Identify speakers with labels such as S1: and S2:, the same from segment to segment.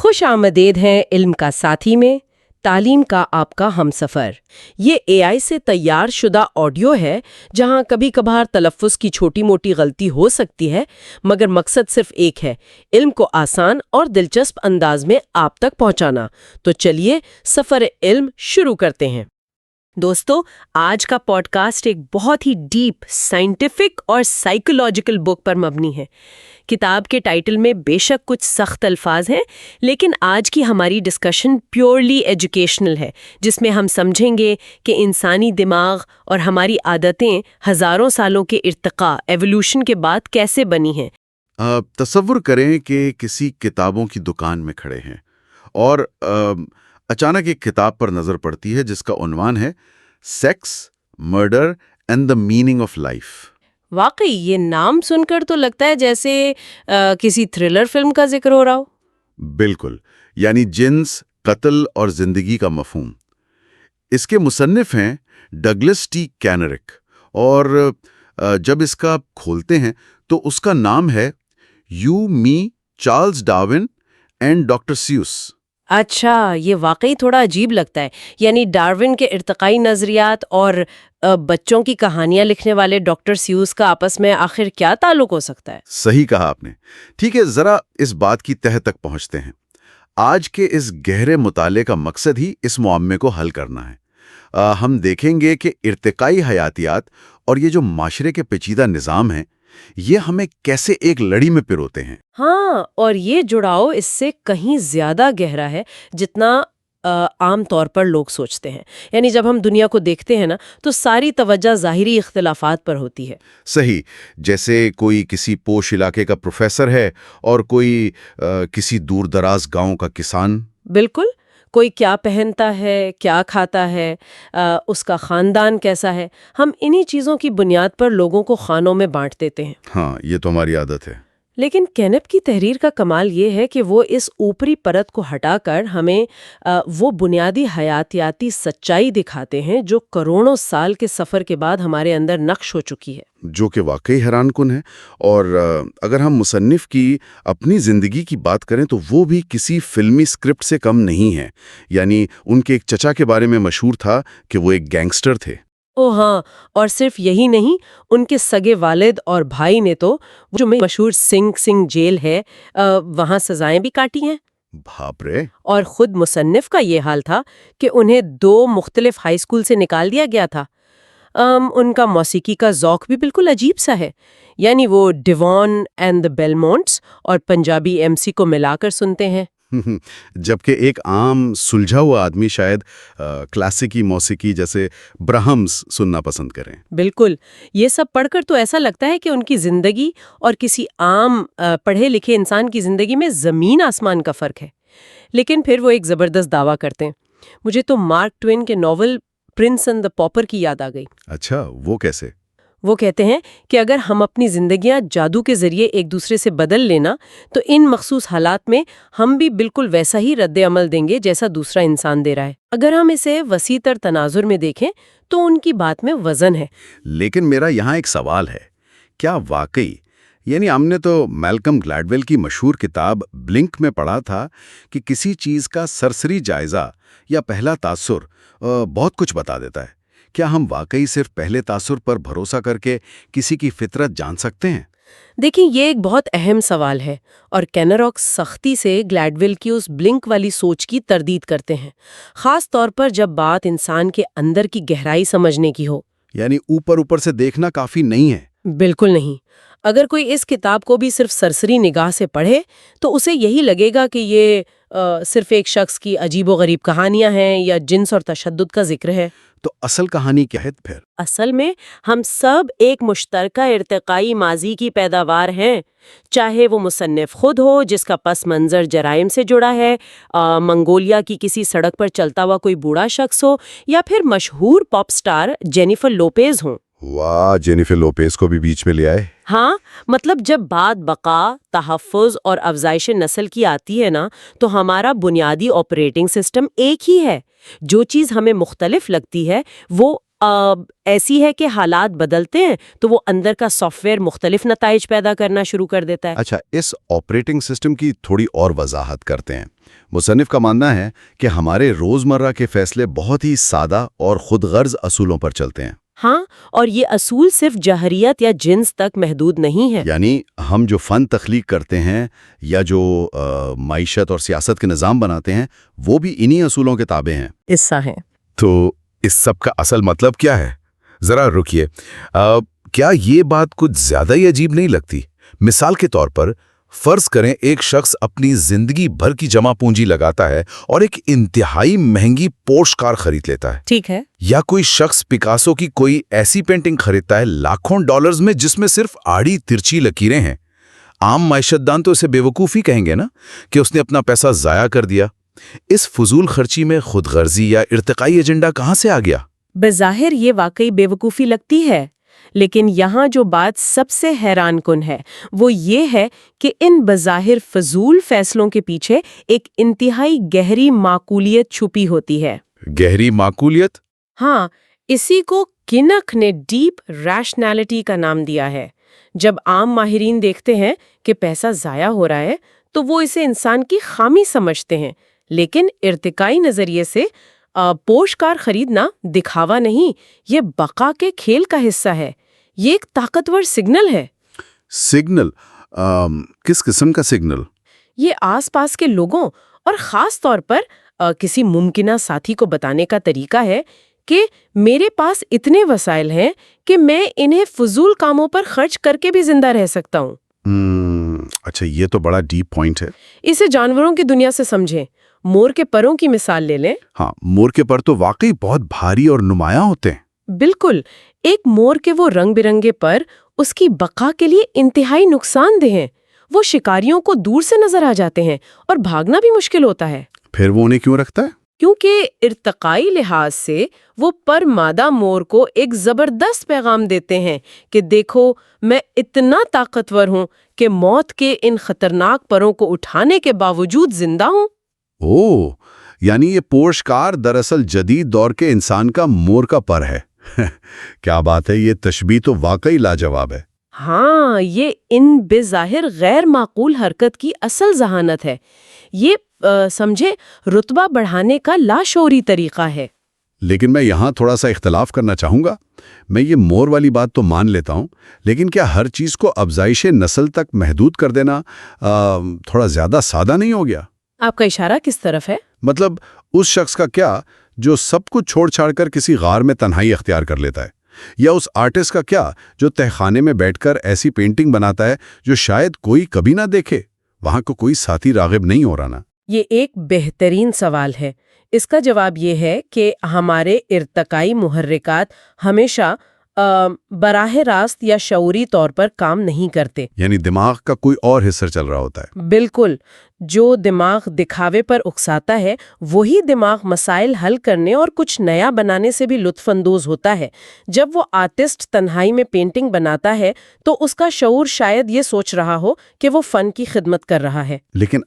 S1: خوش آمدید ہیں علم کا ساتھی میں، تعلیم کا آپ کا ہمسفر۔ یہ اے آئی سے تیار شدہ آڈیو ہے جہاں کبھی کبھار تلفظ کی چھوٹی موٹی غلطی ہو سکتی ہے، مگر مقصد صرف ایک ہے، علم کو آسان اور دلچسپ انداز میں آپ تک پہنچانا۔ تو چلیے سفر علم شروع کرتے ہیں۔ دوستو، آج کا پوڈ کاسٹ ایک بہت ہی ڈیپ سائنٹیفک اور سائیکولوجیکل بک پر مبنی ہے۔ کتاب کے ٹائٹل میں بے شک کچھ سخت الفاظ ہیں، لیکن آج کی ہماری ڈسکشن پیورلی ایجوکیشنل ہے، جس میں ہم سمجھیں گے کہ انسانی دماغ اور ہماری عادتیں ہزاروں سالوں کے ارتقاء ایوولوشن کے بعد کیسے بنی ہیں۔
S2: تصور کریں کہ کسی کتابوں کی دکان میں کھڑے ہیں اور اچانک ایک کتاب پر نظر پڑتی ہے جس کا عنوان ہے sex, murder and the meaning of life.
S1: واقعی یہ نام سن کر تو لگتا ہے جیسے کسی تھرلر فلم کا ذکر ہو رہا ہو۔
S2: بالکل، یعنی جنس، قتل اور زندگی کا مفہوم۔ اس کے مصنف ہیں ڈگلس ٹی کینرک، اور جب اس کا کھولتے ہیں تو اس کا نام ہے you me Charles Darwin and doctor saves.
S1: اچھا، یہ واقعی تھوڑا عجیب لگتا ہے، یعنی ڈارون کے ارتقائی نظریات اور بچوں کی کہانیاں لکھنے والے ڈاکٹر سیوس کا آپس میں آخر کیا تعلق ہو سکتا ہے؟
S2: صحیح کہا آپ نے۔ ٹھیک ہے، ذرا اس بات کی تہہ تک پہنچتے ہیں۔ آج کے اس گہرے مطالعے کا مقصد ہی اس معمے کو حل کرنا ہے۔ ہم دیکھیں گے کہ ارتقائی حیاتیات اور یہ جو معاشرے کے پیچیدہ نظام ہیں، یہ ہمیں کیسے ایک لڑی میں پروتے ہیں۔
S1: ہاں، اور یہ جڑاؤ اس سے کہیں زیادہ گہرا ہے جتنا عام طور پر لوگ سوچتے ہیں۔ یعنی جب ہم دنیا کو دیکھتے ہیں نا، تو ساری توجہ ظاہری اختلافات پر ہوتی ہے۔
S2: صحیح، جیسے کوئی کسی پوش علاقے کا پروفیسر ہے اور کوئی کسی دور دراز گاؤں کا کسان۔
S1: بالکل، کوئی کیا پہنتا ہے، کیا کھاتا ہے، اس کا خاندان کیسا ہے، ہم انہی چیزوں کی بنیاد پر لوگوں کو خانوں میں بانٹ دیتے ہیں۔
S2: ہاں، یہ تو ہماری عادت ہے۔
S1: لیکن کینپ کی تحریر کا کمال یہ ہے کہ وہ اس اوپری پرت کو ہٹا کر ہمیں وہ بنیادی حیاتیاتی سچائی دکھاتے ہیں جو کروڑوں سال کے سفر کے بعد ہمارے اندر نقش ہو چکی ہے،
S2: جو کہ واقعی حیران کن ہے۔ اور اگر ہم مصنف کی اپنی زندگی کی بات کریں تو وہ بھی کسی فلمی سکرپٹ سے کم نہیں ہے۔ یعنی ان کے ایک چچا کے بارے میں مشہور تھا کہ وہ ایک گینگسٹر تھے۔
S1: او ہاں، اور صرف یہی نہیں، ان کے سگے والد اور بھائی نے تو جو مشہور سنگ جیل ہے وہاں سزائیں بھی کاٹی ہیں۔
S2: باپ رے!
S1: اور خود مصنف کا یہ حال تھا کہ انہیں 2 مختلف ہائی اسکول سے نکال دیا گیا تھا۔ ان کا موسیقی کا ذوق بھی بالکل عجیب سا ہے، یعنی وہ ڈیوان اینڈ دی بیلمونٹس اور پنجابی MC کو ملا کر سنتے ہیں۔
S2: جبکہ ایک عام سلجھا ہوا آدمی شاید کلاسیکی موسیقی جیسے برہمس سننا پسند کریں۔
S1: بالکل، یہ سب پڑھ کر تو ایسا لگتا ہے کہ ان کی زندگی اور کسی عام پڑھے لکھے انسان کی زندگی میں زمین آسمان کا فرق ہے۔ لیکن پھر وہ ایک زبردست دعویٰ کرتے ہیں۔ مجھے تو مارک ٹوین کے novel prince and the pauper کی یاد آ گئی۔
S2: اچھا، وہ کیسے؟
S1: وہ کہتے ہیں کہ اگر ہم اپنی زندگیاں جادو کے ذریعے ایک دوسرے سے بدل لینا تو ان مخصوص حالات میں ہم بھی بالکل ویسا ہی رد عمل دیں گے جیسا دوسرا انسان دے رہا ہے۔ اگر ہم اسے وسیع تر تناظر میں دیکھیں تو ان کی بات میں وزن ہے۔
S2: لیکن میرا یہاں ایک سوال ہے، کیا واقعی، یعنی ہم نے تو میلکم گلیڈویل کی مشہور کتاب بلنک میں پڑھا تھا کہ کسی چیز کا سرسری جائزہ یا پہلا تاثر بہت کچھ بتا دیتا ہے۔ کیا ہم واقعی صرف پہلے تاثر پر بھروسہ کر کے کسی کی فطرت جان سکتے ہیں؟
S1: دیکھیں، یہ ایک بہت اہم سوال ہے، اور کینروک سختی سے گلیڈویل کی اس بلنک والی سوچ کی تردید کرتے ہیں، خاص طور پر جب بات انسان کے اندر کی گہرائی سمجھنے کی ہو۔
S2: یعنی اوپر سے دیکھنا کافی نہیں ہے؟
S1: بالکل نہیں۔ اگر کوئی اس کتاب کو بھی صرف سرسری نگاہ سے پڑھے تو اسے یہی لگے گا کہ یہ صرف ایک شخص کی عجیب و غریب کہانیاں ہیں یا جنس اور تشدد کا ذکر ہے۔
S2: تو اصل کہانی کیا ہے پھر؟
S1: اصل میں ہم سب ایک مشترکہ ارتقائی ماضی کی پیداوار ہیں، چاہے وہ مصنف خود ہو جس کا پس منظر جرائم سے جڑا ہے، منگولیا کی کسی سڑک پر چلتا ہوا کوئی بوڑھا شخص ہو، یا پھر مشہور پاپ سٹار جینیفر لوپیز ہوں۔
S2: واہ، جینیفر لوپیز کو بھی بیچ میں لے آئے۔
S1: ہاں، مطلب جب بات بقا، تحفظ اور افزائش نسل کی آتی ہے نا، تو ہمارا بنیادی آپریٹنگ سسٹم ایک ہی ہے۔ جو چیز ہمیں مختلف لگتی ہے وہ ایسی ہے کہ حالات بدلتے ہیں تو وہ اندر کا سافٹ ویئر مختلف نتائج پیدا کرنا شروع کر دیتا ہے۔
S2: اچھا، اس آپریٹنگ سسٹم کی تھوڑی اور وضاحت کرتے ہیں۔ مصنف کا ماننا ہے کہ ہمارے روزمرہ کے فیصلے بہت ہی سادہ اور خود غرض اصولوں پر چلتے ہیں۔
S1: ہاں، اور یہ اصول صرف جہریت یا جنس تک محدود نہیں ہے۔
S2: یعنی ہم جو فن تخلیق کرتے ہیں یا جو معیشت اور سیاست کے نظام بناتے ہیں وہ بھی انہی اصولوں کے تابع ہیں۔
S1: حصہ ہے۔
S3: تو اس سب کا اصل مطلب کیا ہے؟ ذرا رکیے، کیا یہ بات کچھ زیادہ ہی عجیب نہیں لگتی؟ مثال کے طور پر فرض کریں ایک شخص اپنی زندگی بھر کی جمع پونجی لگاتا ہے اور ایک انتہائی مہنگی پورش کار خرید لیتا ہے۔
S1: ٹھیک ہے۔
S3: یا کوئی شخص پکاسو کی کوئی ایسی پینٹنگ خریدتا ہے لاکھوں ڈالرز میں جس میں صرف آڑی ترچھی لکیریں ہیں۔ عام معیشت دان تو اسے بے وقوفی کہیں گے نا کہ اس نے اپنا پیسہ ضائع کر دیا۔ اس فضول خرچی میں خود غرضی یا ارتقائی ایجنڈا کہاں سے آ گیا؟
S1: بظاہر یہ واقعی بے وقوفی لگتی ہے، لیکن یہاں جو بات سب سے حیران کن ہے وہ یہ ہے کہ ان بظاہر فضول فیصلوں کے پیچھے ایک انتہائی گہری معقولیت چھپی ہوتی ہے۔
S3: گہری معقولیت؟
S1: ہاں، اسی کو کینک نے ڈیپ ریشنالٹی کا نام دیا ہے۔ جب عام ماہرین دیکھتے ہیں کہ پیسہ ضائع ہو رہا ہے تو وہ اسے انسان کی خامی سمجھتے ہیں، لیکن ارتقائی نظریے سے پوش کار خریدنا دکھاوا نہیں، یہ بقا کے کھیل کا حصہ ہے۔ یہ ایک طاقتور سگنل ہے۔
S2: سگنل؟ کس قسم کا سگنل؟
S1: یہ آس پاس کے لوگوں اور خاص طور پر کسی ممکنہ ساتھی کو بتانے کا طریقہ ہے کہ میرے پاس اتنے وسائل ہیں کہ میں انہیں فضول کاموں پر خرچ کر کے بھی زندہ رہ سکتا ہوں۔
S2: اچھا، یہ تو بڑا ڈیپ پوائنٹ ہے۔
S1: اسے جانوروں کی دنیا سے سمجھیں۔ مور کے پروں کی مثال لے لیں۔
S2: ہاں، مور کے پر تو واقعی بہت بھاری اور نمایاں ہوتے ہیں۔
S1: بالکل، ایک مور کے وہ رنگ برنگے پر اس کی بقا کے لیے انتہائی نقصان دہ ہیں۔ وہ شکاریوں کو دور سے نظر آ جاتے ہیں اور بھاگنا بھی مشکل ہوتا ہے۔
S2: پھر وہ انہیں کیوں رکھتا ہے؟
S1: کیونکہ ارتقائی لحاظ سے وہ پر مادہ مور کو ایک زبردست پیغام دیتے ہیں کہ دیکھو، میں اتنا طاقتور ہوں کہ موت کے ان خطرناک پروں کو اٹھانے کے باوجود زندہ ہوں۔
S2: اوہ، یعنی یہ پورش کار دراصل جدید دور کے انسان کا مور کا پر ہے۔ کیا بات ہے، یہ تشبیہ تو واقعی لاجواب ہے۔
S1: ہاں، یہ ان بظاہر غیر معقول حرکت کی اصل ذہانت ہے۔ یہ سمجھے رتبہ بڑھانے کا لاشعوری طریقہ ہے۔
S2: لیکن میں یہاں تھوڑا سا اختلاف کرنا چاہوں گا۔ میں یہ مور والی بات تو مان لیتا ہوں، لیکن کیا ہر چیز کو افزائش نسل تک محدود کر دینا تھوڑا زیادہ سادہ نہیں ہو گیا؟
S1: آپ کا اشارہ کس طرف ہے؟
S2: مطلب اس شخص کا کیا جو سب کچھ چھوڑ چھاڑ کر کسی غار میں تنہائی اختیار کر لیتا ہے؟ یا اس آرٹسٹ کا کیا جو تہخانے میں بیٹھ کر ایسی پینٹنگ بناتا ہے جو شاید کوئی کبھی نہ دیکھے؟ وہاں کو کوئی ساتھی راغب نہیں ہو رہا نا؟
S1: یہ ایک بہترین سوال ہے۔ اس کا جواب یہ ہے کہ ہمارے ارتقائی محرکات ہمیشہ براہ راست یا شعوری طور پر کام نہیں کرتے۔
S2: یعنی دماغ کا کوئی اور حصہ چل رہا ہوتا ہے۔
S1: بالکل، جو دماغ دکھاوے پر اکساتا ہے وہی دماغ مسائل حل کرنے اور کچھ نیا بنانے سے بھی لطف اندوز ہوتا ہے۔ جب وہ آرٹسٹ تنہائی میں پینٹنگ بناتا ہے تو اس کا شعور شاید یہ سوچ رہا ہو کہ وہ فن کی خدمت کر رہا ہے،
S2: لیکن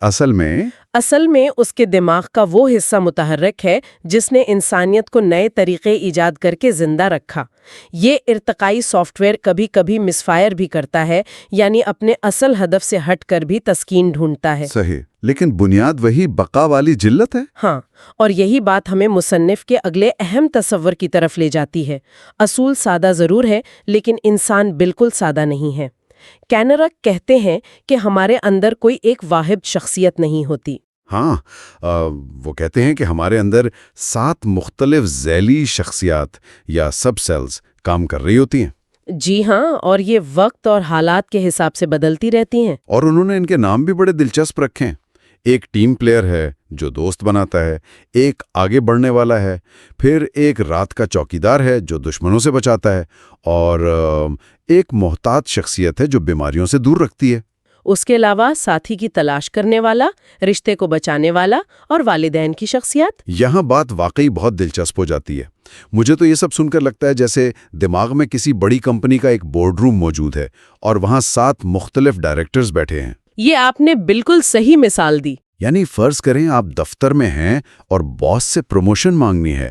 S2: اصل میں
S1: اس کے دماغ کا وہ حصہ متحرک ہے جس نے انسانیت کو نئے طریقے ایجاد کر کے زندہ رکھا۔ یہ ارتقائی سافٹ ویئر کبھی کبھی مس فائر بھی کرتا ہے، یعنی اپنے اصل ہدف سے ہٹ کر بھی تسکین ڈھونڈتا ہے۔
S2: صحیح، لیکن بنیاد وہی بقا والی جلت ہے۔
S1: ہاں، اور یہی بات ہمیں مصنف کے اگلے اہم تصور کی طرف لے جاتی ہے۔ اصول سادہ ضرور ہے، لیکن انسان بالکل سادہ نہیں ہے۔ کینرک کہتے ہیں کہ ہمارے اندر کوئی ایک واحد شخصیت نہیں ہوتی۔
S2: ہاں، وہ کہتے ہیں کہ ہمارے اندر 7 مختلف ذیلی شخصیات یا سب سیلز کام کر رہی ہوتی ہیں۔
S1: جی ہاں، اور یہ وقت اور حالات کے حساب سے بدلتی رہتی ہیں۔
S2: اور انہوں نے ان کے نام بھی بڑے دلچسپ رکھے ہیں۔ ایک ٹیم پلیئر ہے جو دوست بناتا ہے، ایک آگے بڑھنے والا ہے، پھر ایک رات کا چوکیدار ہے جو دشمنوں سے بچاتا ہے، اور ایک محتاط شخصیت ہے جو بیماریوں سے دور رکھتی ہے۔
S1: اس کے علاوہ ساتھی کی تلاش کرنے والا، رشتے کو بچانے والا اور والدین کی شخصیات۔
S2: یہاں بات واقعی بہت دلچسپ ہو جاتی ہے۔ مجھے تو یہ سب سن کر لگتا ہے جیسے دماغ میں کسی بڑی کمپنی کا ایک بورڈ روم موجود ہے اور وہاں 7 مختلف ڈائریکٹرز بیٹھے ہیں۔
S1: یہ آپ نے بالکل صحیح مثال دی۔
S2: یعنی فرض کریں آپ دفتر میں ہیں اور باس سے پروموشن مانگنی ہے،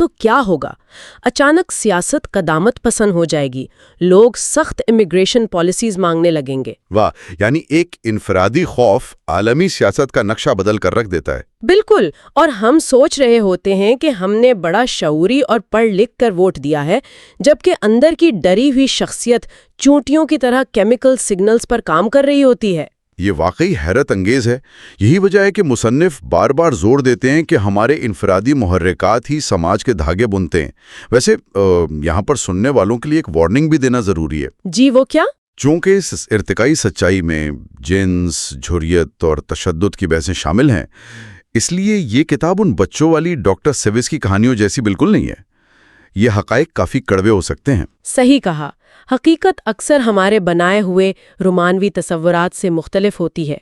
S1: تو کیا ہوگا؟ اچانک سیاست قدامت پسند ہو جائے گی، لوگ سخت امیگریشن پالیسیز مانگنے لگیں گے۔
S3: واہ، یعنی ایک انفرادی خوف عالمی سیاست کا نقشہ بدل کر رکھ دیتا ہے۔
S1: بالکل، اور ہم سوچ رہے ہوتے ہیں کہ ہم نے بڑا شعوری اور پڑھ لکھ کر ووٹ دیا ہے، جبکہ اندر کی ڈری ہوئی شخصیت چونٹیوں کی طرح کیمیکل سگنلز پر کام کر رہی ہوتی ہے۔
S3: یہ واقعی حیرت انگیز ہے۔ یہی وجہ ہے کہ مصنف بار بار زور دیتے ہیں کہ ہمارے انفرادی محرکات ہی سماج کے دھاگے بنتے ہیں۔ ویسے یہاں پر سننے والوں کے لیے ایک وارننگ بھی دینا ضروری ہے۔
S1: جی، وہ کیا؟
S3: چونکہ اس ارتقائی سچائی میں جنس، جھریت اور تشدد کی بحثیں شامل ہیں، اس لیے یہ کتاب ان بچوں والی ڈاکٹر سیوس کی کہانیوں جیسی بالکل نہیں ہے۔ یہ حقائق کافی کڑوے ہو سکتے ہیں۔
S1: صحیح کہا۔ حقیقت اکثر ہمارے بنائے ہوئے رومانوی تصورات سے مختلف ہوتی ہے۔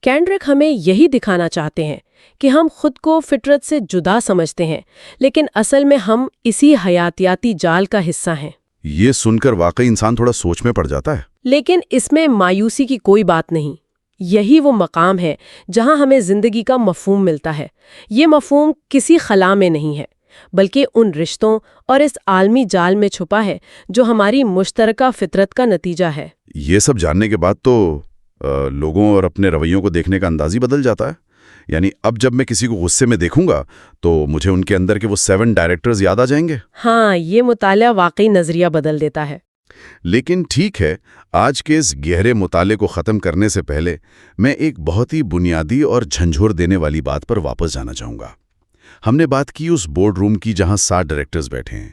S1: کینڈرک ہمیں یہی دکھانا چاہتے ہیں کہ ہم خود کو فطرت سے جدا سمجھتے ہیں، لیکن اصل میں ہم اسی حیاتیاتی جال کا حصہ ہیں۔
S3: یہ سن کر واقعی انسان تھوڑا سوچ میں پڑ جاتا ہے۔
S1: لیکن اس میں مایوسی کی کوئی بات نہیں۔ یہی وہ مقام ہے جہاں ہمیں زندگی کا مفہوم ملتا ہے۔ یہ مفہوم کسی خلا میں نہیں ہے، بلکہ ان رشتوں اور اس عالمی جال میں چھپا ہے جو ہماری مشترکہ فطرت کا نتیجہ ہے۔
S3: یہ سب جاننے کے بعد تو لوگوں اور اپنے رویوں کو دیکھنے کا انداز ہی بدل جاتا ہے۔ یعنی اب جب میں کسی کو غصے میں دیکھوں گا تو مجھے ان کے اندر کے وہ 7 ڈائریکٹرز یاد آ جائیں گے۔
S1: ہاں، یہ مطالعہ واقعی نظریہ بدل دیتا ہے۔
S3: لیکن ٹھیک ہے، آج کے اس گہرے مطالعے کو ختم کرنے سے پہلے میں ایک بہت ہی بنیادی اور جھنجھوڑ دینے والی بات پر واپس جانا چاہوں گا۔ ہم نے بات کی اس بورڈ روم کی جہاں 7 ڈائریکٹرز بیٹھے ہیں۔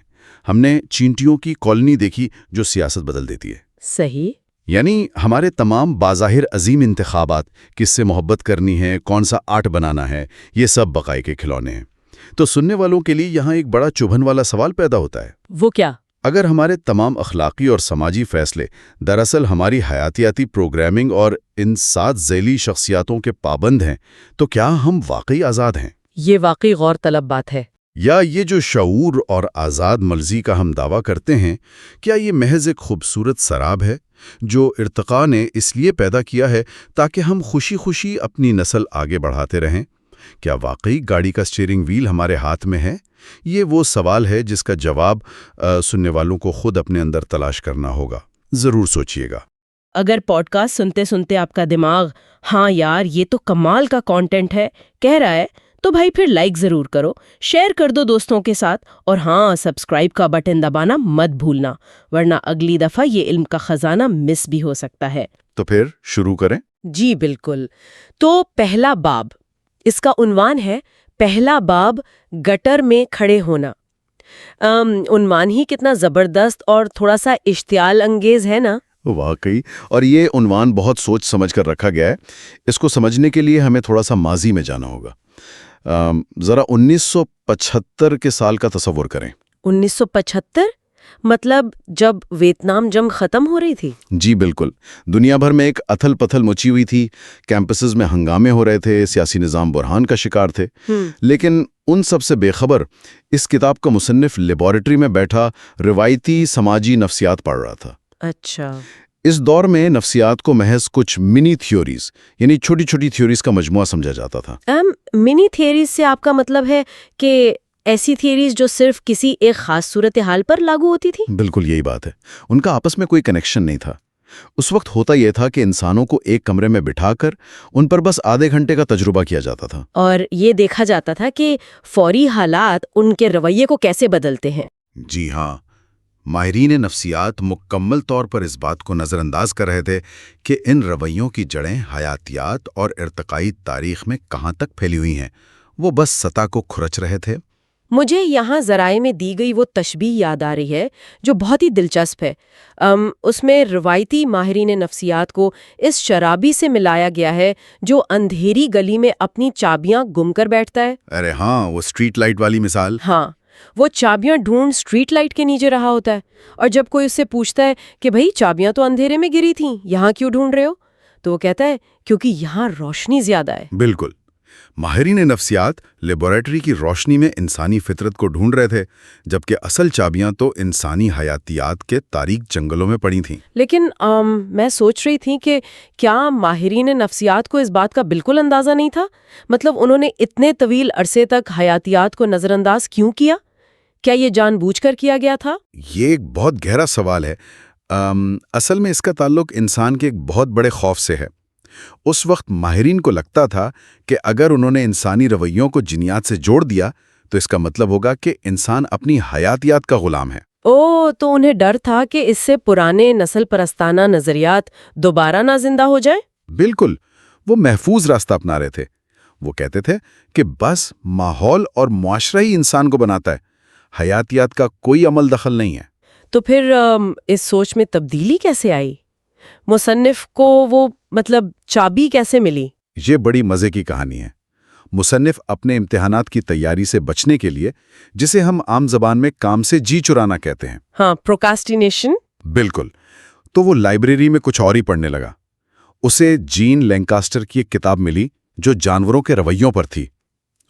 S3: ہم نے چینٹیوں کی کالونی دیکھی جو سیاست بدل دیتی ہے۔
S1: صحیح۔
S3: یعنی ہمارے تمام بظاہر عظیم انتخابات، کس سے محبت کرنی ہے، کون سا آرٹ بنانا ہے، یہ سب بقائے کے کھلونے ہیں۔ تو سننے والوں کے لیے یہاں ایک بڑا چبھن والا سوال پیدا ہوتا ہے۔
S1: وہ کیا؟
S3: اگر ہمارے تمام اخلاقی اور سماجی فیصلے دراصل ہماری حیاتیاتی پروگرامنگ اور ان 7 ذیلی شخصیاتوں کے پابند ہیں، تو کیا ہم واقعی آزاد ہیں؟
S1: یہ واقعی غور طلب بات ہے۔
S3: یا یہ جو شعور اور آزاد مرضی کا ہم دعویٰ کرتے ہیں، کیا یہ محض ایک خوبصورت سراب ہے جو ارتقاء نے اس لیے پیدا کیا ہے تاکہ ہم خوشی خوشی اپنی نسل آگے بڑھاتے رہیں؟ کیا واقعی گاڑی کا اسٹیئرنگ وہیل ہمارے ہاتھ میں ہے؟ یہ وہ سوال ہے جس کا جواب سننے والوں کو خود اپنے اندر تلاش کرنا ہوگا۔ ضرور سوچئے گا۔
S1: اگر پوڈ کاسٹ سنتے سنتے آپ کا دماغ ہاں یار یہ تو کمال کا کانٹینٹ ہے کہہ رہا ہے، تو بھائی پھر لائک ضرور کرو، شیئر کر دو دوستوں کے ساتھ، اور ہاں سبسکرائب کا بٹن دبانا مت بھولنا، ورنہ اگلی دفعہ یہ علم کا خزانہ مس بھی ہو سکتا ہے۔
S3: تو پھر شروع کریں۔
S1: جی بالکل۔ تو پہلا باب، اس کا عنوان ہے پہلا باب، گٹر میں کھڑے ہونا۔ عنوان ہی کتنا زبردست اور تھوڑا سا اشتعال انگیز ہے نا؟
S3: واقعی، اور یہ عنوان بہت سوچ سمجھ کر رکھا گیا ہے۔ اس کو سمجھنے کے لیے ہمیں تھوڑا سا ماضی میں جانا ہوگا۔ ذرا 1975 کے سال کا تصور کریں۔
S1: 1975؟ مطلب جب ویتنام جنگ ختم ہو رہی تھی؟
S3: جی بالکل۔ دنیا بھر میں ایک اتھل پتھل مچی ہوئی تھی، کیمپسز میں ہنگامے ہو رہے تھے، سیاسی نظام بحران کا شکار تھے۔ لیکن ان سب سے بے خبر اس کتاب کا مصنف لیبارٹری میں بیٹھا روایتی سماجی نفسیات پڑھ رہا تھا۔
S1: اچھا۔
S3: اس دور میں نفسیات کو محض کچھ منی تھیوریز، یعنی چھوٹی چھوٹی تھیوریز کا مجموعہ سمجھا جاتا تھا۔
S1: منی تھیوریز سے آپ کا مطلب ہے کہ ایسی تھیوریز جو صرف کسی ایک خاص صورتحال پر لاگو ہوتی تھی؟
S3: بالکل یہی بات ہے۔ ان کا آپس میں کوئی کنیکشن نہیں تھا۔ اس وقت ہوتا یہ تھا کہ انسانوں کو ایک کمرے میں بٹھا کر ان پر بس آدھے گھنٹے کا تجربہ کیا جاتا تھا،
S1: اور یہ دیکھا جاتا تھا کہ فوری حالات ان کے رویے کو کیسے بدلتے ہیں۔
S3: جی ہاں، ماہرین نفسیات مکمل طور پر اس بات کو نظر انداز کر رہے تھے کہ ان رویوں کی جڑیں حیاتیات اور ارتقائی تاریخ میں کہاں تک پھیلی ہوئی ہیں، وہ بس سطح کو کھرچ رہے تھے۔
S1: مجھے یہاں ذرائع میں دی گئی وہ تشبیہ یاد آ رہی ہے جو بہت ہی دلچسپ ہے۔ اس میں روایتی ماہرین نفسیات کو اس شرابی سے ملایا گیا ہے جو اندھیری گلی میں اپنی چابیاں گم کر بیٹھتا ہے۔
S3: ارے ہاں، وہ اسٹریٹ لائٹ والی مثال۔
S1: ہاں، وہ چابیاں ڈھونڈ اسٹریٹ لائٹ کے نیچے رہا ہوتا ہے، اور جب کوئی اس سے پوچھتا ہے کہ بھئی چابیاں تو اندھیرے میں گری تھیں، یہاں کیوں ڈھونڈ رہے ہو؟ تو وہ کہتا ہے کیونکہ یہاں روشنی زیادہ ہے۔
S3: بالکل، ماہرین نفسیات لیبارٹری کی روشنی میں انسانی فطرت کو ڈھونڈ رہے تھے، جبکہ اصل چابیاں تو انسانی حیاتیات کے تاریک جنگلوں میں پڑی تھیں۔
S1: لیکن میں سوچ رہی تھی کہ کیا ماہرین نفسیات کو اس بات کا بالکل اندازہ نہیں تھا؟ مطلب انہوں نے اتنے طویل عرصے تک حیاتیات کو نظر انداز کیوں کیا؟ کیا یہ جان بوجھ کر کیا گیا تھا؟
S2: یہ ایک بہت گہرا سوال ہے۔ اصل میں اس کا تعلق انسان کے ایک بہت بڑے خوف سے ہے۔ اس وقت ماہرین کو لگتا تھا کہ اگر انہوں نے انسانی رویوں کو جینیات سے جوڑ دیا تو اس کا مطلب ہوگا کہ انسان اپنی حیاتیات کا غلام ہے۔
S1: تو انہیں ڈر تھا کہ اس سے پرانے نسل پرستانہ نظریات دوبارہ نہ زندہ ہو جائیں؟
S2: بالکل، وہ محفوظ راستہ اپنا رہے تھے۔ وہ کہتے تھے کہ بس ماحول اور معاشرہ ہی انسان کو بناتا ہے، حیاتیات کا کوئی عمل دخل نہیں ہے۔
S1: تو پھر اس سوچ میں تبدیلی کیسے آئی؟ مصنف کو وہ چابی کیسے ملی؟
S2: یہ بڑی مزے کی کہانی ہے۔ مصنف اپنے امتحانات کی تیاری سے بچنے کے لیے، جسے ہم عام زبان میں کام سے جی چرانا کہتے ہیں،
S1: ہاں، پروکاسٹینیشن،
S2: بالکل، تو وہ لائبریری میں کچھ اور ہی پڑھنے لگا۔ اسے جین لینکاسٹر کی ایک کتاب ملی جو جانوروں کے رویوں پر تھی،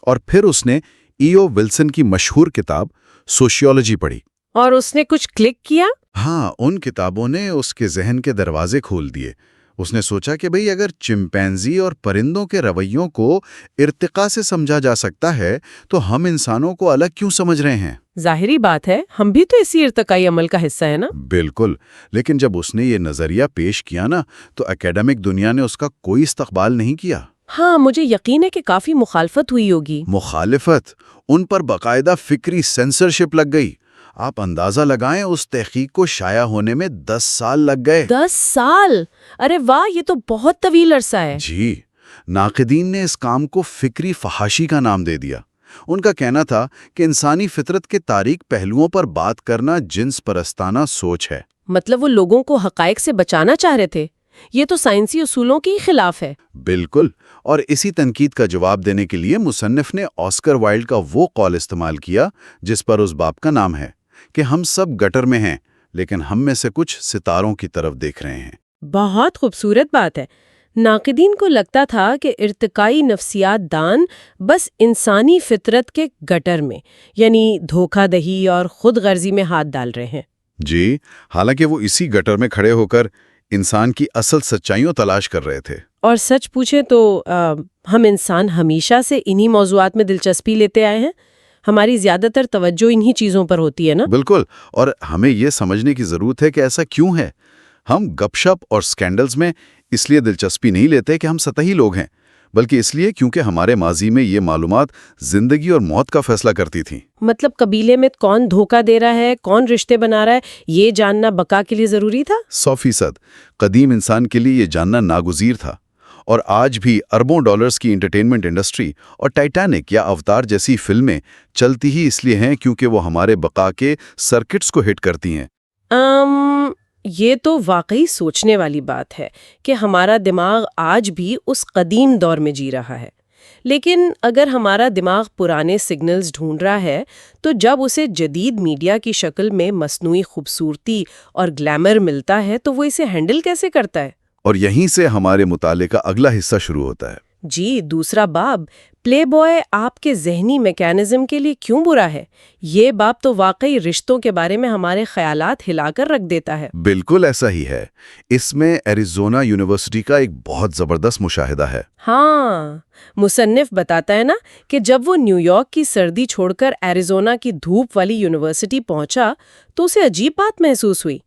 S2: اور پھر اس نے ایو ولسن کی مشہور کتاب سوشیولوجی پڑھی۔
S1: اور اس نے کچھ کلک کیا؟
S2: ہاں، ان کتابوں نے اس کے ذہن کے دروازے کھول دیے۔ اس نے سوچا کہ بھئی اگر چمپینزی اور پرندوں کے رویوں کو ارتقاء سے سمجھا جا سکتا ہے تو ہم انسانوں کو الگ کیوں سمجھ رہے ہیں؟
S1: ظاہری بات ہے، ہم بھی تو اسی ارتقائی عمل کا حصہ ہے نا؟
S2: بالکل، لیکن جب اس نے یہ نظریہ پیش کیا نا تو اکیڈمک دنیا نے اس کا کوئی استقبال نہیں کیا۔
S1: ہاں، مجھے یقین ہے کہ کافی مخالفت ہوئی ہوگی۔
S2: مخالفت؟ ان پر باقاعدہ فکری سینسرشپ لگ گئی۔ آپ اندازہ لگائیں، اس تحقیق کو شائع ہونے میں 10 سال لگ گئے۔
S1: 10 سال؟ ارے واہ، یہ تو بہت طویل عرصہ ہے۔
S2: جی، ناقدین نے اس کام کو فکری فحاشی کا نام دے دیا۔ ان کا کہنا تھا کہ انسانی فطرت کے تاریک پہلوؤں پر بات کرنا جنس پرستانہ سوچ ہے۔
S1: وہ لوگوں کو حقائق سے بچانا چاہ رہے تھے۔ یہ تو سائنسی اصولوں کے خلاف ہے۔
S2: بالکل، اور اسی تنقید کا جواب دینے کے لیے مصنف نے آسکر وائلڈ کا وہ قول استعمال کیا جس پر اس باب کا نام ہے کہ ہم سب گٹر میں ہیں لیکن ہم میں سے کچھ ستاروں کی طرف دیکھ رہے ہیں۔
S1: بہت خوبصورت بات ہے۔ ناقدین کو لگتا تھا کہ ارتقائی نفسیات دان بس انسانی فطرت کے گٹر میں، یعنی دھوکہ دہی اور خود غرضی میں ہاتھ ڈال رہے ہیں۔
S2: جی، حالانکہ وہ اسی گٹر میں کھڑے ہو کر انسان کی اصل سچائیوں تلاش کر رہے تھے۔
S1: اور سچ پوچھیں تو ہم انسان ہمیشہ سے انہی موضوعات میں دلچسپی لیتے آئے ہیں۔ ہماری زیادہ تر توجہ انہی چیزوں پر ہوتی ہے نا؟
S2: بالکل، اور ہمیں یہ سمجھنے کی ضرورت ہے کہ ایسا کیوں ہے۔ ہم گپ شپ اور سکینڈلز میں اس لیے دلچسپی نہیں لیتے کہ ہم سطحی لوگ ہیں، بلکہ اس لیے کیونکہ ہمارے ماضی میں یہ معلومات زندگی اور موت کا فیصلہ کرتی تھیں۔
S1: قبیلے میں کون دھوکہ دے رہا ہے، کون رشتے بنا رہا ہے، یہ جاننا بقا کے لیے ضروری تھا؟
S2: 100%۔ قدیم انسان کے لیے یہ جاننا ناگزیر تھا، اور آج بھی اربوں ڈالرز کی انٹرٹینمنٹ انڈسٹری اور ٹائٹینک یا اوتار جیسی فلمیں چلتی ہی اس لیے ہیں کیونکہ وہ ہمارے بقا کے سرکٹس کو ہٹ کرتی ہیں۔
S1: یہ تو واقعی سوچنے والی بات ہے کہ ہمارا دماغ آج بھی اس قدیم دور میں جی رہا ہے۔ لیکن اگر ہمارا دماغ پرانے سگنلز ڈھونڈ رہا ہے تو جب اسے جدید میڈیا کی شکل میں مصنوعی خوبصورتی اور گلیمر ملتا ہے تو وہ اسے ہینڈل کیسے کرتا ہے؟
S2: اور یہیں سے ہمارے مطالعے کا اگلا حصہ شروع ہوتا ہے۔
S1: جی، دوسرا باب، پلے بوائے آپ کے ذہنی میکانزم کے لیے کیوں برا ہے؟ یہ باب تو واقعی رشتوں کے بارے میں ہمارے خیالات ہلا کر رکھ دیتا ہے۔
S2: بالکل ایسا ہی ہے۔ اس میں ایریزونا یونیورسٹی کا ایک بہت زبردست مشاہدہ ہے۔
S1: ہاں، مصنف بتاتا ہے نا کہ جب وہ نیو یارک کی سردی چھوڑ کر ایریزونا کی دھوپ والی یونیورسٹی پہنچا تو اسے عجیب بات محسوس ہوئی۔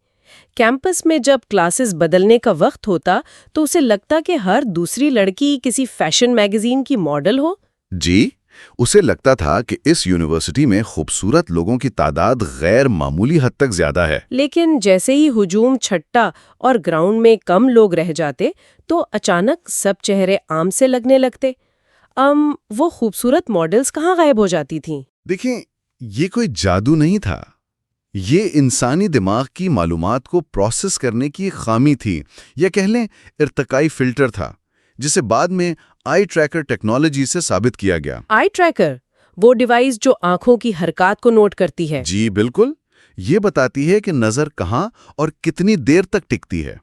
S1: کیمپس میں جب کلاسز بدلنے کا وقت ہوتا تو اسے لگتا کہ ہر دوسری لڑکی کسی فیشن میگزین کی ماڈل ہو۔
S2: جی، اسے لگتا تھا کہ اس یونیورسٹی میں خوبصورت لوگوں کی تعداد غیر معمولی حد تک زیادہ ہے۔
S1: لیکن جیسے ہی ہجوم چھٹا اور گراؤنڈ میں کم لوگ رہ جاتے تو اچانک سب چہرے عام سے لگنے لگتے۔ وہ خوبصورت ماڈلز کہاں غائب ہو جاتی تھیں؟
S2: دیکھیں، یہ کوئی جادو نہیں تھا، یہ انسانی دماغ کی معلومات کو پروسیس کرنے کی خامی تھی، یا کہہ لیں ارتقائی فلٹر تھا، جسے بعد میں آئی ٹریکر ٹیکنالوجی سے ثابت کیا گیا۔
S1: آئی ٹریکر، وہ ڈیوائس جو آنکھوں کی حرکات کو نوٹ کرتی ہے؟
S2: جی بالکل، یہ بتاتی ہے کہ نظر کہاں اور کتنی دیر تک ٹکتی ہے۔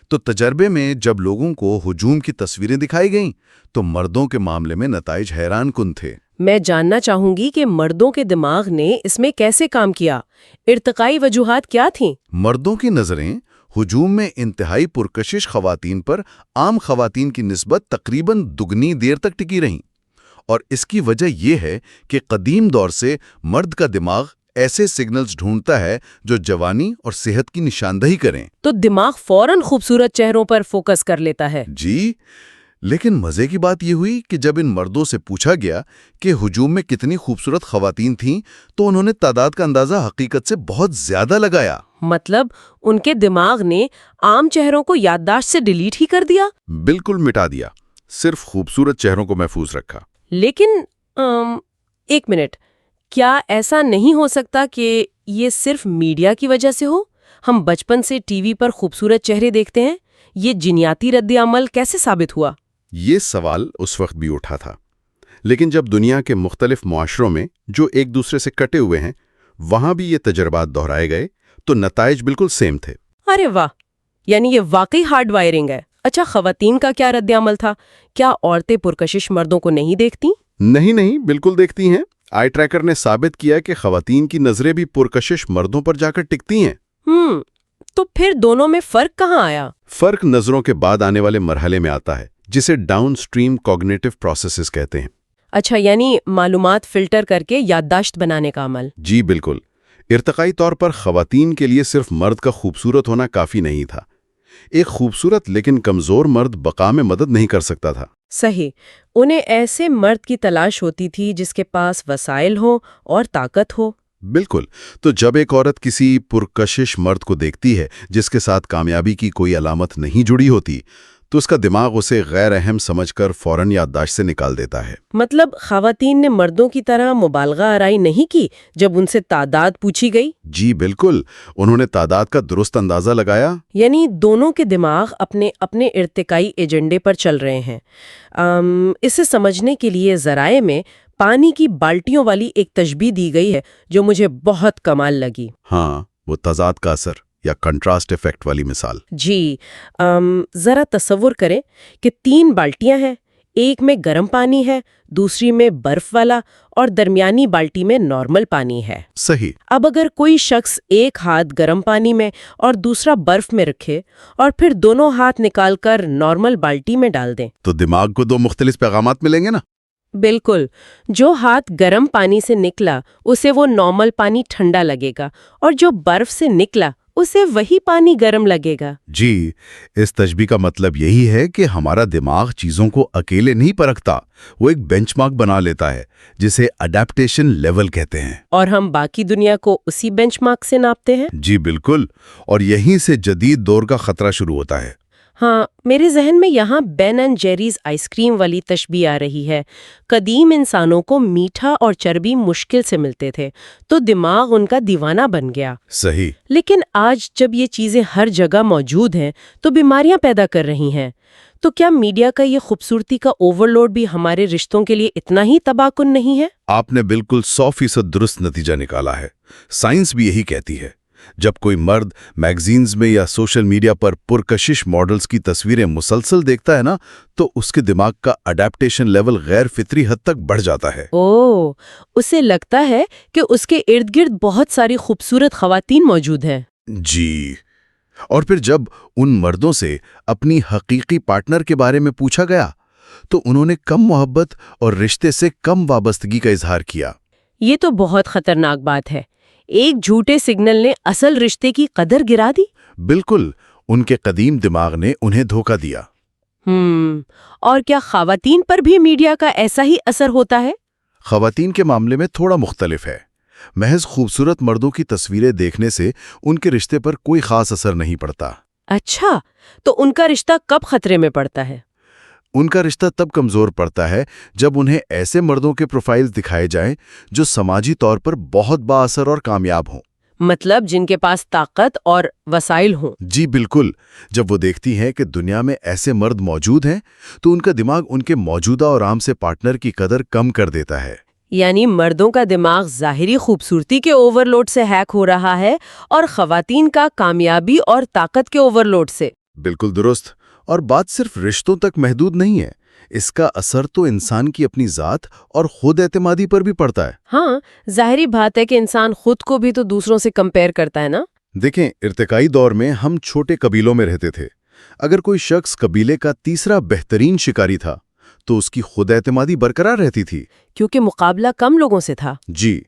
S2: تو تجربے میں جب لوگوں کو ہجوم کی تصویریں دکھائی گئیں تو مردوں کے معاملے میں نتائج حیران کن تھے۔
S1: میں جاننا چاہوں گی کہ مردوں کے دماغ نے اس میں کیسے کام کیا؟ ارتقائی وجوہات کیا تھیں؟
S2: مردوں کی نظریں ہجوم میں انتہائی پرکشش خواتین پر عام خواتین کی نسبت تقریباً دگنی دیر تک ٹکی رہیں، اور اس کی وجہ یہ ہے کہ قدیم دور سے مرد کا دماغ ایسے سگنلز ڈھونڈتا ہے جو جوانی اور صحت کی نشاندہی کریں۔
S1: تو دماغ فوراً خوبصورت چہروں پر فوکس کر لیتا ہے۔
S2: جی، لیکن مزے کی بات یہ ہوئی کہ جب ان مردوں سے پوچھا گیا کہ ہجوم میں کتنی خوبصورت خواتین تھیں تو انہوں نے تعداد کا اندازہ حقیقت سے بہت زیادہ لگایا۔
S1: مطلب ان کے دماغ نے عام چہروں کو یادداشت سے ڈیلیٹ ہی کر دیا؟
S2: بالکل مٹا دیا، صرف خوبصورت چہروں کو محفوظ رکھا۔
S1: لیکن ایک منٹ، کیا ایسا نہیں ہو سکتا کہ یہ صرف میڈیا کی وجہ سے ہو؟ ہم بچپن سے ٹی وی پر خوبصورت چہرے دیکھتے ہیں، یہ جینیاتی رد عمل کیسے ثابت ہوا؟
S2: یہ سوال اس وقت بھی اٹھا تھا، لیکن جب دنیا کے مختلف معاشروں میں جو ایک دوسرے سے کٹے ہوئے ہیں وہاں بھی یہ تجربات دہرائے گئے تو نتائج بالکل سیم تھے۔
S1: ارے واہ، یعنی یہ واقعی ہارڈ وائرنگ ہے۔ اچھا، خواتین کا کیا رد عمل تھا؟ کیا عورتیں پرکشش مردوں کو نہیں دیکھتی؟
S2: نہیں، بالکل دیکھتی ہیں۔ آئی ٹریکر نے ثابت کیا کہ خواتین کی نظریں بھی پرکشش مردوں پر جا کر ٹکتی ہیں۔
S1: تو پھر دونوں میں فرق کہاں آیا؟
S2: فرق نظروں کے بعد آنے والے مرحلے میں آتا ہے جسے ڈاؤن سٹریم کوگنیٹو پروسیسز کہتے ہیں۔
S1: اچھا، یعنی معلومات فلٹر کر کے یادداشت بنانے کا عمل۔
S2: جی بالکل۔ ارتقائی طور پر خواتین کے لیے صرف مرد کا خوبصورت ہونا کافی نہیں تھا۔ ایک خوبصورت لیکن کمزور مرد بقا میں مدد نہیں کر سکتا تھا۔
S1: صحیح، انہیں ایسے مرد کی تلاش ہوتی تھی جس کے پاس وسائل ہو اور طاقت ہو۔
S2: بالکل۔ تو جب ایک عورت کسی پرکشش مرد کو دیکھتی ہے جس کے ساتھ کامیابی کی کوئی علامت نہیں جڑی ہوتی تو اس کا دماغ اسے غیر اہم سمجھ کر فوراً یادداشت سے نکال دیتا ہے۔
S1: مطلب خواتین نے مردوں کی طرح مبالغہ آرائی نہیں کی جب ان سے تعداد پوچھی گئی؟
S2: جی بالکل، انہوں نے تعداد کا درست اندازہ لگایا۔
S1: یعنی دونوں کے دماغ اپنے ارتقائی ایجنڈے پر چل رہے ہیں۔ اسے سمجھنے کے لیے ذرائع میں پانی کی بالٹیوں والی ایک تشبیہ دی گئی ہے جو مجھے بہت کمال لگی۔
S2: ہاں، وہ تضاد کا اثر یا کنٹراسٹ ایفیکٹ والی مثال۔
S1: جی، ذرا تصور کریں کہ 3 بالٹیاں ہیں، ایک میں گرم پانی ہے، دوسری میں برف والا اور درمیانی بالٹی میں نارمل پانی ہے۔
S2: صحیح۔
S1: اب اگر کوئی شخص ایک ہاتھ گرم پانی میں اور دوسرا برف میں رکھے اور پھر دونوں ہاتھ نکال کر نارمل بالٹی میں ڈال دیں
S2: تو دماغ کو 2 مختلف پیغامات ملیں گے نا؟
S1: بالکل، جو ہاتھ گرم پانی سے نکلا اسے وہ نارمل پانی ٹھنڈا لگے گا اور جو برف سے نکلا اسے وہی پانی گرم لگے گا۔
S2: جی، اس تشبیہ کا مطلب یہی ہے کہ ہمارا دماغ چیزوں کو اکیلے نہیں پرکھتا، وہ ایک بینچ مارک بنا لیتا ہے جسے اڈیپٹیشن لیول کہتے ہیں۔
S1: اور ہم باقی دنیا کو اسی بینچ مارک سے ناپتے ہیں؟
S2: جی بالکل، اور یہیں سے جدید دور کا خطرہ شروع ہوتا ہے۔
S1: ہاں، میرے ذہن میں یہاں بین اینڈ جیریز آئس کریم والی تشبیہ آ رہی ہے۔ قدیم انسانوں کو میٹھا اور چربی مشکل سے ملتے تھے تو دماغ ان کا دیوانہ بن گیا۔
S2: صحیح۔
S1: لیکن آج جب یہ چیزیں ہر جگہ موجود ہیں تو بیماریاں پیدا کر رہی ہیں۔ تو کیا میڈیا کا یہ خوبصورتی کا اوور لوڈ بھی ہمارے رشتوں کے لیے اتنا ہی تباہ کن نہیں ہے؟
S2: آپ نے بالکل 100% درست نتیجہ نکالا ہے۔ سائنس بھی یہی کہتی ہے۔ جب کوئی مرد میگزینز میں یا سوشل میڈیا پر پرکشش ماڈلز کی تصویریں مسلسل دیکھتا ہے نا تو اس کے دماغ کا اڈیپٹیشن لیول غیر فطری حد تک بڑھ جاتا ہے۔
S1: اسے لگتا ہے کہ اس کے ارد گرد بہت ساری خوبصورت خواتین موجود ہیں۔
S2: جی، اور پھر جب ان مردوں سے اپنی حقیقی پارٹنر کے بارے میں پوچھا گیا تو انہوں نے کم محبت اور رشتے سے کم وابستگی کا اظہار کیا۔
S1: یہ تو بہت خطرناک بات ہے۔ ایک جھوٹے سگنل نے اصل رشتے کی قدر گرا دی۔
S2: بالکل، ان کے قدیم دماغ نے انہیں دھوکہ دیا۔
S1: اور کیا خواتین پر بھی میڈیا کا ایسا ہی اثر ہوتا ہے؟
S2: خواتین کے معاملے میں تھوڑا مختلف ہے۔ محض خوبصورت مردوں کی تصویریں دیکھنے سے ان کے رشتے پر کوئی خاص اثر نہیں پڑتا۔
S1: اچھا، تو ان کا رشتہ کب خطرے میں پڑتا ہے؟
S2: ان کا رشتہ تب کمزور پڑتا ہے جب انہیں ایسے مردوں کے پروفائلز دکھائے جائیں جو سماجی طور پر بہت با اثر اور کامیاب ہوں۔
S1: مطلب جن کے پاس طاقت اور وسائل ہوں۔
S2: جی بالکل، جب وہ دیکھتی ہیں کہ دنیا میں ایسے مرد موجود ہیں تو ان کا دماغ ان کے موجودہ اور عام سے پارٹنر کی قدر کم کر دیتا ہے۔
S1: یعنی مردوں کا دماغ ظاہری خوبصورتی کے اوور لوڈ سے ہیک ہو رہا ہے اور خواتین کا کامیابی اور طاقت کے اوور لوڈ سے۔
S2: بالکل درست، اور بات صرف رشتوں تک محدود نہیں ہے، اس کا اثر تو انسان کی اپنی ذات اور خود اعتمادی پر بھی پڑتا ہے۔
S1: ہاں، ظاہری بات ہے کہ انسان خود کو بھی تو دوسروں سے کمپیئر کرتا ہے نا۔
S2: دیکھیں، ارتقائی دور میں ہم چھوٹے قبیلوں میں رہتے تھے۔ اگر کوئی شخص قبیلے کا تیسرا بہترین شکاری تھا تو اس کی خود اعتمادی برقرار رہتی تھی
S1: کیونکہ مقابلہ کم لوگوں سے تھا۔
S2: جی،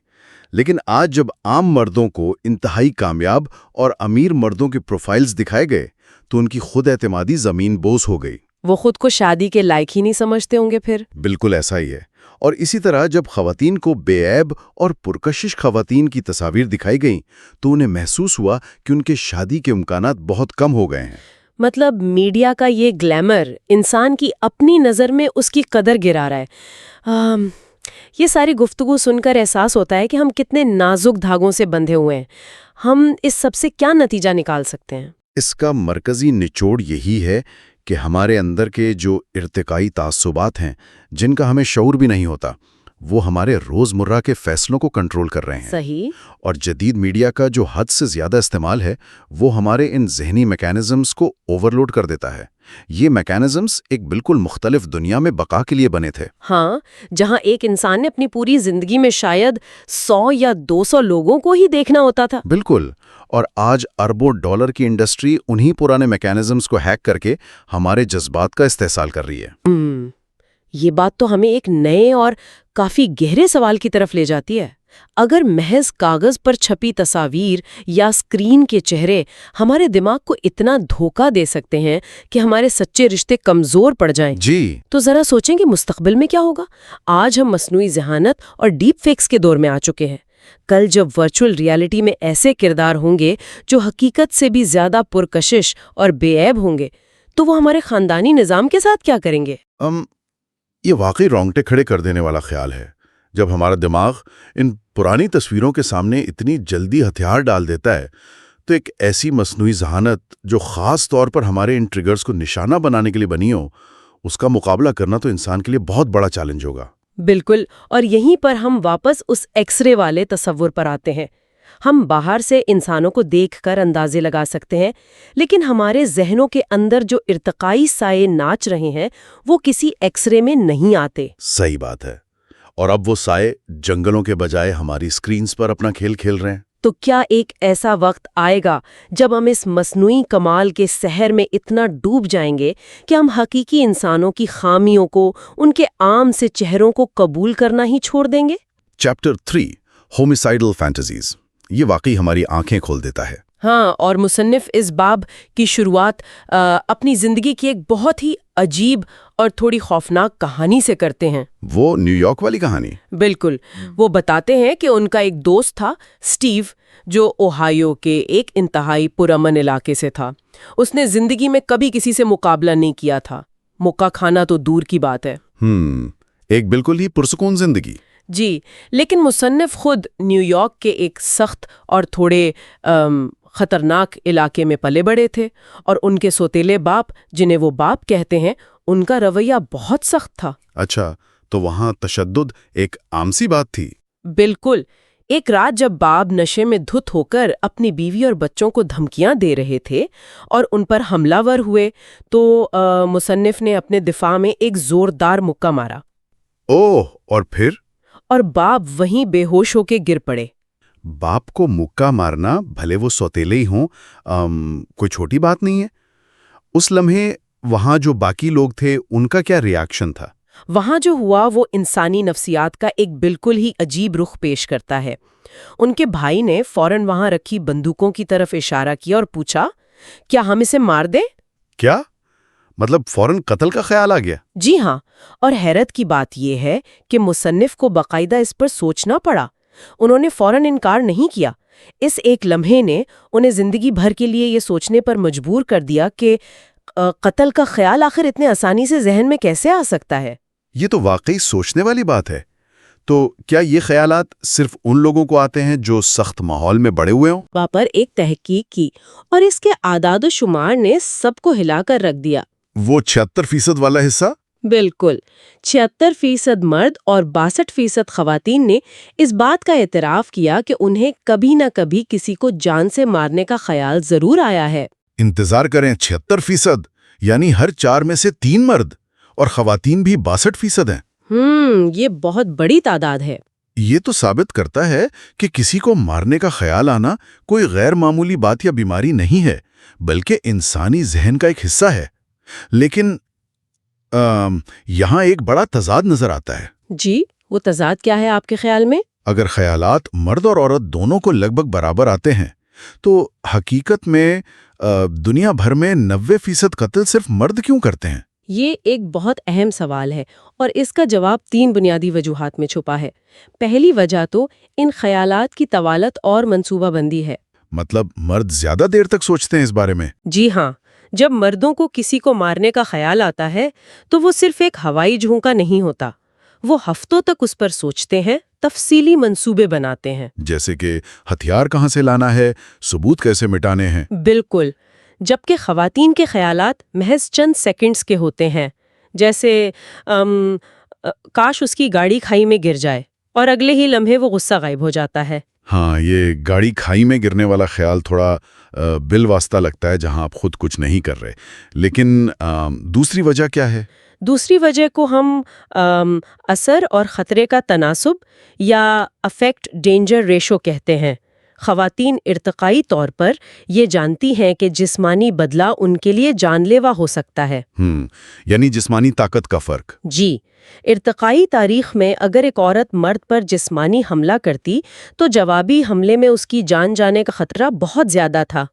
S2: لیکن آج جب عام مردوں کو انتہائی کامیاب اور امیر مردوں کے پروفائلز دکھائے گئے تو ان کی خود اعتمادی زمین بوس ہو گئی۔
S1: وہ خود کو شادی کے لائق ہی نہیں سمجھتے ہوں گے پھر۔
S2: بالکل ایسا ہی ہے۔ اور اسی طرح جب خواتین کو بے عیب اور پرکشش خواتین کی تصاویر دکھائی گئیں تو انہیں محسوس ہوا کہ ان کے شادی کے امکانات بہت کم ہو گئے ہیں۔
S1: مطلب میڈیا کا یہ گلیمر انسان کی اپنی نظر میں اس کی قدر گرا رہا ہے۔ یہ ساری گفتگو سن کر احساس ہوتا ہے کہ ہم کتنے نازک دھاگوں سے بندھے ہوئے ہیں۔ ہم اس سب سے کیا نتیجہ نکال سکتے ہیں؟
S2: اس کا مرکزی نچوڑ یہی ہے کہ ہمارے اندر کے جو ارتقائی تعصبات ہیں جن کا ہمیں شعور بھی نہیں ہوتا وہ ہمارے روزمرہ کے فیصلوں کو کنٹرول کر رہے ہیں۔
S1: صحیح۔
S2: اور جدید میڈیا کا جو حد سے زیادہ استعمال ہے وہ ہمارے ان ذہنی میکانزمز کو اوورلوڈ کر دیتا ہے۔ یہ میکانزمز ایک بالکل مختلف دنیا میں بقا کے لیے بنے تھے۔
S1: ہاں، جہاں ایک انسان نے اپنی پوری زندگی میں شاید 100 یا 200 لوگوں کو ہی دیکھنا ہوتا تھا۔
S2: بالکل۔ اور آج اربوں ڈالر کی انڈسٹری انہی پرانے میکانزمز کو ہیک کر کے ہمارے جذبات کا استحصال کر رہی ہے۔
S1: یہ بات تو ہمیں ایک نئے اور کافی گہرے سوال کی طرف لے جاتی ہے۔ اگر محض کاغذ پر چھپی تصاویر یا اسکرین کے چہرے ہمارے دماغ کو اتنا دھوکہ دے سکتے ہیں کہ ہمارے سچے رشتے کمزور پڑ جائیں، تو ذرا سوچیں کہ مستقبل میں کیا ہوگا۔ آج ہم مصنوعی ذہانت اور ڈیپ فیکس کے دور میں آ چکے ہیں۔ کل جب ورچوئل ریالٹی میں ایسے کردار ہوں گے جو حقیقت سے بھی زیادہ پرکشش اور بے عیب ہوں گے تو وہ ہمارے خاندانی نظام کے ساتھ کیا کریں گے؟
S2: یہ واقعی رونگٹے کھڑے کر دینے والا خیال ہے۔ جب ہمارا دماغ ان پرانی تصویروں کے سامنے اتنی جلدی ہتھیار ڈال دیتا ہے تو ایک ایسی مصنوعی ذہانت جو خاص طور پر ہمارے ان ٹریگرز کو نشانہ بنانے کے لیے بنی ہو، اس کا مقابلہ کرنا تو انسان کے لیے بہت بڑا چیلنج ہوگا۔
S1: بالکل، اور یہیں پر ہم واپس اس ایکس رے والے تصور پر آتے ہیں۔ ہم باہر سے انسانوں کو دیکھ کر اندازے لگا سکتے ہیں، لیکن ہمارے ذہنوں کے اندر جو ارتقائی سائے ناچ رہے ہیں وہ کسی ایکس رے میں نہیں آتے۔
S2: صحیح بات ہے۔ اور اب وہ سائے جنگلوں کے بجائے ہماری سکرینز پر اپنا کھیل کھیل رہے ہیں۔
S1: تو کیا ایک ایسا وقت آئے گا جب ہم اس مصنوعی کمال کے سحر میں اتنا ڈوب جائیں گے کہ ہم حقیقی انسانوں کی خامیوں کو، ان کے عام سے چہروں کو قبول کرنا ہی چھوڑ دیں گے؟
S2: چیپٹر 3 ہومیسائیڈل فینٹیزیز یہ واقعی ہماری آنکھیں کھول دیتا ہے۔
S1: ہاں، اور مصنف اس باب کی شروعات اپنی زندگی کی ایک بہت ہی عجیب اور تھوڑی خوفناک کہانی سے کرتے ہیں۔
S2: وہ نیو یارک والی کہانی؟
S1: بالکل۔ وہ بتاتے ہیں کہ ان کا ایک دوست تھا اسٹیو، جو اوہایو کے ایک انتہائی پرامن علاقے سے تھا۔ اس نے زندگی میں کبھی کسی سے مقابلہ نہیں کیا تھا، مکہ کھانا تو دور کی بات ہے۔
S2: ایک بالکل ہی پرسکون زندگی۔
S1: جی، لیکن مصنف خود نیو یارک کے ایک سخت اور تھوڑے خطرناک علاقے میں پلے بڑے تھے، اور ان کے سوتیلے باپ، جنہیں وہ باپ کہتے ہیں، ان کا رویہ بہت سخت تھا۔
S2: اچھا، تو وہاں تشدد ایک عام سی بات تھی؟
S1: بالکل۔ ایک رات جب باپ نشے میں دھت ہو کر اپنی بیوی اور بچوں کو دھمکیاں دے رہے تھے اور ان پر حملہ ور ہوئے تو مصنف نے اپنے دفاع میں ایک زوردار مکہ مارا۔
S2: اوہ، اور پھر؟
S1: اور باپ وہیں بے ہوش ہو کے گر پڑے۔
S2: باپ کو مکہ مارنا، بھلے وہ سوتیلے ہی ہوں، کوئی چھوٹی بات نہیں ہے۔ اس لمحے وہاں جو باقی لوگ تھے ان کا کیا ری ایکشن تھا؟
S1: وہاں جو ہوا وہ انسانی نفسیات کا ایک بالکل ہی عجیب رخ پیش کرتا ہے۔ ان کے بھائی نے فوراً وہاں رکھی بندوقوں کی طرف اشارہ کیا اور پوچھا، کیا ہم اسے مار دیں؟
S2: کیا مطلب فوراً قتل کا خیال آ گیا؟
S1: جی ہاں، اور حیرت کی بات یہ ہے کہ مصنف کو باقاعدہ اس پر سوچنا پڑا۔ انہوں نے فوراً انکار نہیں کیا۔ اس ایک لمحے نے انہیں زندگی بھر کے لیے یہ سوچنے پر مجبور کر دیا کہ قتل کا خیال آخر اتنے آسانی سے ذہن میں کیسے آ سکتا ہے۔
S2: یہ تو واقعی سوچنے والی بات ہے۔ تو کیا یہ خیالات صرف ان لوگوں کو آتے ہیں جو سخت ماحول میں بڑے ہوئے ہوں؟
S1: وہاں پر ایک تحقیق کی اور اس کے اعداد و شمار نے سب کو ہلا کر رکھ دیا۔
S2: وہ 76% والا حصہ؟
S1: بالکل، 76% مرد اور 62% خواتین نے اس بات کا اعتراف کیا کہ انہیں کبھی نہ کبھی کسی کو جان سے مارنے کا خیال ضرور آیا ہے۔
S2: انتظار کریں، 76%، یعنی ہر 4 میں سے 3 مرد، اور خواتین بھی 62% ہیں۔
S1: یہ بہت بڑی تعداد ہے۔
S2: یہ تو ثابت کرتا ہے کہ کسی کو مارنے کا خیال آنا کوئی غیر معمولی بات یا بیماری نہیں ہے، بلکہ انسانی ذہن کا ایک حصہ ہے۔ لیکن یہاں ایک بڑا تضاد نظر آتا ہے۔
S1: جی، وہ تضاد کیا ہے آپ کے خیال میں؟
S3: اگر خیالات مرد اور عورت دونوں کو لگ بھگ برابر آتے ہیں تو حقیقت میں دنیا بھر میں 90% قتل صرف مرد کیوں کرتے ہیں؟
S1: یہ ایک بہت اہم سوال ہے اور اس کا جواب 3 بنیادی وجوہات میں چھپا ہے۔ پہلی وجہ تو ان خیالات کی طوالت اور منصوبہ بندی ہے۔
S3: مطلب مرد زیادہ دیر تک سوچتے ہیں اس بارے میں؟
S1: جی ہاں، جب مردوں کو کسی کو مارنے کا خیال آتا ہے تو وہ صرف ایک ہوائی جھونکا نہیں ہوتا، وہ ہفتوں تک اس پر سوچتے ہیں، تفصیلی منصوبے بناتے ہیں۔
S3: جیسے کہ ہتھیار کہاں سے لانا ہے، ثبوت کیسے مٹانے ہیں۔
S1: بالکل، جبکہ خواتین کے خیالات محض چند سیکنڈز کے ہوتے ہیں، جیسے کاش اس کی گاڑی کھائی میں گر جائے، اور اگلے ہی لمحے وہ غصہ غائب ہو جاتا ہے۔
S3: ہاں، یہ گاڑی کھائی میں گرنے والا خیال تھوڑا بالواسطہ لگتا ہے جہاں آپ خود کچھ نہیں کر رہے۔ لیکن دوسری وجہ کیا ہے؟
S1: دوسری وجہ کو ہم اثر اور خطرے کا تناسب یا افیکٹ ڈینجر ریشو کہتے ہیں۔ خواتین ارتقائی طور پر یہ جانتی ہیں کہ جسمانی بدلہ ان کے لیے جان لیوا ہو سکتا ہے۔
S3: یعنی جسمانی طاقت کا فرق۔
S1: جی، ارتقائی تاریخ میں اگر ایک عورت مرد پر جسمانی حملہ کرتی تو جوابی حملے میں اس کی جان جانے کا خطرہ بہت زیادہ تھا،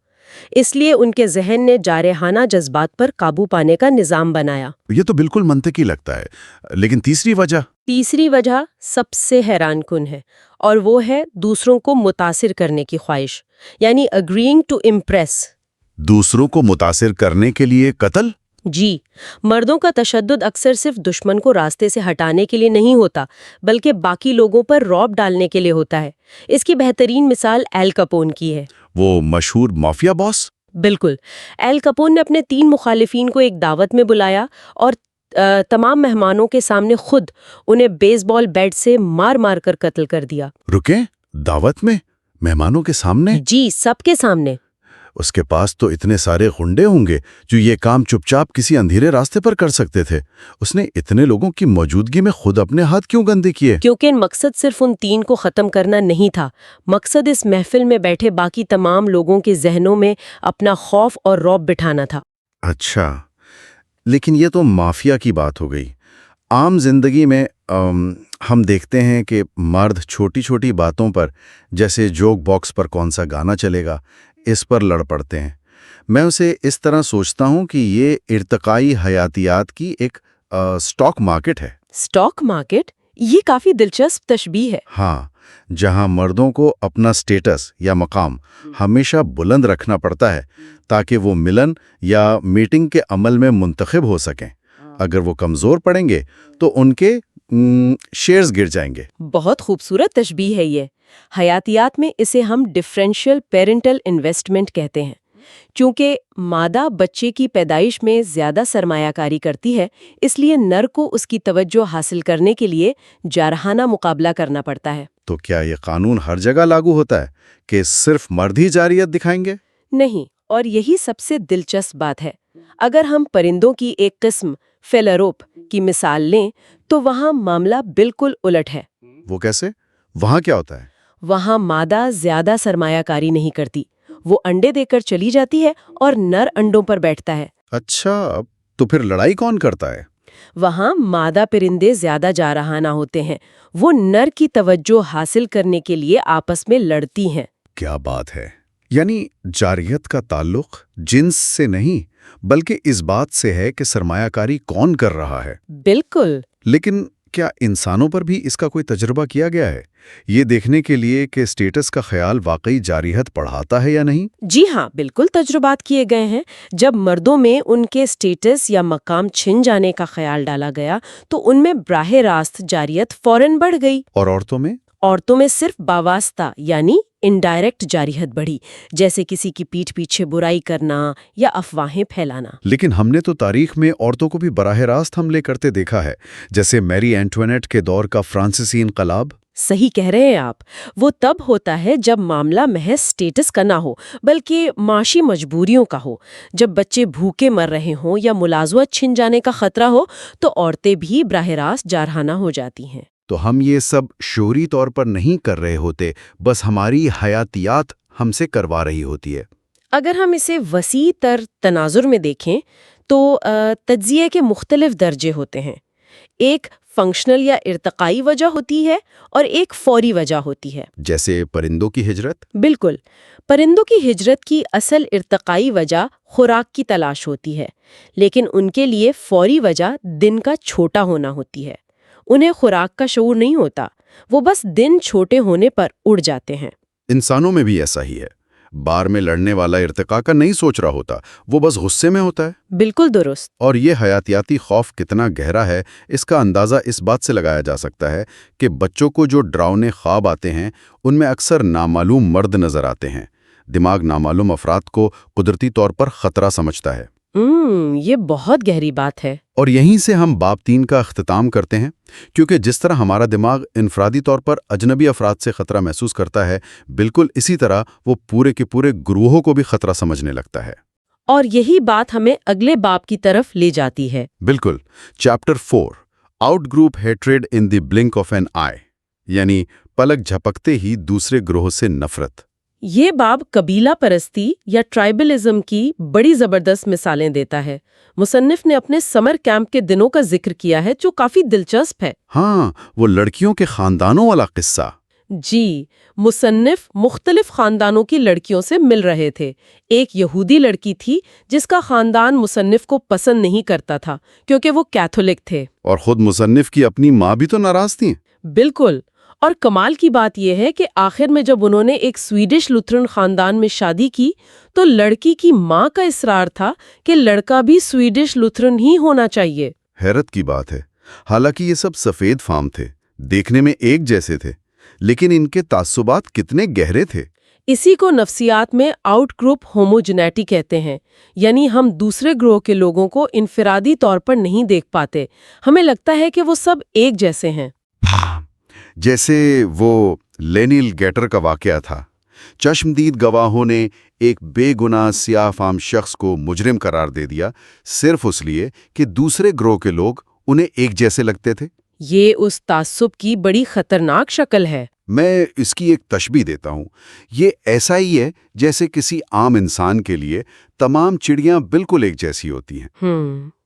S1: اس لیے ان کے ذہن نے جارحانہ جذبات پر قابو پانے کا نظام بنایا۔
S3: یہ تو بالکل منطقی لگتا ہے، لیکن تیسری وجہ
S1: سب سے حیران کن ہے، اور وہ ہے دوسروں کو متاثر کرنے کی خواہش، یعنی agreeing to impress۔
S3: دوسروں کو متاثر کرنے کے لیے قتل؟
S1: جی، مردوں کا تشدد اکثر صرف دشمن کو راستے سے ہٹانے کے لیے نہیں ہوتا، بلکہ باقی لوگوں پر رعب ڈالنے کے لیے ہوتا ہے۔ اس کی بہترین مثال ایل کپون کی ہے۔
S3: وہ مشہور مافیا باس؟
S1: بالکل، ایل کپون نے اپنے 3 مخالفین کو ایک دعوت میں بلایا اور تمام مہمانوں کے سامنے خود انہیں بیس بال بیٹ سے مار مار کر قتل کر دیا۔
S3: رکیں، دعوت میں؟ مہمانوں کے سامنے؟
S1: جی، سب کے سامنے۔
S3: اس کے پاس تو اتنے سارے غنڈے ہوں گے جو یہ کام چپ چاپ کسی اندھیرے راستے پر کر سکتے تھے۔ اس نے اتنے لوگوں کی موجودگی میں خود اپنے ہاتھ کیوں گندے کیے؟
S1: کیونکہ مقصد صرف ان 3 کو ختم کرنا نہیں تھا، مقصد اس محفل میں بیٹھے باقی تمام لوگوں کے ذہنوں میں اپنا خوف اور رعب بٹھانا تھا۔
S2: اچھا، لیکن یہ تو مافیا کی بات ہو گئی۔ عام زندگی میں ہم دیکھتے ہیں کہ مرد چھوٹی چھوٹی باتوں پر، جیسے جوک باکس پر کون سا گانا چلے گا، اس پر لڑ پڑتے ہیں۔ میں اسے اس طرح سوچتا ہوں کہ یہ ارتقائی حیاتیات کی ایک سٹاک مارکیٹ ہے۔
S1: Stock market? یہ کافی دلچسپ تشبیہ ہے۔
S2: ہاں، جہاں مردوں کو اپنا سٹیٹس یا مقام ہمیشہ بلند رکھنا پڑتا ہے تاکہ وہ ملن یا میٹنگ کے عمل میں منتخب ہو سکیں۔ اگر وہ کمزور پڑیں گے تو ان کے شیئرز گر جائیں گے۔
S1: بہت خوبصورت تشبیہ ہے یہ۔ حیاتیات میں اسے ہم ڈفرینشیل پیرنٹل انویسٹمنٹ کہتے ہیں۔ چونکہ مادہ بچے کی پیدائش میں زیادہ سرمایہ کاری کرتی ہے، اس لیے نر کو اس کی توجہ حاصل کرنے کے لیے جارحانہ مقابلہ کرنا پڑتا ہے۔
S2: تو کیا یہ قانون ہر جگہ لاگو ہوتا ہے کہ صرف مرد ہی جاریت دکھائیں گے؟
S1: نہیں، اور یہی سب سے دلچسپ بات ہے۔ اگر ہم پرندوں کی ایک قسم فیلروپ کی مثال لیں تو وہاں معاملہ بالکل الٹ ہے۔
S2: وہ کیسے؟ وہاں کیا ہوتا ہے؟
S1: وہاں مادہ زیادہ سرمایہ کاری نہیں کرتی، وہ انڈے دے کر چلی جاتی ہے اور نر انڈوں پر بیٹھتا ہے۔
S2: اچھا، تو پھر لڑائی کون کرتا ہے؟
S1: وہاں مادہ پرندے زیادہ جارحانہ ہوتے ہیں، وہ نر کی توجہ حاصل کرنے کے لیے آپس میں لڑتی ہیں۔
S2: کیا بات ہے! یعنی جاریت کا تعلق جنس سے نہیں بلکہ اس بات سے ہے کہ سرمایہ کاری کون کر رہا ہے۔
S1: بالکل۔
S2: لیکن کیا انسانوں پر بھی اس کا کوئی تجربہ کیا گیا ہے، یہ دیکھنے کے لیے کہ سٹیٹس کا خیال واقعی جارحیت بڑھاتا ہے یا نہیں؟
S1: جی ہاں، بالکل تجربات کیے گئے ہیں۔ جب مردوں میں ان کے سٹیٹس یا مقام چھن جانے کا خیال ڈالا گیا تو ان میں براہ راست جارحیت فوراً بڑھ گئی۔
S2: اور عورتوں میں؟
S1: عورتوں میں صرف باواسطہ یعنی انڈائریکٹ جارحیت بڑھی، جیسے کسی کی پیٹھ پیچھے برائی کرنا یا افواہیں پھیلانا۔
S2: لیکن ہم نے تو تاریخ میں عورتوں کو بھی براہ راست حملے کرتے دیکھا ہے، جیسے میری اینٹوینیٹ کے دور کا فرانسیسی انقلاب۔
S1: صحیح کہہ رہے ہیں آپ۔ وہ تب ہوتا ہے جب معاملہ محض سٹیٹس کا نہ ہو بلکہ معاشی مجبوریوں کا ہو۔ جب بچے بھوکے مر رہے ہوں یا ملازمت چھن جانے کا خطرہ ہو تو عورتیں بھی براہ راست جارحانہ ہو جاتی ہیں۔
S2: تو ہم یہ سب شعوری طور پر نہیں کر رہے ہوتے، بس ہماری حیاتیات ہم سے کروا رہی ہوتی ہے۔
S1: اگر ہم اسے وسیع تر تناظر میں دیکھیں تو تجزیے کے مختلف درجے ہوتے ہیں۔ ایک فنکشنل یا ارتقائی وجہ ہوتی ہے اور ایک فوری وجہ ہوتی ہے۔
S2: جیسے پرندوں کی ہجرت؟
S1: بالکل، پرندوں کی ہجرت کی اصل ارتقائی وجہ خوراک کی تلاش ہوتی ہے، لیکن ان کے لیے فوری وجہ دن کا چھوٹا ہونا ہوتی ہے۔ انہیں خوراک کا شعور نہیں ہوتا، وہ بس دن چھوٹے ہونے پر اڑ جاتے ہیں۔
S2: انسانوں میں بھی ایسا ہی ہے، بار میں لڑنے والا ارتقاء کا نہیں سوچ رہا ہوتا، وہ بس غصے میں ہوتا ہے۔
S1: بالکل درست۔
S2: اور یہ حیاتیاتی خوف کتنا گہرا ہے، اس کا اندازہ اس بات سے لگایا جا سکتا ہے کہ بچوں کو جو ڈراؤنے خواب آتے ہیں ان میں اکثر نامعلوم مرد نظر آتے ہیں۔ دماغ نامعلوم افراد کو قدرتی طور پر خطرہ سمجھتا ہے۔
S1: یہ بہت گہری بات ہے۔
S2: اور یہیں سے ہم باب 3 کا اختتام کرتے ہیں، کیونکہ جس طرح ہمارا دماغ انفرادی طور پر اجنبی افراد سے خطرہ محسوس کرتا ہے، بالکل اسی طرح وہ پورے کے پورے گروہوں کو بھی خطرہ سمجھنے لگتا ہے۔
S1: اور یہی بات ہمیں اگلے باب کی طرف لے جاتی ہے۔
S2: بالکل، chapter 4 out group hatred in the blink of an eye, یعنی پلک جھپکتے ہی دوسرے گروہ سے نفرت۔
S1: یہ باب قبیلہ پرستی یا ٹرائبلزم کی بڑی زبردست مثالیں دیتا ہے۔ مصنف نے اپنے سمر کیمپ کے دنوں کا ذکر کیا ہے جو کافی دلچسپ ہے۔
S2: ہاں، وہ لڑکیوں کے خاندانوں والا قصہ۔
S1: جی، مصنف مختلف خاندانوں کی لڑکیوں سے مل رہے تھے۔ ایک یہودی لڑکی تھی جس کا خاندان مصنف کو پسند نہیں کرتا تھا کیونکہ وہ کیتھولک تھے۔
S2: اور خود مصنف کی اپنی ماں بھی تو ناراض تھیں۔
S1: بالکل، اور کمال کی بات یہ ہے کہ آخر میں جب انہوں نے ایک سویڈش لوتھرن خاندان میں شادی کی تو لڑکی کی ماں کا اصرار تھا کہ لڑکا بھی سویڈش لوتھرن ہی ہونا چاہیے۔
S2: حیرت کی بات ہے، حالانکہ یہ سب سفید فام تھے، دیکھنے میں ایک جیسے تھے، لیکن ان کے تعصبات کتنے گہرے تھے۔
S1: اسی کو نفسیات میں آؤٹ گروپ ہوموجینیٹی کہتے ہیں، یعنی ہم دوسرے گروہ کے لوگوں کو انفرادی طور پر نہیں دیکھ پاتے، ہمیں لگتا ہے کہ وہ سب ایک جیسے ہیں۔
S2: جیسے وہ لینیل گیٹر کا واقعہ تھا، چشمدید گواہوں نے ایک بے گناہ سیاہ فام شخص کو مجرم قرار دے دیا صرف اس لیے کہ دوسرے گروہ کے لوگ انہیں ایک جیسے لگتے تھے۔
S1: یہ اس تعصب کی بڑی خطرناک شکل ہے۔
S2: میں اس کی ایک تشبیہ دیتا ہوں، یہ ایسا ہی ہے جیسے کسی عام انسان کے لیے تمام چڑیاں بالکل ایک جیسی ہوتی ہیں۔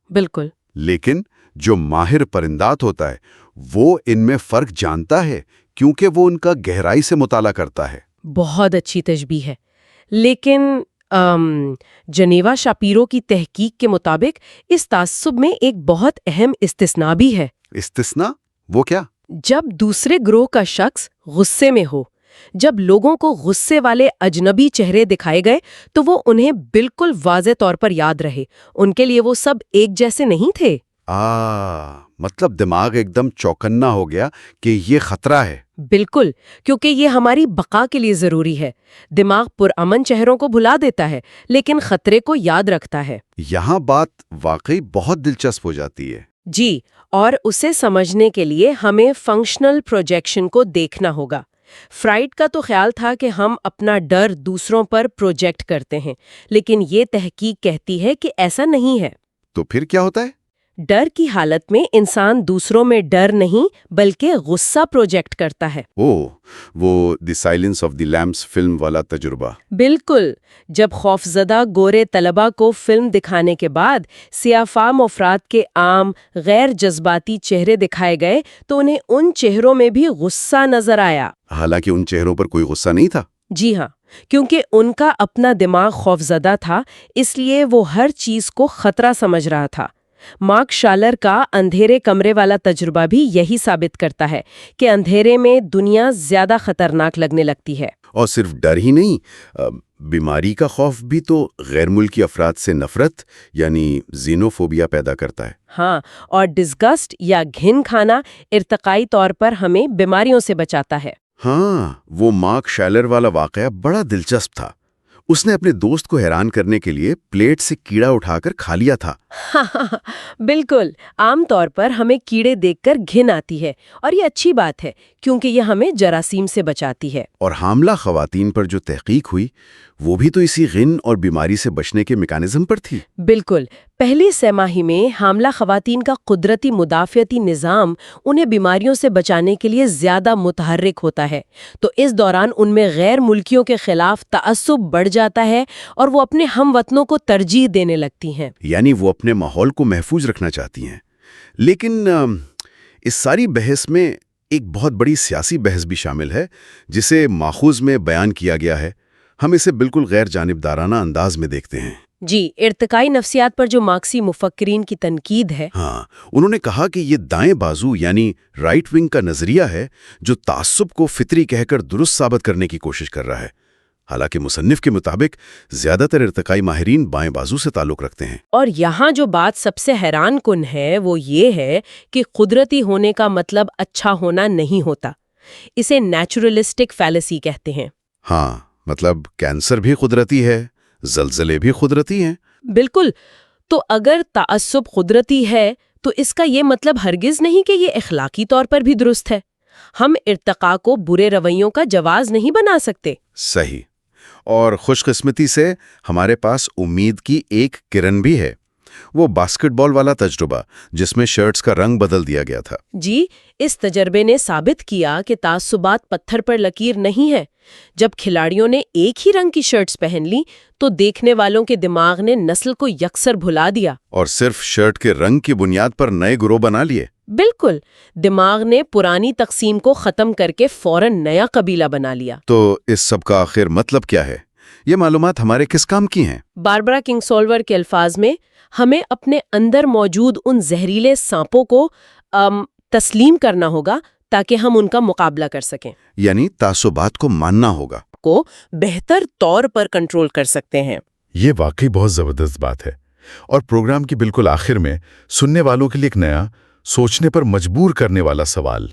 S1: بالکل۔
S2: لیکن جو ماہر پرندات ہوتا ہے وہ ان میں فرق جانتا ہے کیونکہ وہ ان کا گہرائی سے مطالعہ کرتا ہے۔
S1: بہت اچھی تشبیہ ہے، لیکن جنیوا شاپیرو کی تحقیق کے مطابق اس تعصب میں ایک بہت اہم استثناء بھی ہے۔
S2: استثناء؟ وہ کیا؟
S1: جب دوسرے گروہ کا شخص غصے میں ہو، جب لوگوں کو غصے والے اجنبی چہرے دکھائے گئے تو وہ انہیں بالکل واضح طور پر یاد رہے، ان کے لیے وہ سب ایک جیسے نہیں تھے۔
S2: مطلب دماغ ایک دم چوکنا ہو گیا کہ یہ خطرہ ہے۔
S1: بالکل، کیونکہ یہ ہماری بقا کے لیے ضروری ہے۔ دماغ پرامن چہروں کو بھلا دیتا ہے لیکن خطرے کو یاد رکھتا ہے۔
S2: یہاں بات واقعی بہت دلچسپ ہو جاتی ہے۔
S1: جی، اور اسے سمجھنے کے لیے ہمیں فنکشنل پروجیکشن کو دیکھنا ہوگا۔ فرائڈ کا تو خیال تھا کہ ہم اپنا ڈر دوسروں پر پروجیکٹ کرتے ہیں، لیکن یہ تحقیق کہتی ہے کہ ایسا نہیں ہے۔
S2: تو پھر کیا ہوتا ہے؟
S1: ڈر کی حالت میں انسان دوسروں میں ڈر نہیں بلکہ غصہ پروجیکٹ کرتا ہے۔
S2: وہ دی سائلنس آف دی لیمبس فلم والا تجربہ۔
S1: بالکل، جب خوفزدہ گورے طلبہ کو فلم دکھانے کے بعد سیاہ فام افراد کے عام غیر جذباتی چہرے دکھائے گئے تو انہیں ان چہروں میں بھی غصہ نظر آیا۔
S2: حالانکہ ان چہروں پر کوئی غصہ نہیں تھا۔
S1: جی ہاں، کیونکہ ان کا اپنا دماغ خوفزدہ تھا، اس لیے وہ ہر چیز کو خطرہ سمجھ رہا تھا۔ مارک شالر کا اندھیرے کمرے والا تجربہ بھی یہی ثابت کرتا ہے کہ اندھیرے میں دنیا زیادہ خطرناک لگنے لگتی ہے۔ اور
S2: صرف ڈر ہی نہیں، بیماری کا خوف بھی تو غیر ملکی افراد سے نفرت یعنی زینوفوبیا پیدا کرتا ہے۔
S1: ہاں، اور ڈسگسٹ یا گھن کھانا ارتقائی طور پر ہمیں بیماریوں سے بچاتا ہے۔
S2: ہاں، وہ مارک شالر والا واقعہ بڑا دلچسپ تھا۔ اس نے اپنے دوست کو حیران کرنے کے لیے پلیٹ سے کیڑا اٹھا کر کھا لیا تھا۔
S1: بالکل، عام طور پر ہمیں کیڑے دیکھ کر گھن آتی ہے اور یہ اچھی بات ہے کیونکہ یہ ہمیں جراثیم سے بچاتی ہے۔
S2: اور حاملہ خواتین پر جو تحقیق ہوئی وہ بھی تو اسی غن اور بیماری سے بچنے کے میکانزم پر تھی۔
S1: بالکل، پہلی سہ ماہی میں حاملہ خواتین کا قدرتی مدافعتی نظام انہیں بیماریوں سے بچانے کے لیے زیادہ متحرک ہوتا ہے، تو اس دوران ان میں غیر ملکیوں کے خلاف تعصب بڑھ جاتا ہے اور وہ اپنے ہم وطنوں کو ترجیح دینے لگتی ہیں۔
S2: یعنی وہ اپنے ماحول کو محفوظ رکھنا چاہتی ہیں۔ لیکن اس ساری بحث میں ایک بہت بڑی سیاسی بحث بھی شامل ہے جسے ماخوذ میں بیان کیا گیا ہے. ہم اسے بالکل غیر جانبدارانہ انداز میں دیکھتے ہیں.
S1: جی، ارتقائی نفسیات پر جو مارکسی مفکرین کی تنقید ہے.
S2: ہاں، انہوں نے کہا کہ یہ دائیں بازو یعنی رائٹ ونگ کا نظریہ ہے جو تعصب کو فطری کہہ کر درست ثابت کرنے کی کوشش کر رہا ہے. حالانکہ مصنف کے مطابق زیادہ تر ارتقائی ماہرین بائیں بازو سے تعلق رکھتے ہیں.
S1: اور یہاں جو بات سب سے حیران کن ہے وہ یہ ہے کہ قدرتی ہونے کا مطلب اچھا ہونا نہیں ہوتا. اسے نیچرلسٹک فیلسی کہتے ہیں.
S2: ہاں، مطلب کینسر بھی قدرتی ہے، زلزلے بھی قدرتی ہیں.
S1: بالکل. تو اگر تعصب قدرتی ہے تو اس کا یہ مطلب ہرگز نہیں کہ یہ اخلاقی طور پر بھی درست ہے. ہم ارتقاء کو برے رویوں کا جواز نہیں بنا سکتے.
S2: صحیح. اور خوش قسمتی سے ہمارے پاس امید کی ایک کرن بھی ہے. وہ باسکٹ بال والا تجربہ جس میں شرٹس کا رنگ بدل دیا گیا تھا.
S1: جی، اس تجربے نے ثابت کیا کہ تعصبات پتھر پر لکیر نہیں ہے. جب کھلاڑیوں نے ایک ہی رنگ کی شرٹس پہن لی تو دیکھنے والوں کے دماغ نے نسل کو یکسر بھلا دیا.
S2: اور صرف شرٹ کے رنگ کی بنیاد پر نئے گروہ بنا لیے.
S1: بالکل. دماغ نے پرانی تقسیم کو ختم کر کے فوراً نیا قبیلہ بنا لیا.
S2: تو اس سب کا آخر مطلب کیا ہے؟ یہ معلومات ہمارے کس کام کی ہیں؟
S1: باربرا کنگسولور کے الفاظ میں ہمیں اپنے اندر موجود ان زہریلے سانپوں کو تسلیم کرنا ہوگا تاکہ ہم ان کا مقابلہ کر سکیں.
S2: یعنی تعصبات کو ماننا ہوگا.
S1: کو بہتر طور پر کنٹرول کر سکتے ہیں.
S3: یہ واقعی بہت زبردست بات ہے. اور پروگرام کی بالکل آخر میں سننے والوں کے لیے ایک نیا سوچنے پر مجبور کرنے والا سوال.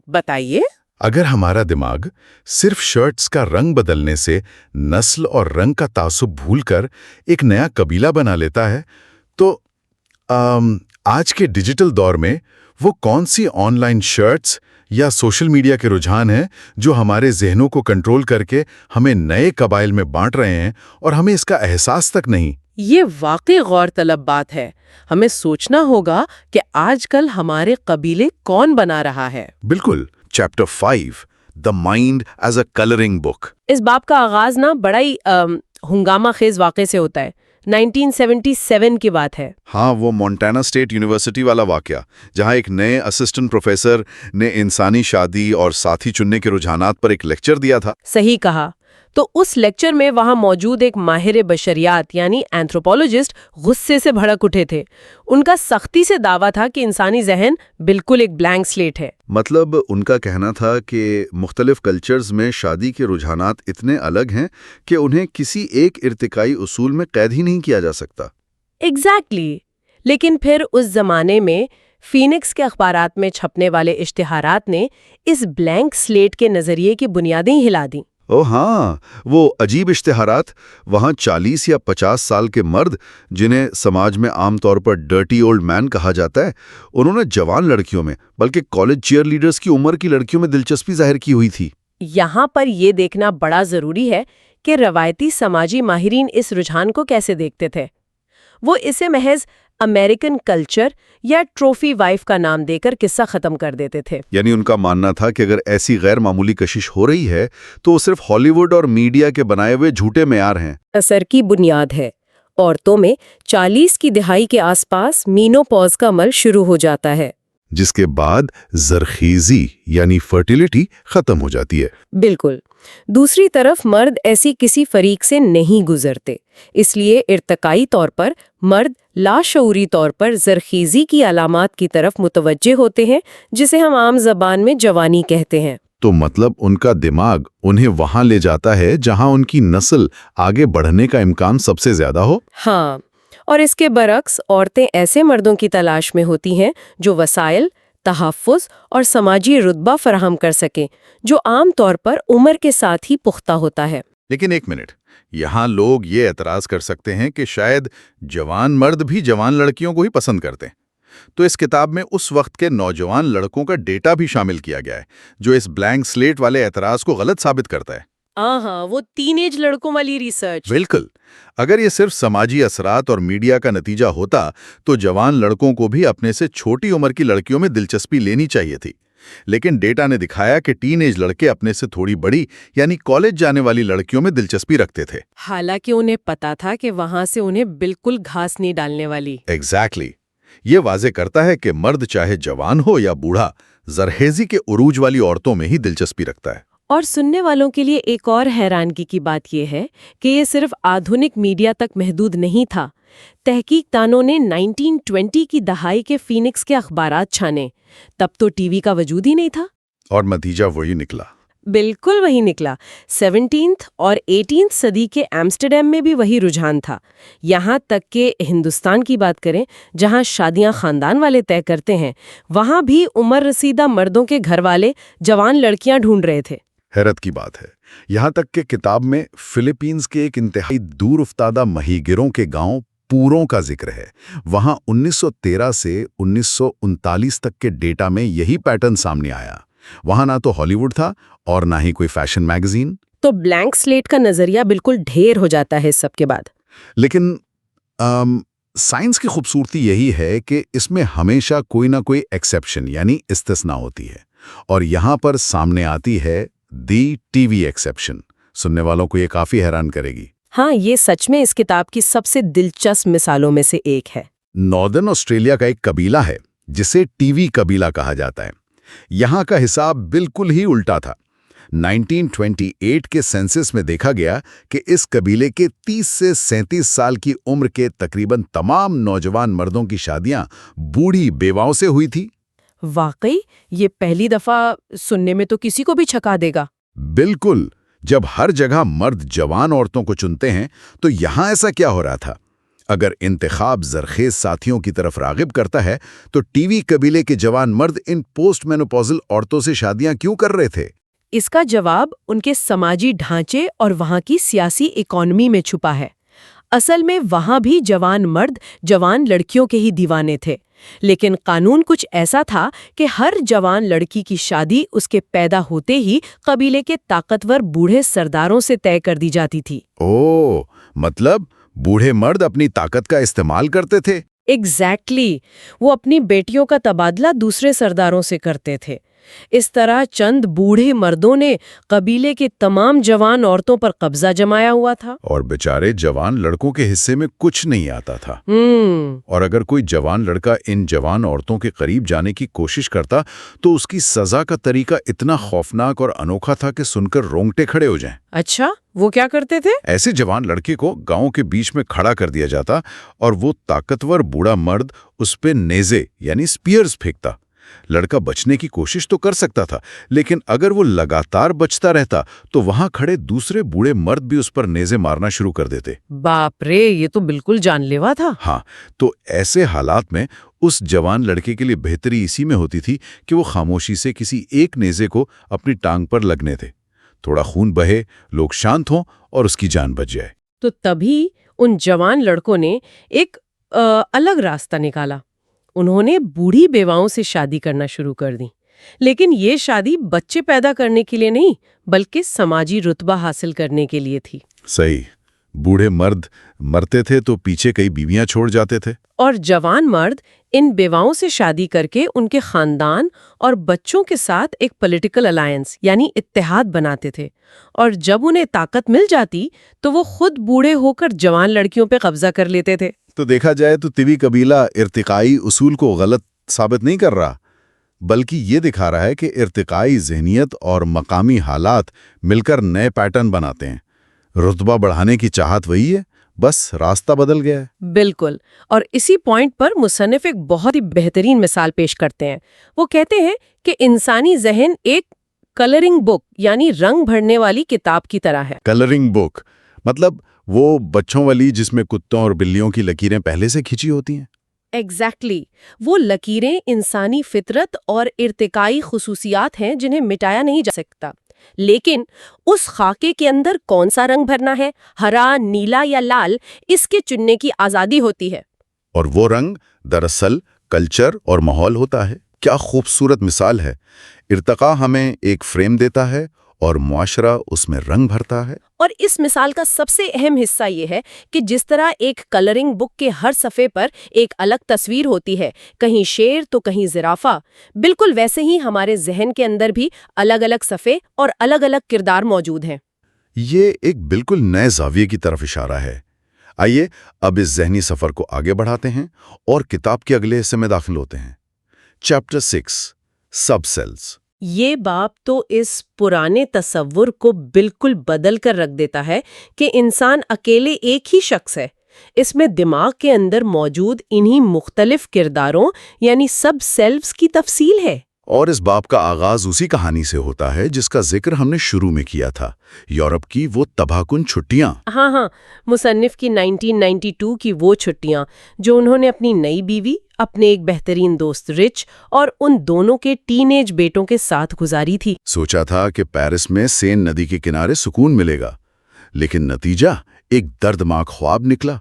S1: بتائیے.
S3: اگر ہمارا دماغ صرف شرٹس کا رنگ بدلنے سے نسل اور رنگ کا تعصب بھول کر ایک نیا قبیلہ بنا لیتا ہے تو آج کے ڈیجیٹل دور میں وہ کون سی آن لائن شرٹس یا سوشل میڈیا کے رجحان ہیں جو ہمارے ذہنوں کو کنٹرول کر کے ہمیں نئے قبائل میں بانٹ رہے ہیں اور ہمیں اس کا احساس تک نہیں؟
S1: یہ واقعی غور طلب بات ہے. ہمیں سوچنا ہوگا کہ آج کل ہمارے قبیلے کون بنا رہا ہے.
S2: بالکل. Chapter 5 The Mind as a Coloring Book.
S1: اس باب کا آغاز بڑا ہی ہنگامہ خیز واقعے سے ہوتا ہے. 1977 کی بات ہے.
S2: ہاں، وہ مونٹانا اسٹیٹ یونیورسٹی والا واقعہ جہاں ایک نئے اسسٹنٹ پروفیسر نے انسانی شادی اور ساتھی چننے کے رجحانات پر ایک لیکچر دیا تھا.
S1: صحیح کہا. تو اس لیکچر میں وہاں موجود ایک ماہر بشریات یعنی اینتھروپولوجسٹ غصے سے بھڑک اٹھے تھے. ان کا سختی سے دعویٰ تھا کہ انسانی ذہن بالکل ایک بلینک سلیٹ ہے.
S2: مطلب ان کا کہنا تھا کہ مختلف کلچرز میں شادی کے رجحانات اتنے الگ ہیں کہ انہیں کسی ایک ارتقائی اصول میں قید ہی نہیں کیا جا سکتا.
S1: ایگزیکٹلی. لیکن پھر اس زمانے میں فینکس کے اخبارات میں چھپنے والے اشتہارات نے اس بلینک سلیٹ کے نظریے کی بنیادیں ہلا دیں.
S2: ہاں، وہ عجیب اشتہارات. وہاں 40 یا 50 سال کے مرد جنہیں سماج میں عام طور پر ڈرٹی اولڈ مین کہا جاتا ہے، انہوں نے جوان لڑکیوں میں بلکہ کالج چیئر لیڈرز کی عمر کی لڑکیوں میں دلچسپی ظاہر کی ہوئی تھی.
S1: یہاں پر یہ دیکھنا بڑا ضروری ہے کہ روایتی سماجی ماہرین اس رجحان کو کیسے دیکھتے تھے. وہ اسے محض امریکن کلچر یا ٹروفی وائف کا نام دے کر قصہ ختم کر دیتے تھے.
S2: یعنی ان کا ماننا تھا کہ اگر ایسی غیر معمولی کشش ہو رہی ہے تو وہ صرف ہالی ووڈ اور میڈیا کے بنائے ہوئے جھوٹے معیار ہیں.
S1: اثر کی بنیاد ہے. عورتوں میں 40 کی دہائی کے آس پاس مینوپاز کا عمل شروع ہو جاتا ہے،
S3: جس کے بعد زرخیزی یعنی فرٹیلیٹی ختم ہو جاتی ہے.
S1: بالکل. دوسری طرف مرد ایسی کسی فریق سے نہیں گزرتے، اس لیے ارتقائی طور پر مرد لاشعوری طور پر زرخیزی کی علامات کی طرف متوجہ ہوتے ہیں، جسے ہم عام زبان میں جوانی کہتے ہیں.
S3: تو مطلب ان کا دماغ انہیں وہاں لے جاتا ہے جہاں ان کی نسل آگے بڑھنے کا امکان سب سے زیادہ ہو.
S1: ہاں، اور اس کے برعکس عورتیں ایسے مردوں کی تلاش میں ہوتی ہیں جو وسائل، تحفظ اور سماجی رتبہ فراہم کر سکیں، جو عام طور پر عمر کے ساتھ ہی پختہ ہوتا ہے.
S2: لیکن ایک منٹ، یہاں لوگ یہ اعتراض کر سکتے ہیں کہ شاید جوان مرد بھی جوان لڑکیوں کو ہی پسند کرتے ہیں. تو اس کتاب میں اس وقت کے نوجوان لڑکوں کا ڈیٹا بھی شامل کیا گیا ہے جو اس بلینک سلیٹ والے اعتراض کو غلط ثابت کرتا ہے.
S1: ہاں، وہ ٹین ایج لڑکوں والی ریسرچ.
S2: بالکل. اگر یہ صرف سماجی اثرات اور میڈیا کا نتیجہ ہوتا تو جوان لڑکوں کو بھی اپنے سے چھوٹی عمر کی لڑکیوں میں دلچسپی لینی چاہیے تھی. لیکن ڈیٹا نے دکھایا کہ ٹین ایج لڑکے اپنے سے تھوڑی بڑی یعنی کالج جانے والی لڑکیوں میں دلچسپی رکھتے تھے،
S1: حالانکہ انہیں پتا تھا کہ وہاں سے انہیں بالکل گھاس نہیں ڈالنے والی.
S2: ایگزیکٹلی. یہ واضح کرتا ہے کہ مرد چاہے جوان ہو یا بوڑھا، زرخیزی کے عروج والی عورتوں میں ہی دلچسپی رکھتا ہے۔
S1: اور سننے والوں کے لیے ایک اور حیرانگی کی بات یہ ہے کہ یہ صرف آدھونک میڈیا تک محدود نہیں تھا۔ تحقیق دانوں نے 1920 کی دہائی کے فینکس کے اخبارات چھانے، تب تو ٹی وی کا وجود ہی نہیں تھا۔
S2: اور نتیجہ وہی نکلا۔
S1: بالکل وہی نکلا۔ 17ویں اور 18ویں صدی کے ایمسٹرڈیم میں بھی وہی رجحان تھا، یہاں تک کہ ہندوستان کی بات کریں جہاں شادیاں خاندان والے طے کرتے ہیں، وہاں بھی عمر رسیدہ مردوں کے گھر والے جوان لڑکیاں ڈھونڈ رہے تھے۔
S2: حیرت کی بات ہے، یہاں تک کہ کتاب میں فلپینز کے ایک انتہائی دور افتادہ مہی گیروں کے گاؤں پوروں کا ذکر ہے۔ وہاں 1913 سے 1939 تک کے ڈیٹا میں یہی پیٹرن سامنے آیا۔ وہاں نہ تو ہالی ووڈ تھا اور نہ ہی کوئی فیشن میگزین۔
S1: تو بلینک سلیٹ کا نظریہ بالکل ڈھیر ہو جاتا ہے اس سب کے بعد۔
S2: لیکن سائنس کی خوبصورتی یہی ہے کہ اس میں ہمیشہ کوئی نہ کوئی ایکسیپشن یعنی استثناء ہوتی ہے، اور یہاں پر سامنے آتی ہے دی ٹی وی ایکسیپشن۔ سننے والوں کو یہ کافی حیران کرے گی۔
S1: ہاں، یہ سچ میں اس کتاب کی سب سے دلچسپ مثالوں میں سے ایک ہے۔
S2: ناردرن آسٹریلیا کا ایک قبیلہ ہے جسے ٹی وی قبیلہ کہا جاتا ہے۔ یہاں کا حساب بالکل ہی الٹا تھا۔ 1928 کے سینسس میں دیکھا گیا کہ اس قبیلے کے 30 سے 37 سال کی عمر کے تقریباً تمام نوجوان مردوں کی شادیاں بوڑھی بیواؤں سے ہوئی تھی۔
S1: واقعی یہ پہلی دفعہ سننے میں تو کسی کو بھی چھکا دے گا۔
S2: بالکل، جب ہر جگہ مرد جوان عورتوں کو چنتے ہیں تو یہاں ایسا کیا ہو رہا تھا؟ اگر انتخاب زرخیز ساتھیوں کی طرف راغب کرتا ہے تو ٹی وی قبیلے کے جوان مرد ان پوسٹ مینوپوزل عورتوں سے شادیاں کیوں کر رہے تھے؟
S1: اس کا جواب ان کے سماجی ڈھانچے اور وہاں کی سیاسی اکانومی میں چھپا ہے۔ اصل میں وہاں بھی جوان مرد جوان لڑکیوں کے ہی دیوانے تھے، لیکن قانون کچھ ایسا تھا کہ ہر جوان لڑکی کی شادی اس کے پیدا ہوتے ہی قبیلے کے طاقتور بوڑھے سرداروں سے طے کر دی جاتی تھی۔
S2: اوہ، مطلب بوڑھے مرد اپنی طاقت کا استعمال کرتے تھے؟
S1: ایگزیکٹلی، وہ اپنی بیٹیوں کا تبادلہ دوسرے سرداروں سے کرتے تھے۔ اس طرح چند بوڑھے مردوں نے قبیلے کے تمام جوان عورتوں پر قبضہ جمایا ہوا تھا۔
S2: اور بیچارے جوان لڑکوں کے حصے میں کچھ نہیں آتا تھا۔ اور اگر کوئی جوان لڑکا ان جوان عورتوں کے قریب جانے کی کوشش کرتا تو اس کی سزا کا طریقہ اتنا خوفناک اور انوکھا تھا کہ سن کر رونگٹے کھڑے ہو جائیں۔
S1: اچھا، وہ کیا کرتے تھے؟
S2: ایسے جوان لڑکے کو گاؤں کے بیچ میں کھڑا کر دیا جاتا اور وہ طاقتور بوڑھا مرد اس پہ نیزے یعنی سپیئرز پھینکتا۔ لڑکا بچنے کی کوشش تو کر سکتا تھا، لیکن اگر وہ لگاتار بچتا رہتا تو وہاں کھڑے دوسرے بوڑھے مرد بھی اس پر نیزے مارنا شروع کر دیتے۔
S1: باپ رے، یہ تو بالکل جان لیوا تھا۔
S2: ہاں، تو ایسے حالات میں اس جوان لڑکے کے لیے بہتری اسی میں ہوتی تھی کہ وہ خاموشی سے کسی ایک نیزے کو اپنی ٹانگ پر لگنے دے، تھوڑا خون بہے، لوگ شانت ہوں اور اس کی جان بچ جائے۔
S1: تو تبھی ان جوان لڑکوں نے ایک الگ راستہ نکالا۔ انہوں نے بوڑھی بیواؤں سے شادی کرنا شروع کر دی، لیکن یہ شادی بچے پیدا کرنے کے لیے نہیں بلکہ سماجی رتبہ حاصل کرنے کے لیے تھی۔
S2: صحیح، بوڑھے مرد مرتے تھے تو پیچھے کئی بیویاں چھوڑ جاتے تھے،
S1: اور جوان مرد ان بیواؤں سے شادی کر کے ان کے خاندان اور بچوں کے ساتھ ایک پولیٹیکل الائنس یعنی اتحاد بناتے تھے، اور جب انہیں طاقت مل جاتی تو وہ خود بوڑھے ہو کر جوان لڑکیوں پہ قبضہ کر لیتے تھے۔
S2: تو دیکھا جائے تو طبی قبیلہ ارتقائی اصول کو غلط ثابت نہیں کر رہا، بلکہ یہ دکھا رہا ہے کہ ارتقائی ذہنیت اور مقامی حالات مل کر نئے پیٹرن بناتے ہیں۔ رتبہ بڑھانے کی چاہت وہی ہے، بس راستہ بدل گیا ہے۔
S1: بالکل، اور اسی پوائنٹ پر مصنف ایک بہت ہی بہترین مثال پیش کرتے ہیں۔ وہ کہتے ہیں کہ انسانی ذہن ایک کلرنگ بک یعنی رنگ بھرنے والی کتاب کی طرح ہے۔
S2: کلرنگ بک مطلب وہ بچوں والی جس میں کتوں اور بلیوں کی لکیریں پہلے سے کھینچی ہوتی ہیں؟
S1: ایگزیکٹلی، وہ لکیریں انسانی فطرت اور ارتقائی خصوصیات ہیں جنہیں مٹایا نہیں جا سکتا، لیکن اس خاکے کے اندر کون سا رنگ بھرنا ہے، ہرا، نیلا یا لال، اس کے چننے کی آزادی ہوتی ہے۔
S2: اور وہ رنگ دراصل کلچر اور ماحول ہوتا ہے۔ کیا خوبصورت مثال ہے۔ ارتقاء ہمیں ایک فریم دیتا ہے اور معاشرہ اس میں رنگ بھرتا ہے۔
S1: اور اس مثال کا سب سے اہم حصہ یہ ہے کہ جس طرح ایک کلرنگ بک کے ہر صفحے پر ایک الگ تصویر ہوتی ہے، کہیں شیر تو کہیں زرافہ، بالکل ویسے ہی ہمارے ذہن کے اندر بھی الگ الگ صفحے اور الگ الگ کردار موجود ہیں۔
S2: یہ ایک بالکل نئے زاویے کی طرف اشارہ ہے۔ آئیے اب اس ذہنی سفر کو آگے بڑھاتے ہیں اور کتاب کے اگلے حصے میں داخل ہوتے ہیں۔ چیپٹر 6 سب سیلز۔
S1: یہ باب تو اس پرانے تصور کو بالکل بدل کر رکھ دیتا ہے کہ انسان اکیلے ایک ہی شخص ہے۔ اس میں دماغ کے اندر موجود انہی مختلف کرداروں یعنی سب سیلز کی تفصیل ہے۔
S2: اور اس باب کا آغاز اسی کہانی سے ہوتا ہے جس کا ذکر ہم نے شروع میں کیا تھا، یورپ کی وہ تباہ کن چھٹیاں۔
S1: ہاں، مصنف کی 1992 کی وہ چھٹیاں جو انہوں نے اپنی نئی بیوی، اپنے ایک بہترین دوست رچ اور ان دونوں کے ٹین ایج بیٹوں کے ساتھ گزاری تھی۔
S2: سوچا تھا کہ پیرس میں سین ندی کے کنارے سکون ملے گا، لیکن نتیجہ ایک دردناک خواب نکلا۔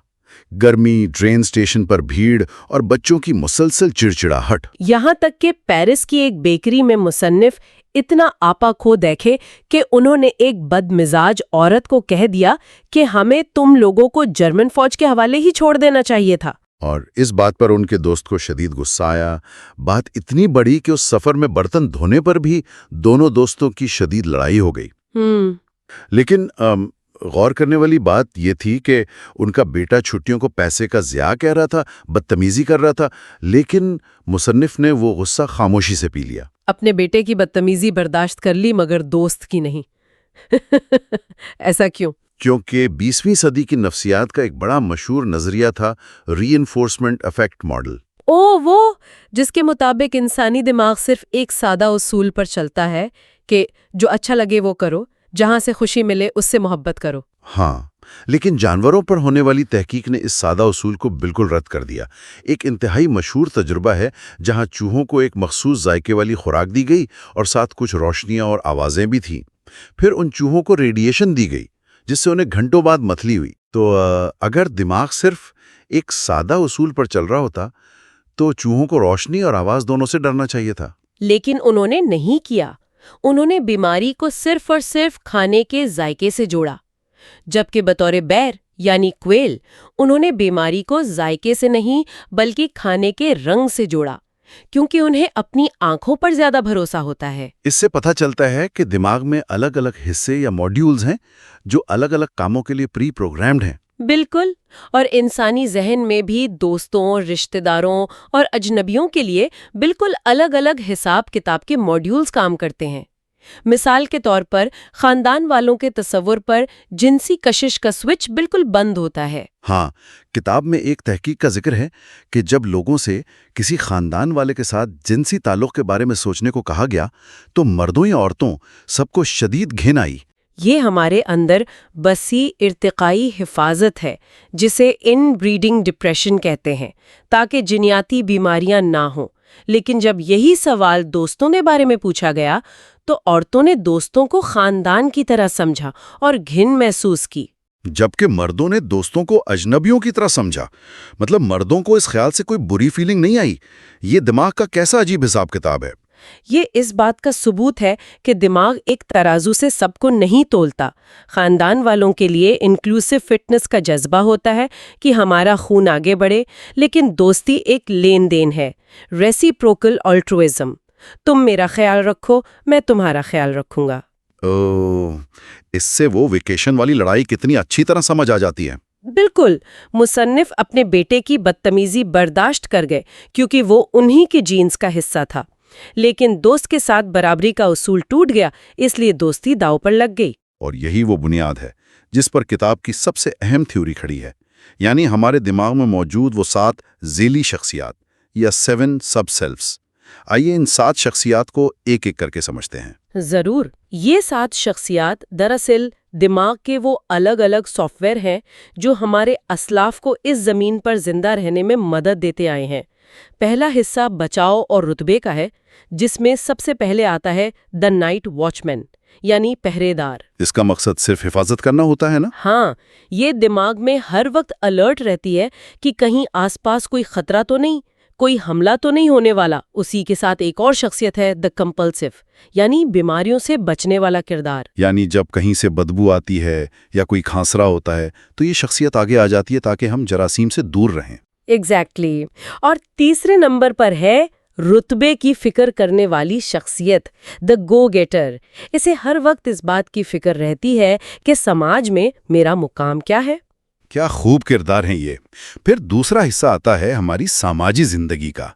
S2: گرمی، ٹرین اسٹیشن پر بھیڑ اور بچوں کی مسلسل چڑچڑاہٹ۔
S1: یہاں تک کہ پیرس کی ایک بیکری میں مصنف اتنا آپا کھو دیکھے کہ انہوں نے ایک بد مزاج عورت کو کہہ دیا کہ ہمیں تم لوگوں کو جرمن فوج کے حوالے ہی چھوڑ دینا چاہیے تھا۔
S2: اور اس بات پر ان کے دوست کو شدید غصہ آیا۔ بات اتنی بڑی کہ اس سفر میں برتن دھونے پر بھی دونوں دوستوں کی شدید لڑائی ہو گئی۔ لیکن غور کرنے والی بات یہ تھی کہ ان کا بیٹا چھٹیوں کو پیسے کا ضیاع کہہ رہا تھا، بدتمیزی کر رہا تھا، لیکن مصنف نے وہ غصہ خاموشی سے پی لیا۔
S1: اپنے بیٹے کی بدتمیزی برداشت کر لی مگر دوست کی نہیں۔ ایسا کیوں؟
S2: کیونکہ 20ویں صدی کی نفسیات کا ایک بڑا مشہور نظریہ تھا ری انفورسمنٹ افیکٹ ماڈل۔
S1: وہ جس کے مطابق انسانی دماغ صرف ایک سادہ اصول پر چلتا ہے کہ جو اچھا لگے وہ کرو، جہاں سے خوشی ملے اس سے محبت کرو۔
S2: ہاں، لیکن جانوروں پر ہونے والی تحقیق نے اس سادہ اصول کو بالکل رد کر دیا۔ ایک انتہائی مشہور تجربہ ہے جہاں چوہوں کو ایک مخصوص ذائقے والی خوراک دی گئی اور ساتھ کچھ روشنیاں اور آوازیں بھی تھیں۔ پھر ان چوہوں کو ریڈیشن دی گئی جس سے انہیں گھنٹوں بعد متلی ہوئی۔ تو اگر دماغ صرف ایک سادہ اصول پر چل رہا ہوتا تو چوہوں کو روشنی اور آواز دونوں سے ڈرنا چاہیے تھا۔
S1: لیکن انہوں نے نہیں کیا۔ انہوں نے بیماری کو صرف اور صرف کھانے کے ذائقے سے جوڑا، جبکہ بطور بیر یعنی کویل انہوں نے بیماری کو ذائقے سے نہیں بلکہ کھانے کے رنگ سے جوڑا، کیونکہ انہیں اپنی آنکھوں پر زیادہ بھروسہ ہوتا ہے۔
S2: اس سے پتہ چلتا ہے کہ دماغ میں الگ الگ حصے یا ماڈیولز ہیں جو الگ الگ کاموں کے لیے پری پروگرامڈ ہیں۔
S1: بالکل، اور انسانی ذہن میں بھی دوستوں، رشتہ داروں اور اجنبیوں کے لیے بالکل الگ الگ حساب کتاب کے ماڈیولز کام کرتے ہیں۔ مثال کے طور پر خاندان والوں کے تصور پر جنسی کشش کا سوئچ بالکل بند ہوتا ہے۔
S2: ہاں، کتاب میں ایک تحقیق کا ذکر ہے کہ جب لوگوں سے کسی خاندان والے کے ساتھ جنسی تعلق کے بارے میں سوچنے کو کہا گیا تو مردوں یا عورتوں سب کو شدید گھن آئی۔
S1: یہ ہمارے اندر وسیع ارتقائی حفاظت ہے جسے ان بریڈنگ ڈپریشن کہتے ہیں، تاکہ جنیاتی بیماریاں نہ ہوں۔ لیکن جب یہی سوال دوستوں کے بارے میں پوچھا گیا تو عورتوں نے دوستوں کو خاندان کی طرح سمجھا اور گھن محسوس کی،
S2: جبکہ مردوں نے دوستوں کو اجنبیوں کی طرح سمجھا۔ مطلب مردوں کو اس خیال سے کوئی بری فیلنگ نہیں آئی۔ یہ دماغ کا کیسا عجیب حساب کتاب ہے۔
S1: یہ اس بات کا ثبوت ہے کہ دماغ ایک ترازو سے سب کو نہیں تولتا۔ خاندان والوں کے لیے انکلوسیو فٹنس کا جذبہ ہوتا ہے کہ ہمارا خون آگے بڑھے، لیکن دوستی ایک لین دین ہے، ریسیپروکل آلٹروئزم۔ تم میرا خیال رکھو، میں تمہارا خیال رکھوں گا۔
S2: اس سے وہ ویکیشن والی لڑائی کتنی اچھی طرح سمجھ آ جاتی ہے۔
S1: بالکل، مصنف اپنے بیٹے کی بدتمیزی برداشت کر گئے کیونکہ وہ انہی کے جینز کا حصہ تھا، لیکن دوست کے ساتھ برابری کا اصول ٹوٹ گیا، اس لیے دوستی داؤ پر لگ گئی۔
S2: اور یہی وہ بنیاد ہے جس پر کتاب کی سب سے اہم تھیوری کھڑی ہے، یعنی ہمارے دماغ میں موجود وہ 7 ذیلی شخصیات یا 7 سب سیلفز۔ آئیے ان 7 شخصیات کو ایک ایک کر کے سمجھتے ہیں۔
S1: ضرور۔ یہ 7 شخصیات دراصل دماغ کے وہ الگ الگ سافٹ ویئر ہیں جو ہمارے اسلاف کو اس زمین پر زندہ رہنے میں مدد دیتے آئے ہیں۔ پہلا حصہ بچاؤ اور رتبے کا ہے، جس میں سب سے پہلے آتا ہے دی نائٹ واچ مین یعنی پہرے دار۔
S2: اس کا مقصد صرف حفاظت کرنا ہوتا ہے نا؟
S1: ہاں، یہ دماغ میں ہر وقت الرٹ رہتی ہے کہ کہیں آس پاس کوئی خطرہ تو نہیں، کوئی حملہ تو نہیں ہونے والا۔ اسی کے ساتھ ایک اور شخصیت ہے دی کمپلسیو یعنی بیماریوں سے بچنے والا کردار۔
S2: یعنی جب کہیں سے بدبو آتی ہے یا کوئی کھانسرا ہوتا ہے تو یہ شخصیت آگے آ جاتی ہے تاکہ ہم جراثیم سے دور رہیں۔
S1: ایگزیکٹلی۔ اور تیسرے نمبر پر ہے رتبے کی فکر کرنے والی شخصیت، دی گو گیٹر۔ اسے ہر وقت اس بات کی فکر رہتی ہے کہ سماج میں میرا مقام کیا ہے۔
S2: کیا خوب کردار ہیں یہ. پھر دوسرا حصہ آتا ہے ہماری سماجی زندگی کا.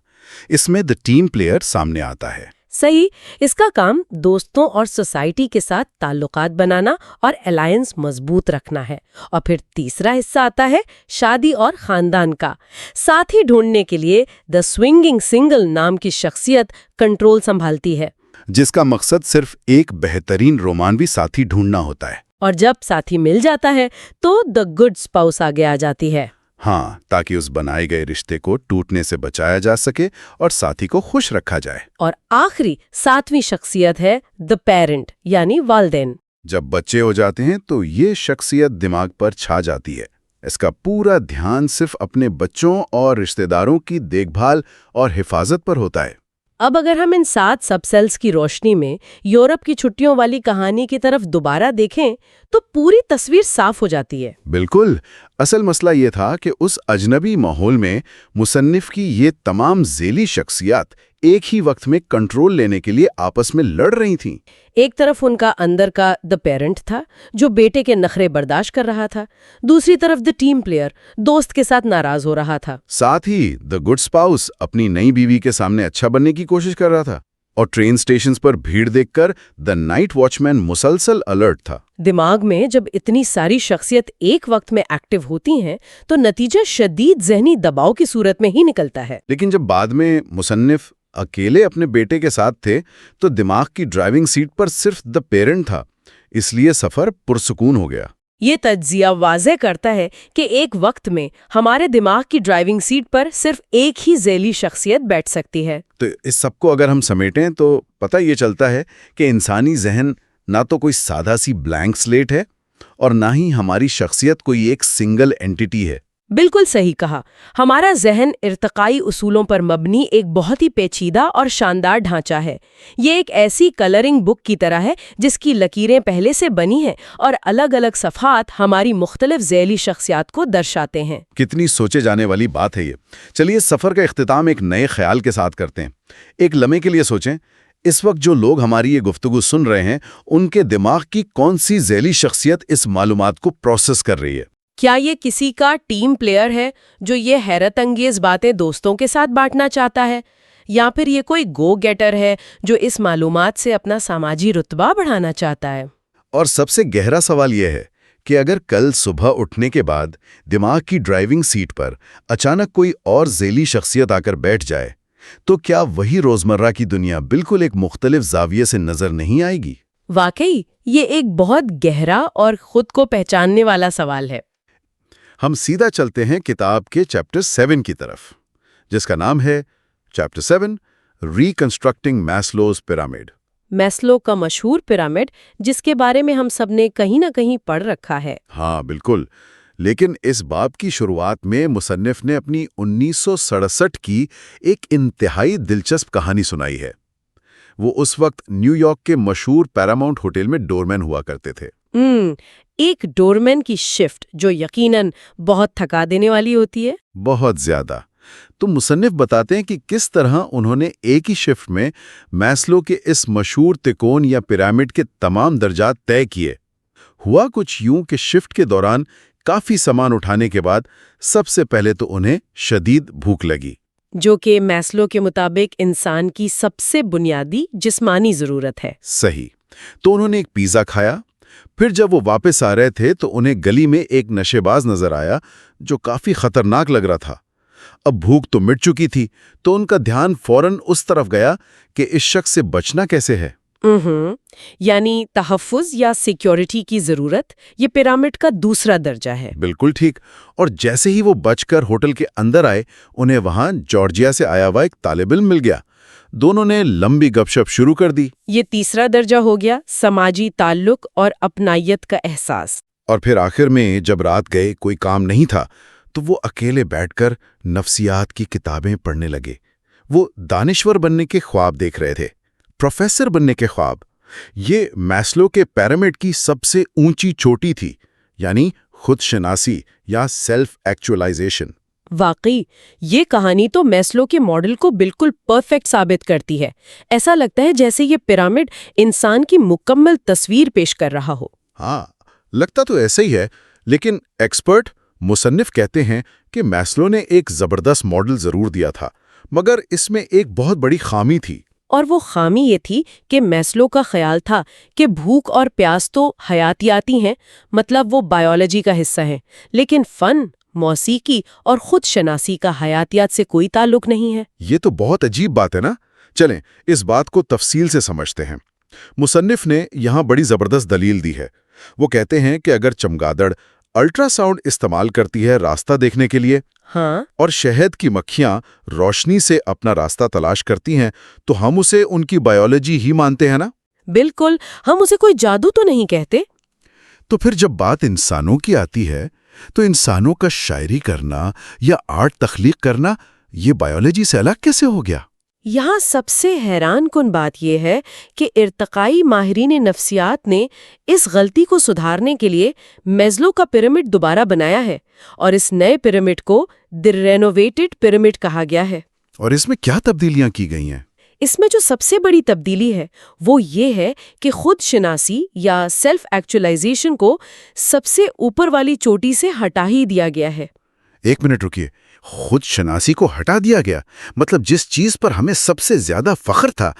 S2: اس میں دی ٹیم پلیئر سامنے آتا ہے.
S1: صحیح، اس کا کام دوستوں اور سوسائٹی کے ساتھ تعلقات بنانا اور الائنس مضبوط رکھنا ہے. اور پھر تیسرا حصہ آتا ہے شادی اور خاندان کا. ساتھی ڈھونڈنے کے لیے دی سوئنگنگ سنگل نام کی شخصیت کنٹرول سنبھالتی ہے،
S2: جس کا مقصد صرف ایک بہترین رومانوی ساتھی ڈھونڈنا ہوتا ہے.
S1: اور جب ساتھی مل جاتا ہے تو دی گڈ اسپاؤس آگے آ جاتی ہے.
S2: ہاں، تاکہ اس بنائے گئے رشتے کو ٹوٹنے سے بچایا جا سکے اور ساتھی کو خوش رکھا جائے.
S1: اور آخری 7ویں شخصیت ہے دی پیرنٹ یعنی والدین.
S2: جب بچے ہو جاتے ہیں تو یہ شخصیت دماغ پر چھا جاتی ہے. اس کا پورا دھیان صرف اپنے بچوں اور رشتہ داروں کی دیکھ بھال اور حفاظت پر ہوتا ہے.
S1: اب اگر ہم ان 7 سب سیلز کی روشنی میں یورپ کی چھٹیوں والی کہانی کی طرف دوبارہ دیکھیں تو پوری تصویر صاف ہو جاتی ہے.
S2: بالکل. اصل مسئلہ یہ تھا کہ اس اجنبی ماحول میں مصنف کی یہ تمام ذیلی شخصیات ایک ہی وقت میں کنٹرول لینے کے لیے آپس میں لڑ رہی تھیں.
S1: ایک طرف ان کا اندر کا دی پیرنٹ تھا جو بیٹے کے نخرے برداشت کر رہا تھا، دوسری طرف دی ٹیم پلیئر دوست کے ساتھ ناراض ہو رہا تھا.
S2: ساتھ ہی دی گڈ اسپاؤس اپنی نئی بیوی کے سامنے اچھا بننے کی کوشش کر رہا تھا. اور ٹرین سٹیشنز پر بھیڑ دیکھ کر دی نائٹ واچ مین مسلسل الرٹ تھا.
S1: دماغ میں جب اتنی ساری شخصیت ایک وقت میں ایکٹیو ہوتی ہیں تو نتیجہ شدید ذہنی دباؤ کی صورت میں ہی نکلتا ہے.
S2: لیکن جب بعد میں مصنف اکیلے اپنے بیٹے کے ساتھ تھے تو دماغ کی ڈرائیونگ سیٹ پر صرف دی پیرنٹ تھا، اس لیے سفر پرسکون ہو گیا.
S1: یہ تجزیہ واضح کرتا ہے کہ ایک وقت میں ہمارے دماغ کی ڈرائیونگ سیٹ پر صرف ایک ہی ذیلی شخصیت بیٹھ سکتی ہے.
S2: تو اس سب کو اگر ہم سمیٹیں تو پتہ یہ چلتا ہے کہ انسانی ذہن نہ تو کوئی سادہ سی بلینک سلیٹ ہے اور نہ ہی ہماری شخصیت کوئی ایک سنگل اینٹیٹی ہے.
S1: بالکل صحیح کہا. ہمارا ذہن ارتقائی اصولوں پر مبنی ایک بہت ہی پیچیدہ اور شاندار ڈھانچہ ہے. یہ ایک ایسی کلرنگ بک کی طرح ہے جس کی لکیریں پہلے سے بنی ہیں اور الگ الگ صفحات ہماری مختلف ذیلی شخصیات کو درشاتے ہیں.
S2: کتنی سوچے جانے والی بات ہے یہ. چلیے اس سفر کا اختتام ایک نئے خیال کے ساتھ کرتے ہیں. ایک لمحے کے لیے سوچیں، اس وقت جو لوگ ہماری یہ گفتگو سن رہے ہیں ان کے دماغ کی کون سی ذیلی شخصیت اس معلومات کو پروسیس کر رہی ہے؟
S1: کیا یہ کسی کا ٹیم پلیئر ہے جو یہ حیرت انگیز باتیں دوستوں کے ساتھ بانٹنا چاہتا ہے، یا پھر یہ کوئی گو گیٹر ہے جو اس معلومات سے اپنا سماجی رتبہ بڑھانا چاہتا ہے؟
S2: اور سب سے گہرا سوال یہ ہے کہ اگر کل صبح اٹھنے کے بعد دماغ کی ڈرائیونگ سیٹ پر اچانک کوئی اور ذیلی شخصیت آ کر بیٹھ جائے تو کیا وہی روزمرہ کی دنیا بالکل ایک مختلف زاویے سے نظر نہیں آئے گی؟
S1: واقعی یہ ایک بہت گہرا اور خود کو پہچاننے والا سوال ہے.
S2: ہم سیدھا چلتے ہیں کتاب کے چیپٹر 7 کی طرف، جس کا نام ہے chapter 7 reconstructing Maslow's pyramid.
S1: Maslow کا مشہور پیرامڈ جس کے بارے میں ہم سب نے کہیں نہ کہیں پڑھ رکھا ہے.
S2: ہاں بالکل. لیکن اس باب کی شروعات میں مصنف نے اپنی 1967 کی ایک انتہائی دلچسپ کہانی سنائی ہے. وہ اس وقت نیو یارک کے مشہور پیراماؤنٹ ہوٹل میں ڈورمین ہوا کرتے تھے.
S1: ایک ڈورمین کی شفٹ جو یقیناً بہت تھکا دینے والی ہوتی ہے.
S2: بہت زیادہ. تو مصنف بتاتے ہیں کہ کس طرح انہوں نے ایک ہی شفٹ میں میسلو کے اس مشہور تکون یا پیرامڈ کے تمام درجات طے کیے. ہوا کچھ یوں کہ شفٹ کے دوران کافی سامان اٹھانے کے بعد سب سے پہلے تو انہیں شدید بھوک لگی،
S1: جو کہ میسلو کے مطابق انسان کی سب سے بنیادی جسمانی ضرورت ہے.
S2: صحیح. تو انہوں نے ایک پیزا کھایا. پھر جب وہ واپس آ رہے تھے تو انہیں گلی میں ایک نشے باز نظر آیا جو کافی خطرناک لگ رہا تھا. اب بھوک تو مٹ چکی تھی تو ان کا دھیان فوراً اس طرف گیا کہ اس شخص سے بچنا کیسے ہے.
S1: یعنی تحفظ یا سیکیورٹی کی ضرورت یہ پیرامڈ کا دوسرا درجہ ہے.
S2: بالکل ٹھیک. اور جیسے ہی وہ بچ کر ہوٹل کے اندر آئے انہیں وہاں جارجیا سے آیا ہوا ایک طالب علم مل گیا. دونوں نے لمبی گپ شپ شروع کر دی.
S1: یہ تیسرا درجہ ہو گیا، سماجی تعلق اور اپنائیت کا احساس.
S2: اور پھر آخر میں جب رات گئے کوئی کام نہیں تھا تو وہ اکیلے بیٹھ کر نفسیات کی کتابیں پڑھنے لگے. وہ دانشور بننے کے خواب دیکھ رہے تھے، پروفیسر بننے کے خواب. یہ میسلو کے پیرامڈ کی سب سے اونچی چوٹی تھی، یعنی خود شناسی یا سیلف ایکچولائزیشن.
S1: واقعی یہ کہانی تو میسلو کے ماڈل کو بالکل پرفیکٹ ثابت کرتی ہے. ایسا لگتا ہے جیسے یہ پیرامڈ انسان کی مکمل تصویر پیش کر رہا ہو.
S2: ہاں، لگتا تو ایسا ہی ہے. لیکن ایکسپرٹ مصنف کہتے ہیں کہ میسلو نے ایک زبردست ماڈل ضرور دیا تھا، مگر اس میں ایک بہت بڑی خامی تھی۔
S1: اور وہ خامی یہ تھی کہ میسلو کا خیال تھا کہ بھوک اور پیاس تو حیاتیاتی ہیں، مطلب وہ بائیولوجی کا حصہ ہیں، لیکن فن، موسیقی اور خود شناسی کا حیاتیات سے کوئی تعلق نہیں ہے۔
S2: یہ تو بہت عجیب بات ہے نا؟ چلیں اس بات کو تفصیل سے سمجھتے ہیں۔ مصنف نے یہاں بڑی زبردست دلیل دی ہے۔ وہ کہتے ہیں کہ اگر چمگادڑ الٹرا ساؤنڈ استعمال کرتی ہے راستہ دیکھنے کے لیے،
S1: ہاں،
S2: اور شہد کی مکھیاں روشنی سے اپنا راستہ تلاش کرتی ہیں، تو ہم اسے ان کی بائیولوجی ہی مانتے ہیں نا؟
S1: بالکل، ہم اسے کوئی جادو تو نہیں کہتے۔
S2: تو پھر جب بات انسانوں کی آتی ہے تو انسانوں کا شاعری کرنا یا آرٹ تخلیق کرنا یہ بائیولوجی سے الگ کیسے ہو گیا؟
S1: یہاں سب سے حیران کن بات یہ ہے کہ ارتقائی ماہرین نفسیات نے اس غلطی کو سدھارنے کے لیے میزلو کا پیرامڈ دوبارہ بنایا ہے، اور اس نئے پیرامڈ کو دی رینوویٹڈ پیرامڈ کہا گیا ہے۔
S2: اور اس میں کیا تبدیلیاں کی گئی ہیں؟
S1: اس میں جو سب سے بڑی تبدیلی ہے وہ یہ ہے کہ خود شناسی یا سیلف ایکچولائزیشن کو سب سے اوپر والی چوٹی سے ہٹا ہی دیا گیا ہے۔
S2: ایک منٹ رکیے، خود شناسی کو ہٹا دیا گیا؟ مطلب جس چیز پر ہمیں سب سے زیادہ فخر تھا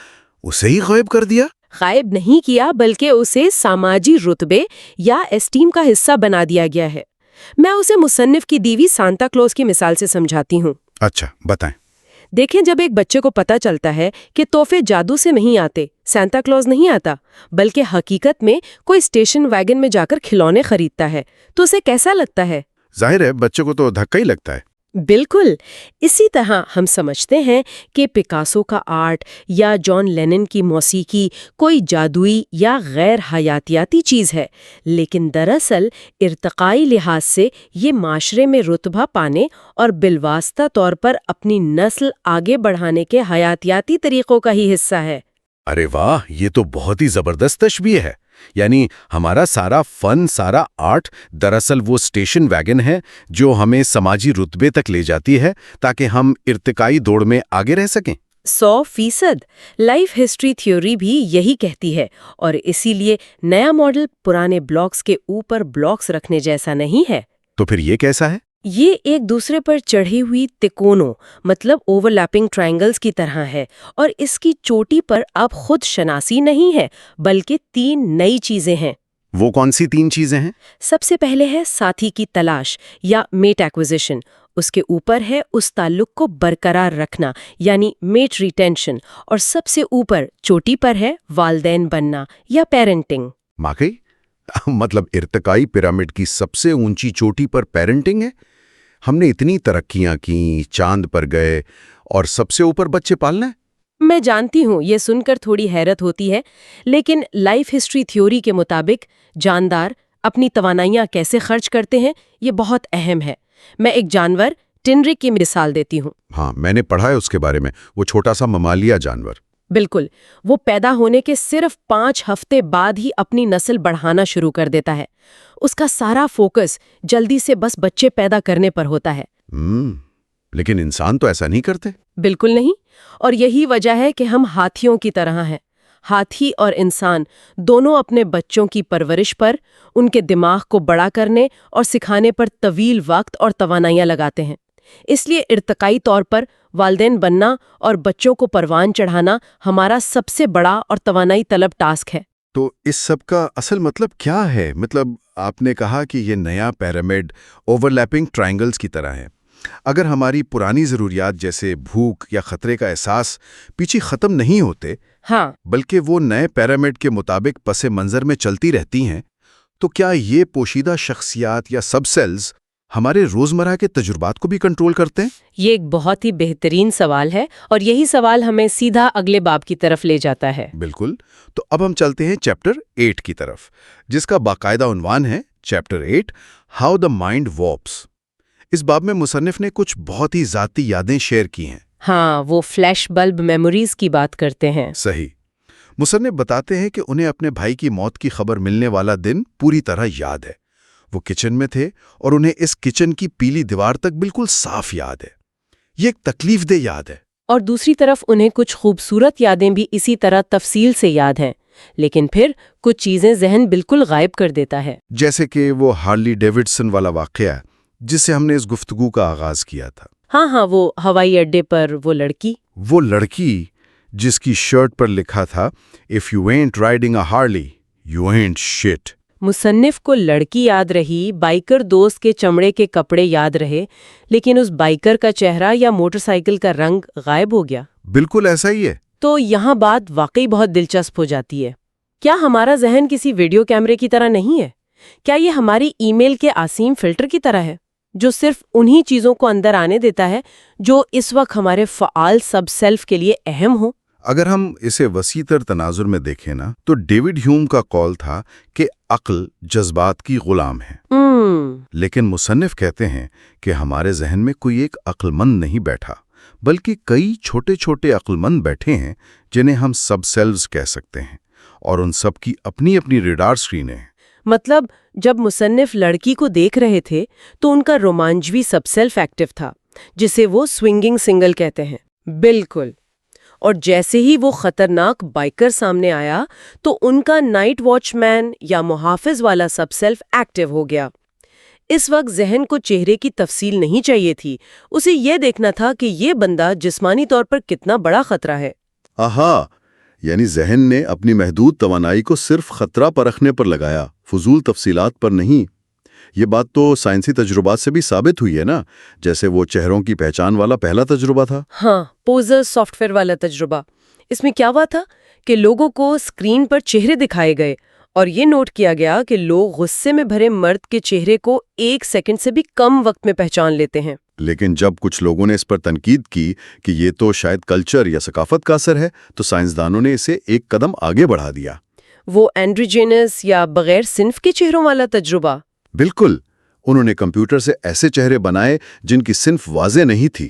S2: اسے ہی غائب کر دیا؟
S1: غائب نہیں کیا، بلکہ اسے سماجی رتبے یا اسٹیم کا حصہ بنا دیا گیا ہے۔ میں اسے مصنف کی دیوی سانتا کلوز کی مثال سے سمجھاتی ہوں۔
S2: اچھا بتائیں۔
S1: دیکھیں، جب ایک بچے کو پتہ چلتا ہے کہ تحفے جادو سے نہیں آتے، سانتا کلوز نہیں آتا، بلکہ حقیقت میں کوئی اسٹیشن ویگن میں جا کر کھلونے خریدتا ہے، تو اسے کیسا لگتا ہے؟
S2: ظاہر ہے بچے کو تو دھکا ہی لگتا ہے۔
S1: بالکل اسی طرح ہم سمجھتے ہیں کہ پکاسو کا آرٹ یا جان لینن کی موسیقی کوئی جادوئی یا غیر حیاتیاتی چیز ہے، لیکن دراصل ارتقائی لحاظ سے یہ معاشرے میں رتبہ پانے اور بالواسطہ طور پر اپنی نسل آگے بڑھانے کے حیاتیاتی طریقوں کا ہی حصہ ہے۔
S2: ارے واہ، یہ تو بہت ہی زبردست تشبیہ ہے۔ یعنی ہمارا سارا فن، سارا آرٹ دراصل وہ اسٹیشن ویگن ہے جو ہمیں سماجی رتبے تک لے جاتی ہے تاکہ ہم ارتقائی دوڑ میں آگے رہ سکیں۔
S1: 100% لائف ہسٹری تھیوری بھی یہی کہتی ہے، اور اسی لیے نیا ماڈل پرانے بلاکس کے اوپر بلاکس رکھنے جیسا نہیں ہے۔
S2: تو پھر یہ کیسا ہے؟
S1: یہ ایک دوسرے پر چڑھی ہوئی تکونوں، مطلب اوور لیپنگ ٹرائنگلز کی طرح ہے، اور اس کی چوٹی پر اب خود شناسی نہیں ہے، بلکہ 3 نئی چیزیں ہیں۔
S2: وہ کون سی 3 چیزیں ہیں؟
S1: سب سے پہلے ہے ساتھی کی تلاش یا میٹ ایکوزیشن، اس کے اوپر ہے اس تعلق کو برقرار رکھنا یعنی میٹ ریٹینشن، اور سب سے اوپر چوٹی پر ہے والدین بننا یا پیرنٹنگ۔
S2: واقعی؟ مطلب ارتقائی پیرامڈ کی سب سے اونچی چوٹی پر پیرنٹنگ ہے؟ ہم نے اتنی ترقیاں کیں، چاند پر گئے، اور سب سے اوپر بچے پالنا ہے؟
S1: میں جانتی ہوں یہ سن کر تھوڑی حیرت ہوتی ہے، لیکن لائف ہسٹری تھیوری کے مطابق جاندار اپنی توانائیاں کیسے خرچ کرتے ہیں یہ بہت اہم ہے۔ میں ایک جانور ٹنرک کی مثال دیتی ہوں۔
S2: ہاں، میں نے پڑھا ہے اس کے بارے میں، وہ چھوٹا سا ممالیہ جانور۔
S1: بالکل، وہ پیدا ہونے کے صرف 5 ہفتے بعد ہی اپنی نسل بڑھانا شروع کر دیتا ہے۔ اس کا سارا فوکس جلدی سے بس بچے پیدا کرنے پر ہوتا ہے۔
S2: لیکن انسان تو ایسا نہیں کرتے۔
S1: بالکل نہیں، اور یہی وجہ ہے کہ ہم ہاتھیوں کی طرح ہیں۔ ہاتھی اور انسان دونوں اپنے بچوں کی پرورش پر، ان کے دماغ کو بڑا کرنے اور سکھانے پر طویل وقت اور توانائیاں لگاتے ہیں۔ اس لیے ارتقائی طور پر والدین بننا اور بچوں کو پروان چڑھانا ہمارا سب سے بڑا اور توانائی طلب ٹاسک ہے۔
S2: تو اس سب کا اصل مطلب کیا ہے؟ مطلب آپ نے کہا کہ یہ نیا پیرامڈ اوور لیپنگ ٹرائنگلز کی طرح ہے۔ اگر ہماری پرانی ضروریات جیسے بھوک یا خطرے کا احساس پیچھے ختم نہیں ہوتے،
S1: ہاں،
S2: بلکہ وہ نئے پیرامڈ کے مطابق پس منظر میں چلتی رہتی ہیں، تو کیا یہ پوشیدہ شخصیات یا سب سیلز ہمارے روزمرہ کے تجربات کو بھی کنٹرول کرتے ہیں؟
S1: یہ ایک بہت ہی بہترین سوال ہے، اور یہی سوال ہمیں سیدھا اگلے باب کی طرف لے جاتا ہے۔
S2: بالکل، تو اب ہم چلتے ہیں چیپٹر 8 کی طرف، جس کا باقاعدہ عنوان ہے چیپٹر 8 ہاؤ دا مائنڈ وارپس۔ اس باب میں مصنف نے کچھ بہت ہی ذاتی یادیں شیئر کی ہیں۔
S1: ہاں، وہ فلیش بلب میموریز کی بات کرتے ہیں۔
S2: صحیح۔ مصنف بتاتے ہیں کہ انہیں اپنے بھائی کی موت کی خبر ملنے والا دن پوری طرح یاد ہے۔ وہ کچن میں تھے اور انہیں اس کچن کی پیلی دیوار تک بالکل صاف یاد ہے۔ یہ ایک تکلیف دہ یاد ہے۔
S1: اور دوسری طرف انہیں کچھ خوبصورت یادیں بھی اسی طرح تفصیل سے یاد ہیں، لیکن پھر کچھ چیزیں ذہن بالکل غائب کر دیتا ہے۔
S2: جیسے کہ وہ ہارلی ڈیوڈسن والا واقعہ جس سے ہم نے اس گفتگو کا آغاز کیا تھا۔
S1: ہاں وہ ہوائی اڈے پر
S2: وہ لڑکی جس کی شرٹ پر لکھا تھا "If you ain't riding a Harley, you ain't shit"۔
S1: مصنف کو لڑکی یاد رہی، بائیکر دوست کے چمڑے کے کپڑے یاد رہے، لیکن اس بائیکر کا چہرہ یا موٹر سائیکل کا رنگ غائب ہو گیا۔
S2: بالکل ایسا ہی ہے۔
S1: تو یہاں بات واقعی بہت دلچسپ ہو جاتی ہے۔ کیا ہمارا ذہن کسی ویڈیو کیمرے کی طرح نہیں ہے؟ کیا یہ ہماری ای میل کے آسیم فلٹر کی طرح ہے، جو صرف انہی چیزوں کو اندر آنے دیتا ہے جو اس وقت ہمارے فعال سب سیلف کے لیے اہم ہو؟
S2: اگر ہم اسے وسیع تر تناظر میں دیکھیں نا، تو ڈیوڈ ہیوم کا قول تھا کہ عقل جذبات کی غلام ہے۔ لیکن مصنف کہتے ہیں کہ ہمارے ذہن میں کوئی ایک عقل مند نہیں بیٹھا، بلکہ کئی چھوٹے چھوٹے عقل مند بیٹھے ہیں جنہیں ہم سب سیلفز کہہ سکتے ہیں، اور ان سب کی اپنی اپنی ریڈار اسکرینیں ہیں۔
S1: مطلب جب مصنف لڑکی کو دیکھ رہے تھے تو ان کا رومانچوی سب سیلف ایکٹیو تھا، جسے وہ سوئنگنگ سنگل کہتے ہیں۔ بالکل۔ اور جیسے ہی وہ خطرناک بائیکر سامنے آیا تو ان کا نائٹ واچ مین یا محافظ والا سب سیلف ایکٹیو ہو گیا۔ اس وقت ذہن کو چہرے کی تفصیل نہیں چاہیے تھی، اسے یہ دیکھنا تھا کہ یہ بندہ جسمانی طور پر کتنا بڑا خطرہ ہے۔
S2: آہا، یعنی ذہن نے اپنی محدود توانائی کو صرف خطرہ پرکھنے پر لگایا، فضول تفصیلات پر نہیں۔ یہ بات تو سائنسی تجربات سے بھی ثابت ہوئی ہے نا، جیسے وہ چہروں کی پہچان والا پہلا تجربہ تھا۔
S1: ہاں، پوزر سافٹ ویئر والا تجربہ۔ اس میں کیا ہوا تھا کہ لوگوں کو اسکرین پر چہرے دکھائے گئے اور یہ نوٹ کیا گیا کہ لوگ غصے میں بھرے مرد کے چہرے کو 1 سیکنڈ سے بھی کم وقت میں پہچان لیتے ہیں۔
S2: لیکن جب کچھ لوگوں نے اس پر تنقید کی کہ یہ تو شاید کلچر یا ثقافت کا اثر ہے، تو سائنسدانوں نے اسے ایک قدم آگے بڑھا دیا۔
S1: وہ اینڈروجینس یا بغیر صنف کے چہروں والا تجربہ۔
S2: بالکل، انہوں نے کمپیوٹر سے ایسے چہرے بنائے جن کی صنف واضح نہیں تھی،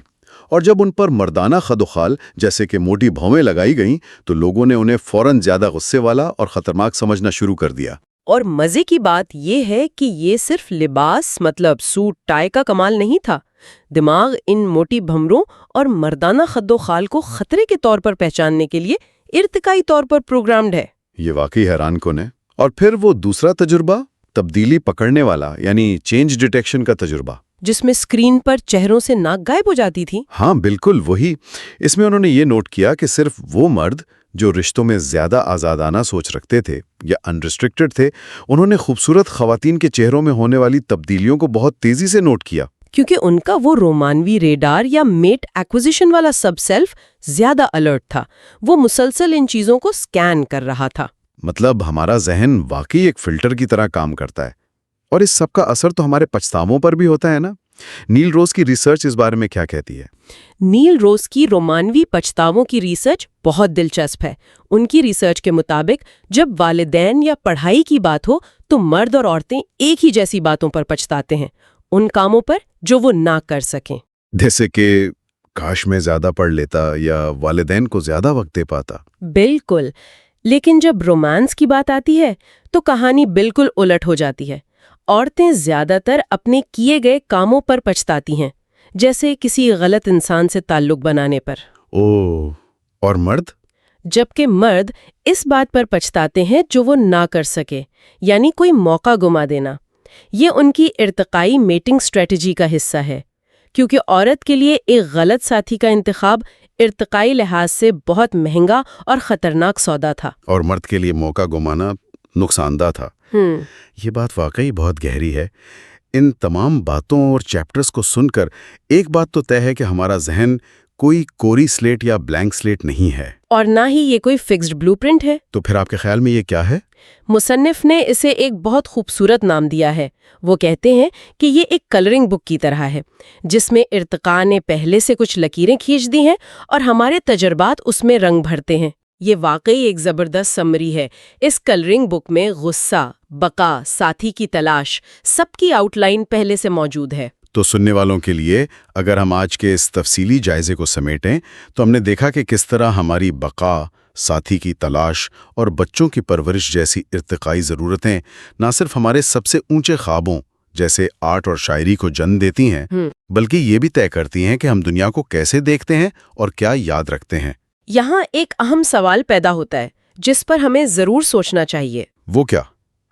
S2: اور جب ان پر مردانہ خد و خال جیسے کہ موٹی بھویں لگائی گئیں تو لوگوں نے انہیں فوراً زیادہ غصے والا اور خطرناک سمجھنا شروع کر دیا۔
S1: اور مزے کی بات یہ ہے کہ یہ صرف لباس مطلب سوٹ ٹائی کا کمال نہیں تھا۔ دماغ ان موٹی بھمروں اور مردانہ خد و خال کو خطرے کے طور پر پہچاننے کے لیے ارتقائی طور پر پروگرامڈ ہے۔
S2: یہ واقعی حیران کن ہے۔ اور پھر وہ دوسرا تجربہ، تبدیلی پکڑنے والا یعنی چینج ڈیٹیکشن کا تجربہ،
S1: جس میں اسکرین پر چہروں سے ناک غائب ہو جاتی تھی۔
S2: ہاں بالکل وہی۔ اس میں انہوں نے یہ نوٹ کیا کہ صرف وہ مرد جو رشتوں میں زیادہ آزادانہ سوچ رکھتے تھے یا انریسٹرکٹڈ تھے، انہوں نے خوبصورت خواتین کے چہروں میں ہونے والی تبدیلیوں کو بہت تیزی سے نوٹ کیا،
S1: کیونکہ ان کا وہ رومانوی ریڈار یا میٹ ایکوزیشن والا سب سیلف زیادہ الرٹ تھا۔ وہ مسلسل ان چیزوں کو سکین کر رہا تھا۔
S2: مطلب ہمارا ذہن واقعی ایک فلٹر کی طرح کام کرتا ہے، اور اس سب کا اثر تو ہمارے پچھتاووں پر بھی ہوتا ہے نا۔ نیل روز کی ریسرچ اس بارے میں کیا کہتی ہے؟
S1: نیل روز کی رومانوی پچھتاووں کی ریسرچ بہت دلچسپ ہے۔ ان کی ریسرچ کے مطابق جب والدین یا پڑھائی کی بات ہو تو مرد اور عورتیں ایک ہی جیسی باتوں پر پچھتاتے ہیں، ان کاموں پر جو وہ نہ کر سکیں،
S2: جیسے کہ کاش میں زیادہ پڑھ لیتا یا والدین کو زیادہ وقت دے پاتا۔
S1: بالکل۔ لیکن جب رومانس کی بات آتی ہے تو کہانی بالکل الٹ ہو جاتی ہے۔ عورتیں زیادہ تر اپنے کیے گئے کاموں پر پچھتاتی ہیں، جیسے کسی غلط انسان سے تعلق بنانے پر۔
S2: اور مرد؟
S1: جبکہ مرد اس بات پر پچھتاتے ہیں جو وہ نہ کر سکے، یعنی کوئی موقع گما دینا۔ یہ ان کی ارتقائی میٹنگ اسٹریٹجی کا حصہ ہے، کیونکہ عورت کے لیے ایک غلط ساتھی کا انتخاب ارتقائی لحاظ سے بہت مہنگا اور خطرناک سودا تھا،
S2: اور مرد کے لیے موقع گمانا نقصان دہ تھا۔ یہ بات واقعی بہت گہری ہے۔ ان تمام باتوں اور چیپٹرز کو سن کر ایک بات تو طے ہے کہ ہمارا ذہن کوئی کوری سلیٹ یا بلینک سلیٹ نہیں ہے،
S1: اور نہ ہی یہ کوئی فکسڈ بلو پرنٹ ہے۔
S2: تو پھر آپ کے خیال میں یہ کیا ہے؟
S1: مصنف نے اسے ایک بہت خوبصورت نام دیا ہے۔ وہ کہتے ہیں کہ یہ ایک کلرنگ بک کی طرح ہے، جس میں ارتقاء نے پہلے سے کچھ لکیریں کھینچ دی ہیں اور ہمارے تجربات اس میں رنگ بھرتے ہیں۔ یہ واقعی ایک زبردست سمری ہے۔ اس کلرنگ بک میں غصہ، بقا، ساتھی کی تلاش، سب کی آؤٹ لائن پہلے سے موجود ہے۔
S2: تو سننے والوں کے لیے اگر ہم آج کے اس تفصیلی جائزے کو سمیٹیں تو ہم نے دیکھا کہ کس طرح ہماری بقا، ساتھی کی تلاش اور بچوں کی پرورش جیسی ارتقائی ضرورتیں نہ صرف ہمارے سب سے اونچے خوابوں جیسے آرٹ اور شاعری کو جنم دیتی ہیں، بلکہ یہ بھی طے کرتی ہیں کہ ہم دنیا کو کیسے دیکھتے ہیں اور کیا یاد رکھتے ہیں۔
S1: یہاں ایک اہم سوال پیدا ہوتا ہے جس پر ہمیں ضرور سوچنا چاہیے۔
S2: وہ کیا؟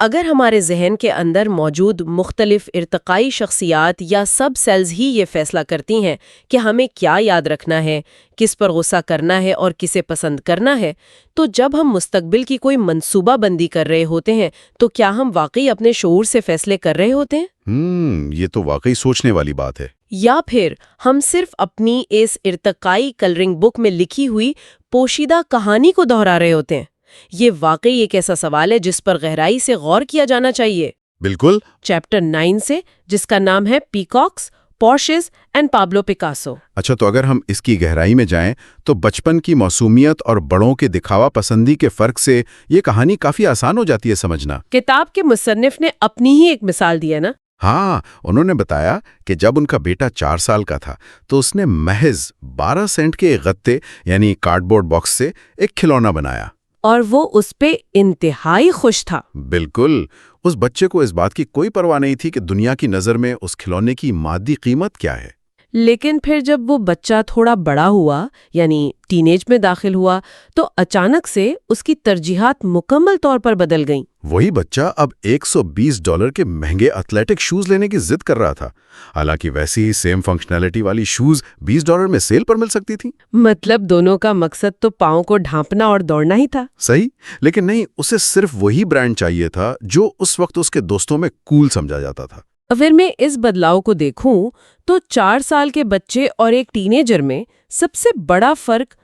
S1: اگر ہمارے ذہن کے اندر موجود مختلف ارتقائی شخصیات یا سب سیلز ہی یہ فیصلہ کرتی ہیں کہ ہمیں کیا یاد رکھنا ہے، کس پر غصہ کرنا ہے اور کسے پسند کرنا ہے، تو جب ہم مستقبل کی کوئی منصوبہ بندی کر رہے ہوتے ہیں تو کیا ہم واقعی اپنے شعور سے فیصلے کر رہے ہوتے ہیں؟
S2: یہ تو واقعی سوچنے والی بات ہے۔
S1: یا پھر ہم صرف اپنی اس ارتقائی کلرنگ بک میں لکھی ہوئی پوشیدہ کہانی کو دہرا رہے ہوتے ہیں؟ یہ واقعی ایک ایسا سوال ہے جس پر گہرائی سے غور کیا جانا چاہیے۔
S2: بالکل۔
S1: چیپٹر 9 سے، جس کا نام ہے پیکاکس، پورشز اینڈ پابلو پکاسو۔
S2: اچھا، تو اگر ہم اس کی گہرائی میں جائیں تو بچپن کی معصومیت اور بڑوں کے دکھاوا پسندی کے فرق سے یہ کہانی کافی آسان ہو جاتی ہے سمجھنا۔
S1: کتاب کے مصنف نے اپنی ہی ایک مثال دی ہے نا۔
S2: ہاں، انہوں نے بتایا کہ جب ان کا بیٹا 4 سال کا تھا تو اس نے محض 12 سینٹ کے ایک غتے یعنی کارڈ بورڈ باکس سے ایک کھلونا بنایا،
S1: اور وہ اس پہ انتہائی خوش تھا۔
S2: بالکل۔ اس بچے کو اس بات کی کوئی پرواہ نہیں تھی کہ دنیا کی نظر میں اس کھلونے کی مادی قیمت کیا ہے۔
S1: لیکن پھر جب وہ بچہ تھوڑا بڑا ہوا، یعنی ٹین ایج میں داخل ہوا، تو اچانک سے اس کی ترجیحات مکمل طور پر بدل گئیں۔
S2: وہی بچہ اب $120 کے مہنگے ایتھلیٹک شوز لینے کی ضد کر رہا تھا، حالانکہ ویسی ہی سیم فنکشنلٹی والی شوز $20 میں سیل پر مل سکتی تھی۔
S1: مطلب دونوں کا مقصد تو پاؤں کو ڈھانپنا اور دوڑنا ہی تھا۔
S2: صحیح، لیکن نہیں، اسے صرف وہی برانڈ چاہیے تھا جو اس وقت اس کے دوستوں میں کول سمجھا جاتا تھا۔
S1: اگر میں اس بدلاؤ کو دیکھوں تو 4 سال کے بچے اور ایک ٹین ایجر میں سب سے بڑا فرق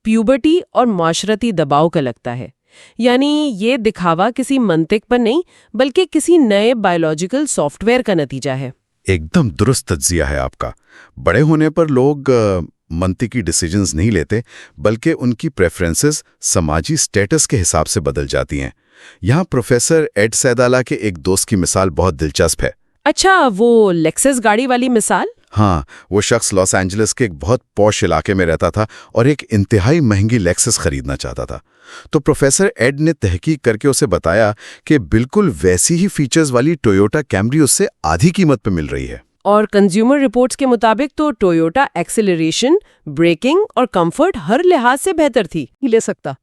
S1: پیوبرٹی اور معاشرتی دباؤ کا لگتا ہے۔ یعنی یہ دکھاوا کسی منطق پر نہیں بلکہ کسی نئے بایولوجیکل سافٹ ویئر کا نتیجہ ہے۔
S2: ایک دم درست تجزیہ ہے آپ کا۔ بڑے ہونے پر لوگ منطقی ڈیسیجنز نہیں لیتے بلکہ ان کی پریفرنسز سماجی سٹیٹس کے حساب سے بدل جاتی ہیں۔ یہاں پروفیسر ایڈ سیدالہ کے ایک دوست کی مثال بہت دلچسپ ہے۔
S1: اچھا، وہ لیکسس گاڑی والی مثال؟
S2: ہاں، وہ شخص لاس اینجلس کے ایک بہت پوش علاقے میں رہتا تھا اور ایک انتہائی مہنگی لیکسس خریدنا چاہتا تھا۔ تو پروفیسر ایڈ نے تحقیق کر کے اسے بتایا کہ بالکل ویسی ہی فیچرز والی ٹویوٹا کیمری اس سے آدھی قیمت پہ مل رہی ہے۔
S1: اور کنزیومر رپورٹس کے مطابق تو ٹویوٹا ایکسیلریشن، بریکنگ اور کمفرٹ ہر لحاظ سے بہتر تھی۔ لے سکتا۔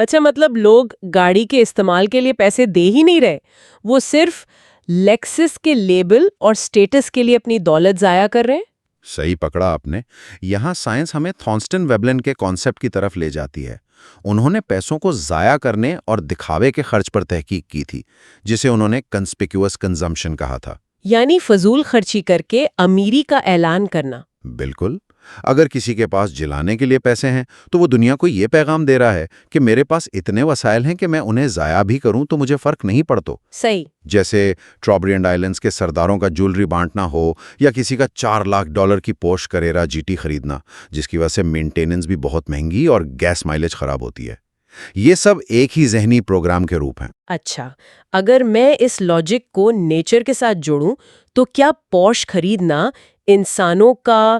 S1: اچھا، مطلب لوگ گاڑی کے استعمال کے لیے پیسے دے ہی نہیں رہے، وہ صرف لیکسس کے لیبل اور سٹیٹس کے لیے اپنی دولت ضائع کر رہے ہیں۔
S2: صحیح پکڑا آپ نے۔ یہاں سائنس ہمیں تھانسٹن ویبلن کے کانسیپٹ کی طرف لے جاتی ہے۔ انہوں نے پیسوں کو ضائع کرنے اور دکھاوے کے خرچ پر تحقیق کی تھی، جسے انہوں نے کنسپیکیوس کنزمپشن کہا تھا۔
S1: یعنی فضول خرچی کر کے امیری کا اعلان کرنا۔
S2: بالکل۔ اگر کسی کے پاس جلانے کے لیے پیسے ہیں تو وہ دنیا کو یہ پیغام دے رہا ہے کہ میرے پاس اتنے وسائل ہیں کہ میں انہیں ضائع بھی کروں تو مجھے فرق نہیں پڑتا۔
S1: صحیح۔
S2: جیسے ٹرابرینڈ آئلینڈز کے سرداروں کا جولری بانٹنا ہو یا کسی کا $4 لاکھ کی پوش کریرا GT خریدنا، جس کی وجہ سے مینٹیننس بھی بہت مہنگی اور گیس مائلیج خراب ہوتی ہے۔ یہ سب ایک ہی ذہنی پروگرام کے روپ ہیں۔
S1: اچھا، اگر میں اس لاجک کو نیچر کے ساتھ جوڑوں تو کیا پوش خریدنا انسانوں کا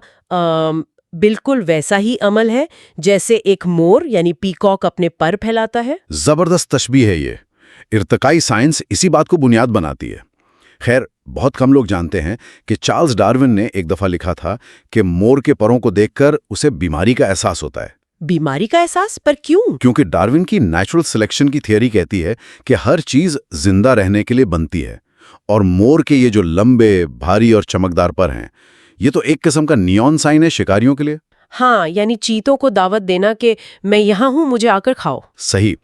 S1: بالکل ویسا ہی عمل ہے جیسے ایک مور یعنی پیکاک اپنے پر پھیلاتا ہے؟
S2: زبردست تشبیہ ہے یہ۔ ارتقائی سائنس اسی بات کو بنیاد بناتی ہے۔ خیر، بہت کم لوگ جانتے ہیں کہ چارلز ڈارون نے ایک دفعہ لکھا تھا کہ مور کے پروں کو دیکھ کر اسے بیماری کا احساس ہوتا ہے۔
S1: بیماری کا احساس؟ پر کیوں؟
S2: کیونکہ ڈارون کی نیچرل سلیکشن کی تھیوری کہتی ہے کہ ہر چیز زندہ رہنے کے لیے بنتی ہے، اور مور کے یہ جو لمبے، بھاری اور چمکدار پر ہیں، یہ تو ایک قسم کا نیون سائن ہے شکاریوں کے لیے۔
S1: ہاں، یعنی چیتوں کو دعوت دینا کہ میں یہاں ہوں، مجھے آ کر کھاؤ۔
S2: صحیح۔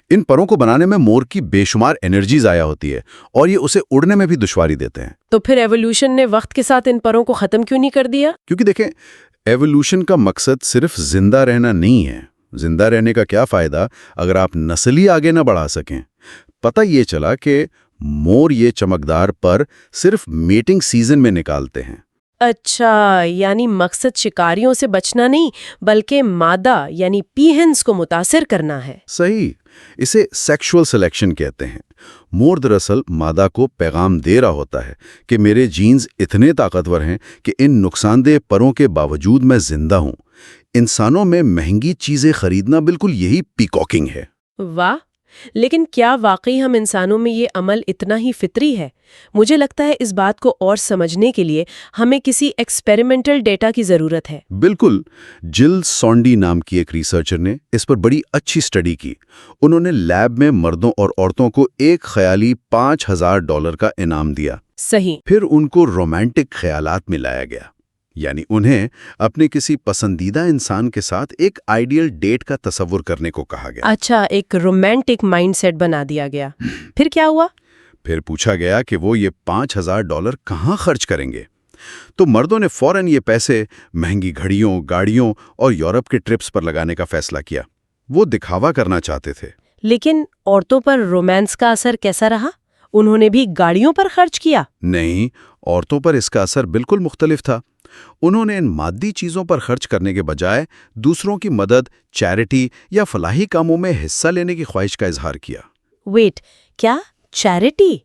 S2: ان پروں کو بنانے میں مور کی بے شمار انرجی ضائع ہوتی ہے اور یہ اسے اڑنے میں بھی دشواری دیتے ہیں۔
S1: تو پھر ایوولوشن نے وقت کے ساتھ ان پروں کو ختم کیوں نہیں کر دیا؟
S2: کیونکہ دیکھیں، ایوولوشن کا مقصد صرف زندہ رہنا نہیں ہے۔ زندہ رہنے کا کیا فائدہ اگر آپ نسل ہی آگے نہ بڑھا سکیں؟ پتہ یہ چلا کہ مور یہ چمکدار پر صرف میٹنگ سیزن میں نکالتے ہیں۔
S1: اچھا، یعنی مقصد شکاریوں سے بچنا نہیں بلکہ مادہ یعنی پیہنز کو متاثر کرنا ہے۔
S2: صحیح، اسے سیکشول سلیکشن کہتے ہیں۔ مور دراصل مادہ کو پیغام دے رہا ہوتا ہے کہ میرے جینز اتنے طاقتور ہیں کہ ان نقصان دہ پروں کے باوجود میں زندہ ہوں۔ انسانوں میں مہنگی چیزیں خریدنا بالکل یہی پیکاکنگ ہے۔
S1: واہ، لیکن کیا واقعی ہم انسانوں میں یہ عمل اتنا ہی فطری ہے؟ مجھے لگتا ہے اس بات کو اور سمجھنے کے لیے ہمیں کسی ایکسپیریمنٹل ڈیٹا کی ضرورت ہے۔
S2: بالکل، جل سونڈی نام کی ایک ریسرچر نے اس پر بڑی اچھی سٹڈی کی۔ انہوں نے لیب میں مردوں اور عورتوں کو ایک خیالی $5000 کا انعام دیا۔
S1: صحیح۔
S2: پھر ان کو رومانٹک خیالات میں لایا گیا، یعنی انہیں اپنے کسی پسندیدہ انسان کے ساتھ ایک آئیڈیل ڈیٹ کا تصور کرنے کو کہا گیا۔
S1: اچھا، ایک رومانٹک مائنڈ سیٹ بنا دیا گیا۔ پھر کیا ہوا؟
S2: پھر پوچھا گیا کہ وہ یہ $5000 کہاں خرچ کریں گے، تو مردوں نے فوراً یہ پیسے مہنگی گھڑیوں، گاڑیوں اور یورپ کے ٹرپس پر لگانے کا فیصلہ کیا۔ وہ دکھاوا کرنا چاہتے تھے۔
S1: لیکن عورتوں پر رومانس کا اثر کیسا رہا؟ انہوں نے بھی گاڑیوں پر خرچ کیا؟
S2: نہیں، عورتوں پر اس کا اثر بالکل مختلف تھا۔ انہوں نے ان مادی چیزوں پر خرچ کرنے کے بجائے دوسروں کی مدد، چیریٹی یا فلاحی کاموں میں حصہ لینے کی خواہش کا اظہار کیا۔
S1: ویٹ، کیا چیریٹی؟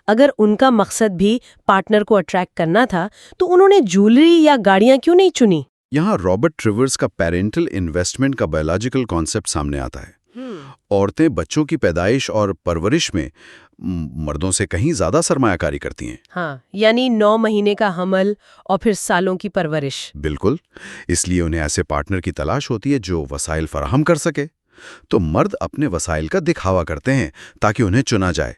S1: اگر ان کا مقصد بھی پارٹنر کو اٹریکٹ کرنا تھا تو انہوں نے جولری یا گاڑیاں کیوں نہیں چنی؟
S2: یہاں رابرٹ ٹریورز کا پیرنٹل انویسٹمنٹ کا بایولوجیکل کانسیپٹ سامنے آتا ہے۔ عورتیں بچوں کی پیدائش اور پرورش میں مردوں سے کہیں زیادہ سرمایہ کاری کرتی ہیں۔
S1: ہاں، یعنی 9 مہینے کا حمل اور پھر سالوں کی پرورش۔
S2: بالکل، اس لیے انہیں ایسے پارٹنر کی تلاش ہوتی ہے جو وسائل فراہم کر سکے۔ تو مرد اپنے وسائل کا دکھاوا کرتے ہیں تاکہ انہیں چنا جائے،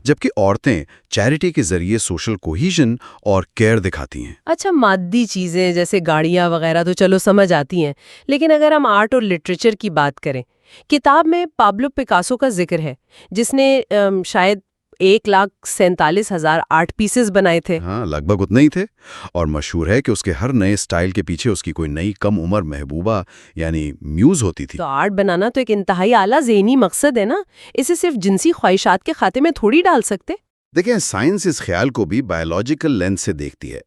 S2: جبکہ عورتیں چیریٹی کے ذریعے سوشل کوہیژن اور کیئر دکھاتی ہیں۔
S1: اچھا، مادی چیزیں جیسے گاڑیاں وغیرہ تو چلو سمجھ آتی ہیں، لیکن اگر ہم آرٹ اور لٹریچر کی بات کریں، کتاب میں پابلو پکاسو کا ذکر ہے جس نے شاید 1,47,000 آرٹ پیسز بنائے تھے۔
S2: ہاں، لگ بھگ اتنے ہی تھے، اور مشہور ہے کہ اس کے ہر نئے سٹائل کے پیچھے اس کی کوئی نئی کم عمر محبوبہ یعنی میوز ہوتی تھی۔
S1: تو آرٹ بنانا تو ایک انتہائی اعلیٰ ذہنی مقصد ہے نا، اسے صرف جنسی خواہشات کے خاتے میں تھوڑی ڈال سکتے۔
S2: دیکھیں، سائنس اس خیال کو بھی بایولوجیکل لینس سے دیکھتی ہے۔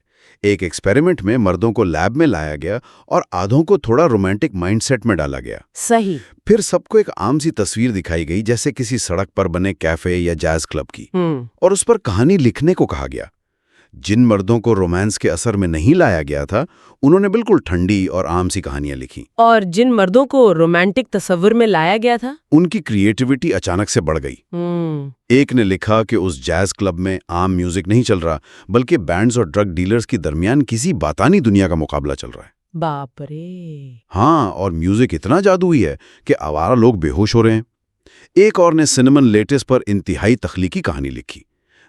S2: ایک ایکسپیریمنٹ میں مردوں کو لیب میں لایا گیا اور آدھوں کو تھوڑا رومانٹک مائنڈ سیٹ میں ڈالا گیا۔
S1: صحیح۔
S2: پھر سب کو ایک عام سی تصویر دکھائی گئی، جیسے کسی سڑک پر بنے کیفے یا جاز کلب کی، اور اس پر کہانی لکھنے کو کہا گیا۔ جن مردوں کو رومانس کے اثر میں نہیں لایا گیا تھا، انہوں نے بالکل ٹھنڈی اور عام سی کہانیاں لکھی،
S1: اور جن مردوں کو رومانٹک تصور میں لایا گیا تھا،
S2: ان کی کریٹیوٹی اچانک سے بڑھ گئی۔ ایک نے لکھا کہ اس جاز کلب میں عام میوزک نہیں چل رہا، بلکہ بینڈز اور ڈرگ ڈیلرز کے درمیان کسی باتانی دنیا کا مقابلہ چل رہا ہے۔
S1: باپ رے!
S2: ہاں، اور میوزک اتنا جادوئی ہے کہ آوارہ لوگ بے ہوش ہو رہے ہیں۔ ایک اور نے سنیمن لیٹس پر انتہائی تخلیقی کہانی لکھی۔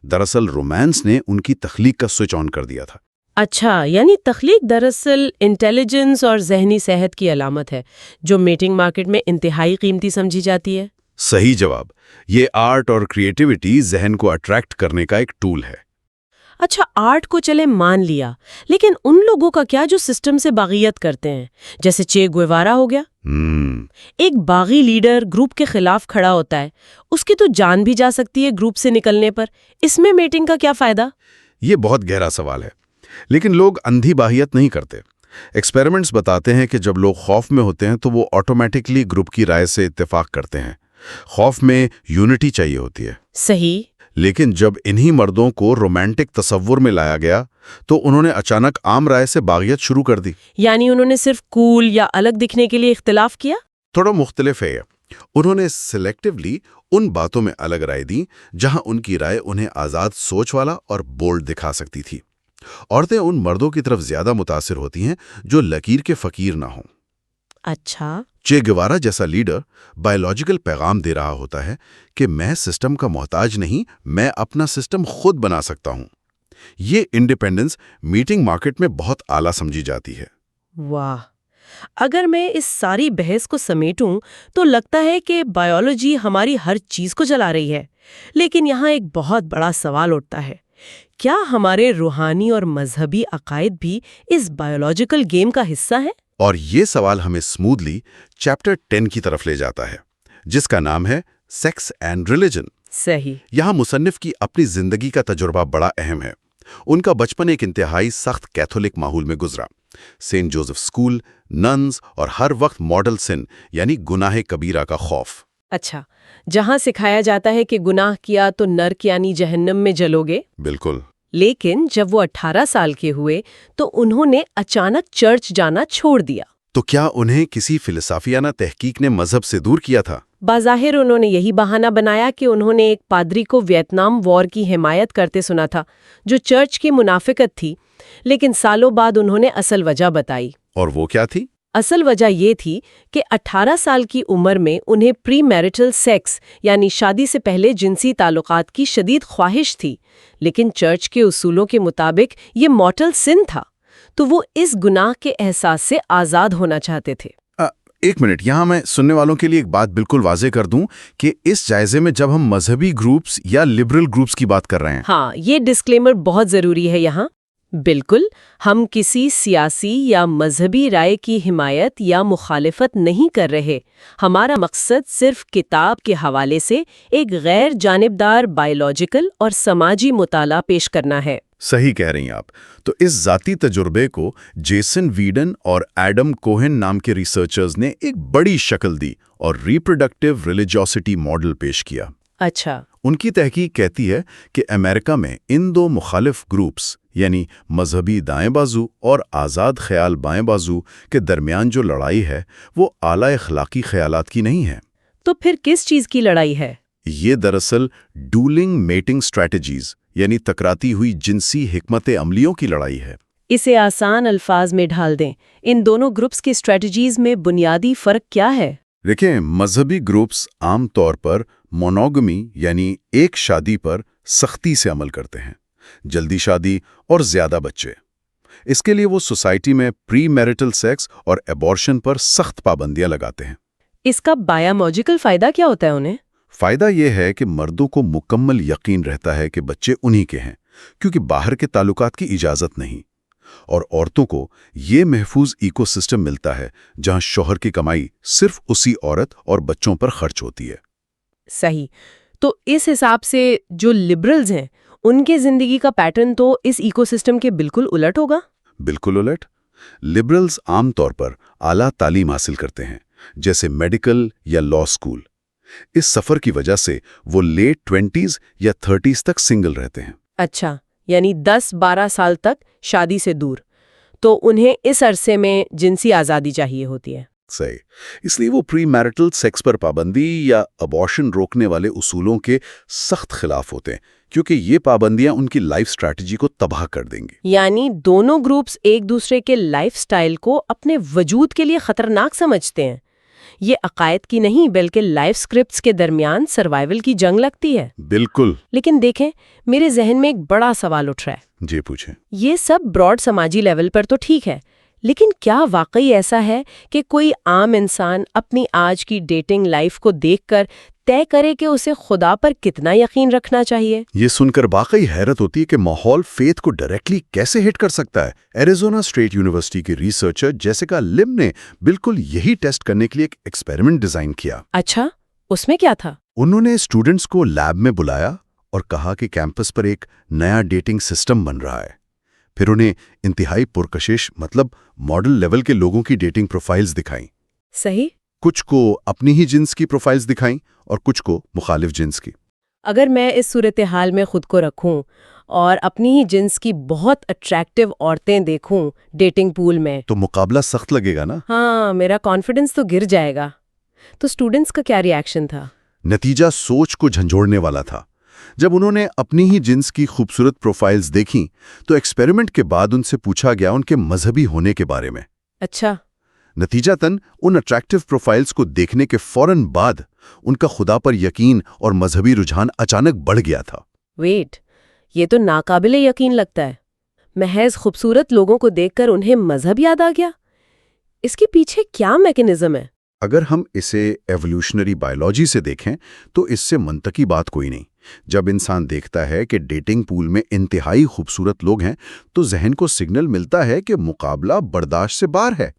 S2: دراصل رومانس نے ان کی تخلیق کا سوئچ آن کر دیا تھا۔
S1: اچھا، یعنی تخلیق دراصل انٹیلیجنس اور ذہنی صحت کی علامت ہے جو میٹنگ مارکیٹ میں انتہائی قیمتی سمجھی جاتی ہے۔
S2: صحیح جواب۔ یہ آرٹ اور کریٹیوٹی ذہن کو اٹریکٹ کرنے کا ایک ٹول ہے۔
S1: اچھا، آرٹ کو چلے مان لیا، لیکن ان لوگوں کا کیا جو سسٹم سے باغیت کرتے ہیں، جیسے چے گویوارا ہو گیا؟ ایک باغی لیڈر گروپ کے خلاف کھڑا ہوتا ہے، اس کی تو جان بھی جا سکتی ہے گروپ سے نکلنے پر۔ اس میں میٹنگ کا کیا فائدہ؟
S2: یہ بہت گہرا سوال ہے، لیکن لوگ اندھی باہیت نہیں کرتے۔ ایکسپیریمنٹس بتاتے ہیں کہ جب لوگ خوف میں ہوتے ہیں تو وہ آٹومیٹکلی گروپ کی رائے سے اتفاق کرتے ہیں۔ خوف میں یونٹی چاہیے ہوتی ہے۔
S1: صحیح۔
S2: لیکن جب انہی مردوں کو رومانٹک تصور میں لایا گیا تو انہوں نے اچانک عام رائے سے باغیت شروع کر دی۔
S1: یعنی انہوں نے صرف کول یا الگ دکھنے کے لیے اختلاف کیا؟
S2: تھوڑا مختلف ہے یہ۔ انہوں نے سلیکٹیولی ان باتوں میں الگ رائے دی جہاں ان کی رائے انہیں آزاد سوچ والا اور بولڈ دکھا سکتی تھی۔ عورتیں ان مردوں کی طرف زیادہ متاثر ہوتی ہیں جو لکیر کے فقیر نہ ہوں۔
S1: اچھا۔
S2: چے گیوارا جیسا لیڈر بایولوجیکل پیغام دے رہا ہوتا ہے کہ میں سسٹم کا محتاج نہیں، میں اپنا سسٹم خود بنا سکتا ہوں۔ یہ انڈیپینڈنس میٹنگ مارکیٹ میں بہت اعلیٰ سمجھی جاتی ہے۔
S1: واہ! اگر میں اس ساری بحث کو سمیٹوں تو لگتا ہے کہ بایولوجی ہماری ہر چیز کو جلا رہی ہے، لیکن یہاں ایک بہت بڑا سوال اٹھتا ہے، کیا ہمارے روحانی اور مذہبی عقائد بھی اس بایولوجیکل گیم کا حصہ ہیں؟
S2: اور یہ سوال ہمیں سموتھلی چیپٹر 10 کی طرف لے جاتا ہے، جس کا نام ہے سیکس اینڈ ریلیجن۔
S1: صحیح۔
S2: یہاں مصنف کی اپنی زندگی کا تجربہ بڑا اہم ہے۔ ان کا بچپن ایک انتہائی سخت کیتھولک ماحول میں گزرا۔ سینٹ جوزف اسکول، ننز اور ہر وقت ماڈل سن یعنی گناہ کبیرہ کا خوف۔
S1: اچھا، جہاں سکھایا جاتا ہے کہ گناہ کیا تو نرک یعنی جہنم میں جلوگے۔
S2: بالکل۔
S1: لیکن جب وہ 18 سال کے ہوئے تو انہوں نے اچانک چرچ جانا چھوڑ دیا۔
S2: تو کیا انہیں کسی فلسافیانہ تحقیق نے مذہب سے دور کیا تھا؟
S1: بظاہر انہوں نے یہی بہانہ بنایا کہ انہوں نے ایک پادری کو ویتنام وار کی حمایت کرتے سنا تھا جو چرچ کی منافقت تھی، لیکن سالوں بعد انہوں نے اصل وجہ بتائی۔
S2: اور وہ کیا تھی؟
S1: اصل وجہ یہ تھی کہ 18 سال کی عمر میں انہیں پری میرٹل سیکس یعنی شادی سے پہلے جنسی تعلقات کی شدید خواہش تھی، لیکن چرچ کے اصولوں کے مطابق یہ مارٹل سن تھا، تو وہ اس گناہ کے احساس سے آزاد ہونا چاہتے تھے۔
S2: ایک منٹ، یہاں میں سننے والوں کے لیے ایک بات بالکل واضح کر دوں کہ اس جائزے میں جب ہم مذہبی گروپس یا لبرل گروپس کی بات کر رہے ہیں،
S1: ہاں، یہ ڈسکلیمر بہت ضروری ہے یہاں۔ بالکل، ہم کسی سیاسی یا مذہبی رائے کی حمایت یا مخالفت نہیں کر رہے۔ ہمارا مقصد صرف کتاب کے حوالے سے ایک غیر جانبدار بائیولوجیکل اور سماجی مطالعہ پیش کرنا ہے۔
S2: صحیح کہہ رہی ہیں آپ۔ تو اس ذاتی تجربے کو جیسن ویڈن اور ایڈم کوہن نام کے ریسرچرز نے ایک بڑی شکل دی اور ریپروڈکٹیو ریلیجیوسٹی ماڈل پیش کیا۔
S1: اچھا،
S2: ان کی تحقیق کہتی ہے کہ امریکہ میں ان دو مخالف گروپس یعنی مذہبی دائیں بازو اور آزاد خیال بائیں بازو کے درمیان جو لڑائی ہے وہ اعلیٰ اخلاقی خیالات کی نہیں ہے۔
S1: تو پھر کس چیز کی لڑائی ہے؟
S2: یہ دراصل ڈولنگ میٹنگ سٹریٹجیز یعنی ٹکراتی ہوئی جنسی حکمت عملیوں کی لڑائی ہے۔
S1: اسے آسان الفاظ میں ڈھال دیں، ان دونوں گروپس کی اسٹریٹجیز میں بنیادی فرق کیا ہے؟
S2: دیکھیں، مذہبی گروپس عام طور پر مونوگمی یعنی ایک شادی پر سختی سے عمل کرتے ہیں، جلدی شادی اور زیادہ بچے۔ اس کے لیے وہ سوسائٹی میں پری میرٹل سیکس اور ایبورشن پر سخت پابندیاں لگاتے ہیں۔
S1: اس کا بایولوجیکل فائدہ کیا ہوتا ہے انہیں؟
S2: فائدہ یہ ہے کہ مردوں کو مکمل یقین رہتا ہے کہ بچے انہی کے ہیں، کیونکہ باہر کے تعلقات کی اجازت نہیں، اور عورتوں کو یہ محفوظ ایکو سسٹم ملتا ہے جہاں شوہر کی کمائی صرف اسی عورت اور بچوں پر خرچ ہوتی ہے۔
S1: صحیح۔ تو اس حساب سے جو لبرلز ہیں ان کے زندگی کا پیٹرن تو اس ایکو سسٹم کے بالکل الٹ ہوگا؟
S2: بالکل الٹ۔ لبرلز عام طور پر اعلیٰ تعلیم حاصل کرتے ہیں، جیسے میڈیکل یا لاء اسکول۔ اس سفر کی وجہ سے وہ لیٹ 20s یا 30s تک سنگل رہتے ہیں۔
S1: اچھا، یعنی 10-12 سال تک شادی سے دور، تو انہیں اس عرصے میں جنسی آزادی چاہیے ہوتی ہے۔
S2: صحیح۔ اس لیے وہ پری میرٹل سیکس پر پابندی یا ابارشن روکنے والے اصولوں کے سخت خلاف ہوتے ہیں، کیونکہ یہ پابندیاں ان کی لائف سٹریٹجی کو تباہ کر دیں گی۔
S1: یعنی دونوں گروپس ایک دوسرے کے لائف سٹائل کو اپنے وجود کے لیے خطرناک سمجھتے ہیں۔ یہ عقائد کی نہیں بلکہ لائف سکرپٹس کے درمیان سروائیول کی جنگ لگتی ہے۔
S2: بالکل۔
S1: لیکن دیکھیں، میرے ذہن میں ایک بڑا سوال اٹھ رہا ہے۔
S2: جی پوچھیں۔
S1: یہ سب براڈ سماجی لیول پر تو ٹھیک ہے، لیکن کیا واقعی ایسا ہے کہ کوئی عام انسان اپنی آج کی ڈیٹنگ لائف کو دیکھ کر طے کرے کہ اسے خدا پر کتنا یقین رکھنا چاہیے؟
S2: یہ سن کر واقعی حیرت ہوتی ہے کہ ماحول فیتھ کو ڈائریکٹلی کیسے ہٹ کر سکتا ہے۔ ایریزونا اسٹیٹ یونیورسٹی کی ریسرچر جیسیکا لم نے بالکل یہی ٹیسٹ کرنے کے لیے ایک ایکسپیریمنٹ ڈیزائن کیا۔
S1: اچھا، اس میں کیا تھا؟
S2: انہوں نے اسٹوڈنٹس کو لیب میں بلایا اور کہا کہ کیمپس پر ایک نیا ڈیٹنگ سسٹم بن رہا ہے۔ پھر انہیں انتہائی پرکشش ماڈل لیول کے لوگوں کی ڈیٹنگ پروفائلز دکھائیں۔
S1: صحیح۔
S2: کچھ کو اپنی ہی جنس کی پروفائلز دکھائیں اور کچھ کو مخالف جنس کی۔
S1: اگر میں اس صورتحال میں خود کو رکھوں اور اپنی ہی جنس کی بہت اٹریکٹیو عورتیں دیکھوں ڈیٹنگ پول میں،
S2: تو مقابلہ سخت لگے گا نا؟
S1: ہاں، میرا کانفیڈنس تو گر جائے گا۔ تو اسٹوڈنٹس کا کیا ری ایکشن تھا؟
S2: نتیجہ سوچ کو جھنجھوڑنے والا تھا۔ جب انہوں نے اپنی ہی جنس کی خوبصورت پروفائلز دیکھیں تو ایکسپیریمنٹ کے بعد ان سے پوچھا گیا ان کے مذہبی ہونے کے بارے میں۔
S1: اچھا۔
S2: نتیجتاً ان اٹریکٹیو پروفائلز کو دیکھنے کے فوراً بعد ان کا خدا پر یقین اور مذہبی رجحان اچانک بڑھ گیا تھا۔
S1: ویٹ، یہ تو ناقابل یقین لگتا ہے۔ محض خوبصورت لوگوں کو دیکھ کر انہیں مذہب یاد آ گیا؟ اس کے پیچھے کیا میکینزم ہے؟
S2: اگر ہم اسے ایولیوشنری بائیولوجی سے دیکھیں تو اس سے منطقی بات کوئی نہیں۔ جب انسان دیکھتا ہے کہ ڈیٹنگ پول میں انتہائی خوبصورت لوگ ہیں تو ذہن کو سگنل ملتا ہے کہ مقابلہ برداشت سے باہر ہے۔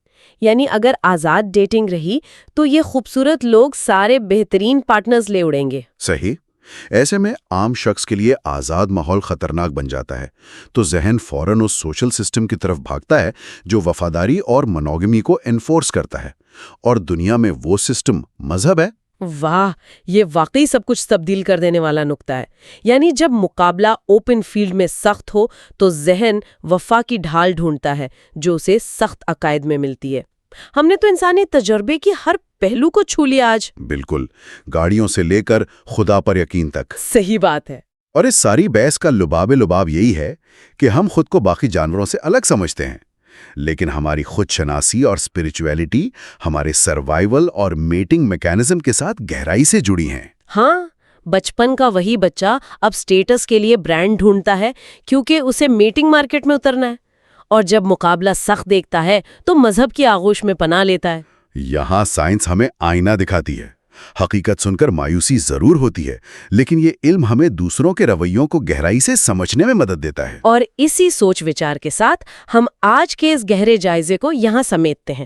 S1: یعنی اگر آزاد ڈیٹنگ رہی تو یہ خوبصورت لوگ سارے بہترین پارٹنرز لے اڑیں گے۔
S2: صحیح۔ ایسے میں عام شخص کے لیے آزاد ماحول خطرناک بن جاتا ہے، تو ذہن فوراً اس سوشل سسٹم کی طرف بھاگتا ہے جو وفاداری اور منوگمی کو انفورس کرتا ہے، اور دنیا میں وہ سسٹم مذہب ہے۔
S1: واہ، یہ واقعی سب کچھ تبدیل کر دینے والا نقطہ ہے۔ یعنی جب مقابلہ اوپن فیلڈ میں سخت ہو تو ذہن وفا کی ڈھال ڈھونڈتا ہے جو اسے سخت عقائد میں ملتی ہے۔ ہم نے تو انسانی تجربے کی ہر پہلو کو چھو لیا آج۔
S2: بالکل، گاڑیوں سے لے کر خدا پر یقین تک۔
S1: صحیح بات ہے۔
S2: اور اس ساری بحث کا لباب یہی ہے کہ ہم خود کو باقی جانوروں سے الگ سمجھتے ہیں، لیکن ہماری خود شناسی اور اسپرچویلٹی ہمارے سروائیول اور میٹنگ میکینزم کے ساتھ گہرائی سے جڑی ہیں۔
S1: ہاں، بچپن کا وہی بچہ اب سٹیٹس کے لیے برانڈ ڈھونڈتا ہے کیونکہ اسے میٹنگ مارکیٹ میں اترنا ہے، اور جب مقابلہ سخت دیکھتا ہے تو مذہب کی آغوش میں پناہ لیتا ہے۔
S2: یہاں سائنس ہمیں آئینہ دکھاتی ہے۔ حقیقت سن کر مایوسی ضرور ہوتی ہے، لیکن یہ علم ہمیں دوسروں کے رویوں کو گہرائی سے سمجھنے میں مدد دیتا ہے۔
S1: اور اسی سوچ وچار کے ساتھ ہم آج کے اس گہرے جائزے کو یہاں سمیٹتے ہیں،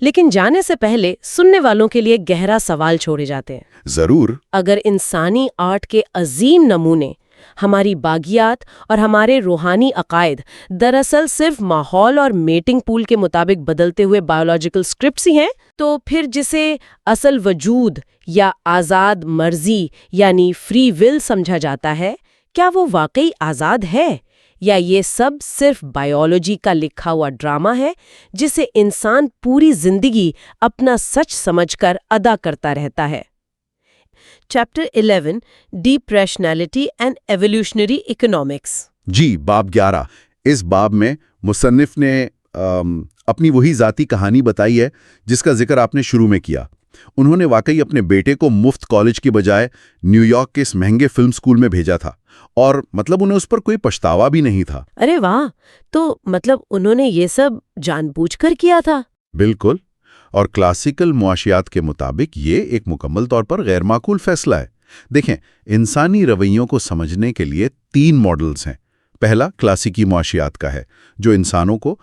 S1: لیکن جانے سے پہلے سننے والوں کے لیے گہرا سوال چھوڑے جاتے ہیں۔
S2: ضرور۔
S1: اگر انسانی آرٹ کے عظیم نمونے، ہماری باغیات اور ہمارے روحانی عقائد دراصل صرف ماحول اور میٹنگ پول کے مطابق بدلتے ہوئے بایولوجیکل اسکرپٹس ہی ہیں، تو پھر جسے اصل وجود یا آزاد مرضی یعنی فری ول سمجھا جاتا ہے، کیا وہ واقعی آزاد ہے، یا یہ سب صرف بایولوجی کا لکھا ہوا ڈرامہ ہے جسے انسان پوری زندگی اپنا سچ سمجھ کر ادا کرتا رہتا ہے؟ Chapter 11 deep rationality and evolutionary economics.
S2: جی، باب 11۔ اس باب میں مصنف نے اپنی وہی ذاتی کہانی بتائی ہے جس کا ذکر آپ نے شروع میں کیا۔ انہوں نے واقعی اپنے بیٹے کو مفت کالج کی بجائے نیو یارک کے اس مہنگے فلم سکول میں بھیجا تھا، اور انہیں اس پر کوئی پچھتاوا بھی نہیں تھا۔
S1: ارے واہ! تو انہوں نے یہ سب جان بوجھ کر کیا تھا؟
S2: بالکل، اور کلاسیکل معاشیات کے مطابق یہ ایک مکمل طور پر غیر معقول فیصلہ ہے۔ دیکھیں، انسانی رویوں کو سمجھنے کے لیے 3 ماڈلز ہیں۔ پہلا کلاسیکی معاشیات کا ہے، جو انسانوں کو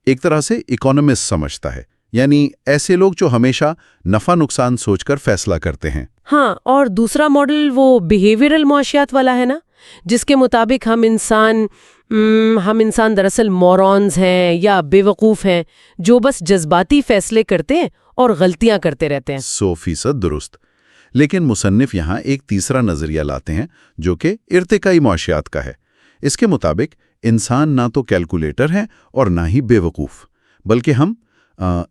S2: ایک طرح سے اکونومسٹ سمجھتا ہے، یعنی ایسے لوگ جو ہمیشہ نفع نقصان سوچ کر فیصلہ کرتے ہیں۔
S1: ہاں، اور دوسرا ماڈل وہ بیہیویئرل معاشیات والا ہے نا، جس کے مطابق ہم انسان دراصل مورونز ہیں یا بے وقوف ہیں، جو بس جذباتی فیصلے کرتے ہیں اور غلطیاں کرتے رہتے ہیں۔
S2: 100% درست۔ لیکن مصنف یہاں ایک تیسرا نظریہ لاتے ہیں جو کہ ارتقائی معاشیات کا ہے۔ اس کے مطابق انسان نہ تو کیلکولیٹر ہیں اور نہ ہی بے وقوف، بلکہ ہم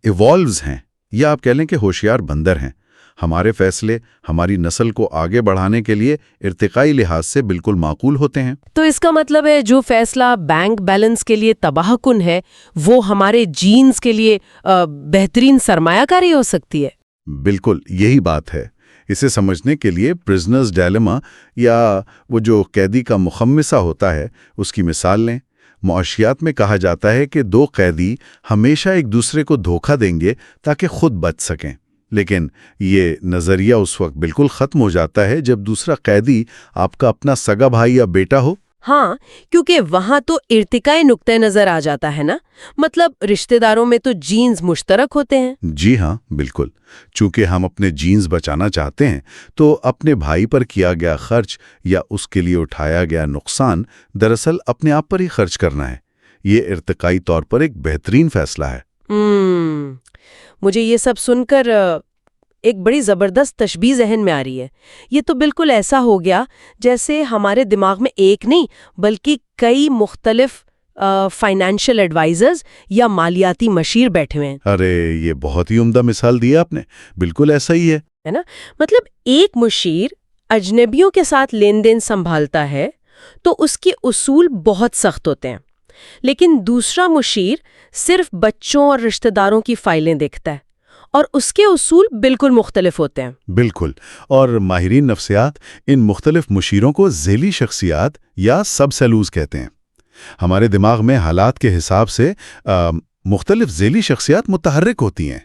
S2: ایوالوز ہیں، یا آپ کہہ لیں کہ ہوشیار بندر ہیں۔ ہمارے فیصلے ہماری نسل کو آگے بڑھانے کے لیے ارتقائی لحاظ سے بالکل معقول ہوتے ہیں۔
S1: تو اس کا مطلب ہے جو فیصلہ بینک بیلنس کے لیے تباہ کن ہے، وہ ہمارے جینز کے لیے بہترین سرمایہ کاری ہو سکتی ہے۔
S2: بالکل یہی بات ہے۔ اسے سمجھنے کے لیے پرزنرز ڈائلیما یا وہ جو قیدی کا مخمصہ ہوتا ہے، اس کی مثال لیں۔ معاشیات میں کہا جاتا ہے کہ 2 قیدی ہمیشہ ایک دوسرے کو دھوکہ دیں گے تاکہ خود بچ سکیں، لیکن یہ نظریہ اس وقت بالکل ختم ہو جاتا ہے جب دوسرا قیدی آپ کا اپنا سگا بھائی یا بیٹا ہو۔
S1: ہاں، کیونکہ وہاں تو ارتقائی نقطہ نظر آ جاتا ہے نا، مطلب رشتہ داروں میں تو جینز مشترک ہوتے ہیں۔
S2: جی ہاں، بالکل۔ چونکہ ہم اپنے جینز بچانا چاہتے ہیں تو اپنے بھائی پر کیا گیا خرچ یا اس کے لیے اٹھایا گیا نقصان دراصل اپنے آپ پر ہی خرچ کرنا ہے۔ یہ ارتقائی طور پر ایک بہترین فیصلہ ہے۔
S1: مجھے یہ سب سن کر ایک بڑی زبردست تشبیہ ذہن میں آ رہی ہے۔ یہ تو بالکل ایسا ہو گیا جیسے ہمارے دماغ میں ایک نہیں بلکہ کئی مختلف فائنینشیل ایڈوائزرز یا مالیاتی مشیر بیٹھے ہوئے ہیں۔
S2: ارے یہ بہت ہی عمدہ مثال دی آپ نے، بالکل ایسا ہی ہے
S1: نا؟ مطلب ایک مشیر اجنبیوں کے ساتھ لین دین سنبھالتا ہے تو اس کے اصول بہت سخت ہوتے ہیں، لیکن دوسرا مشیر صرف بچوں اور رشتہ داروں کی فائلیں دیکھتا ہے اور اس کے اصول بالکل مختلف ہوتے ہیں۔
S2: بالکل، اور ماہرین نفسیات ان مختلف مشیروں کو ذیلی شخصیات یا سب سیلوز کہتے ہیں۔ ہمارے دماغ میں حالات کے حساب سے مختلف ذیلی شخصیات متحرک ہوتی ہیں۔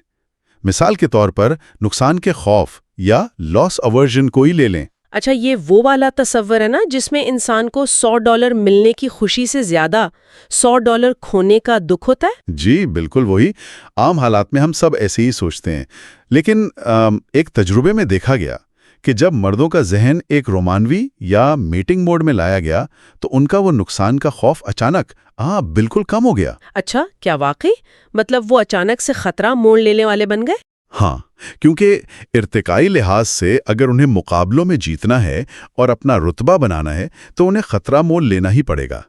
S2: مثال کے طور پر نقصان کے خوف یا لاس اورژن کو ہی لے لیں۔
S1: اچھا، یہ وہ والا تصور ہے نا جس میں انسان کو $100 ملنے کی خوشی سے زیادہ $100 کھونے کا دکھ ہوتا ہے؟
S2: جی بالکل وہی۔ عام حالات میں ہم سب ایسے ہی سوچتے ہیں، لیکن ایک تجربے میں دیکھا گیا کہ جب مردوں کا ذہن ایک رومانوی یا میٹنگ موڈ میں لایا گیا تو ان کا وہ نقصان کا خوف اچانک بالکل کم ہو گیا۔
S1: اچھا، کیا واقعی؟ مطلب وہ اچانک سے خطرہ موڑ لینے والے بن گئے؟
S2: ہاں، کیونکہ ارتقائی لحاظ سے اگر انہیں مقابلوں میں جیتنا ہے اور اپنا رتبہ بنانا ہے تو انہیں خطرہ مول لینا ہی پڑے گا۔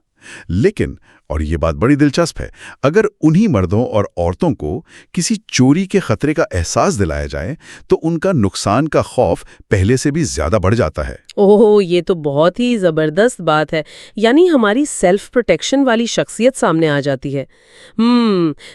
S2: لیکن اور یہ بات بڑی دلچسپ ہے، اگر انہی مردوں اور عورتوں کو کسی چوری کے خطرے کا احساس دلایا جائے تو ان کا نقصان کا خوف پہلے سے بھی زیادہ بڑھ جاتا ہے۔
S1: اوہ، یہ تو بہت ہی زبردست بات ہے، یعنی ہماری سیلف پروٹیکشن والی شخصیت سامنے آ جاتی ہے۔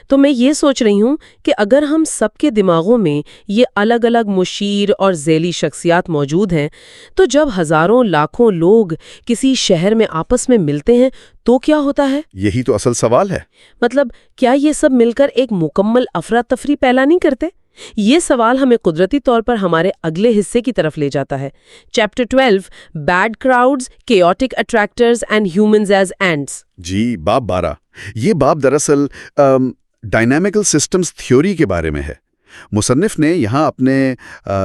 S1: تو میں یہ سوچ رہی ہوں کہ اگر ہم سب کے دماغوں میں یہ الگ الگ مشیر اور ذیلی شخصیات موجود ہیں، تو جب ہزاروں لاکھوں لوگ کسی شہر میں آپس میں ملتے ہیں تو کیا ہوتا ہے؟
S2: یہی تو اصل سوال ہے۔
S1: مطلب کیا یہ سب مل کر ایک مکمل افراتفری پیدا نہیں کرتے؟ یہ سوال ہمیں قدرتی طور پر ہمارے اگلے حصے کی طرف لے جاتا ہے، chapter 12 bad crowds, chaotic attractors and humans as ants.
S2: جی، باب 12۔ یہ باب دراصل ڈائنامکل سسٹمز تھیوری کے بارے میں ہے۔ مصنف نے یہاں اپنے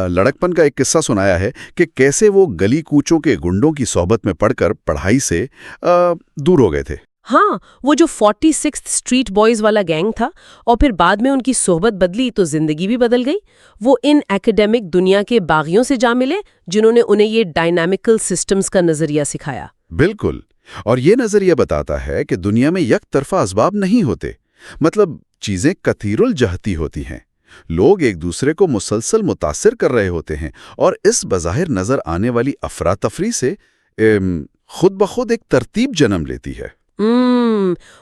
S2: لڑکپن کا ایک قصہ سنایا ہے کہ کیسے وہ گلی کوچوں کے گنڈوں کی صحبت میں پڑھ کر پڑھائی سے دور ہو گئے تھے۔
S1: ہاں، وہ جو 46th اسٹریٹ بوائز والا گینگ تھا اور پھر بعد میں ان کی صحبت بدلی تو زندگی بھی بدل گئی۔ وہ ان ایکیڈیمک دنیا کے باغیوں سے جا ملے جنہوں نے انہیں یہ ڈائنامکل سسٹمز کا نظریہ سکھایا۔
S2: بالکل، اور یہ نظریہ بتاتا ہے کہ دنیا میں یک طرفہ اسباب نہیں ہوتے، مطلب چیزیں کثیر الجہتی ہوتی ہیں، لوگ ایک دوسرے کو مسلسل متاثر کر رہے ہوتے ہیں، اور اس بظاہر نظر آنے والی افراتفری سے خود بخود ایک ترتیب جنم لیتی ہے۔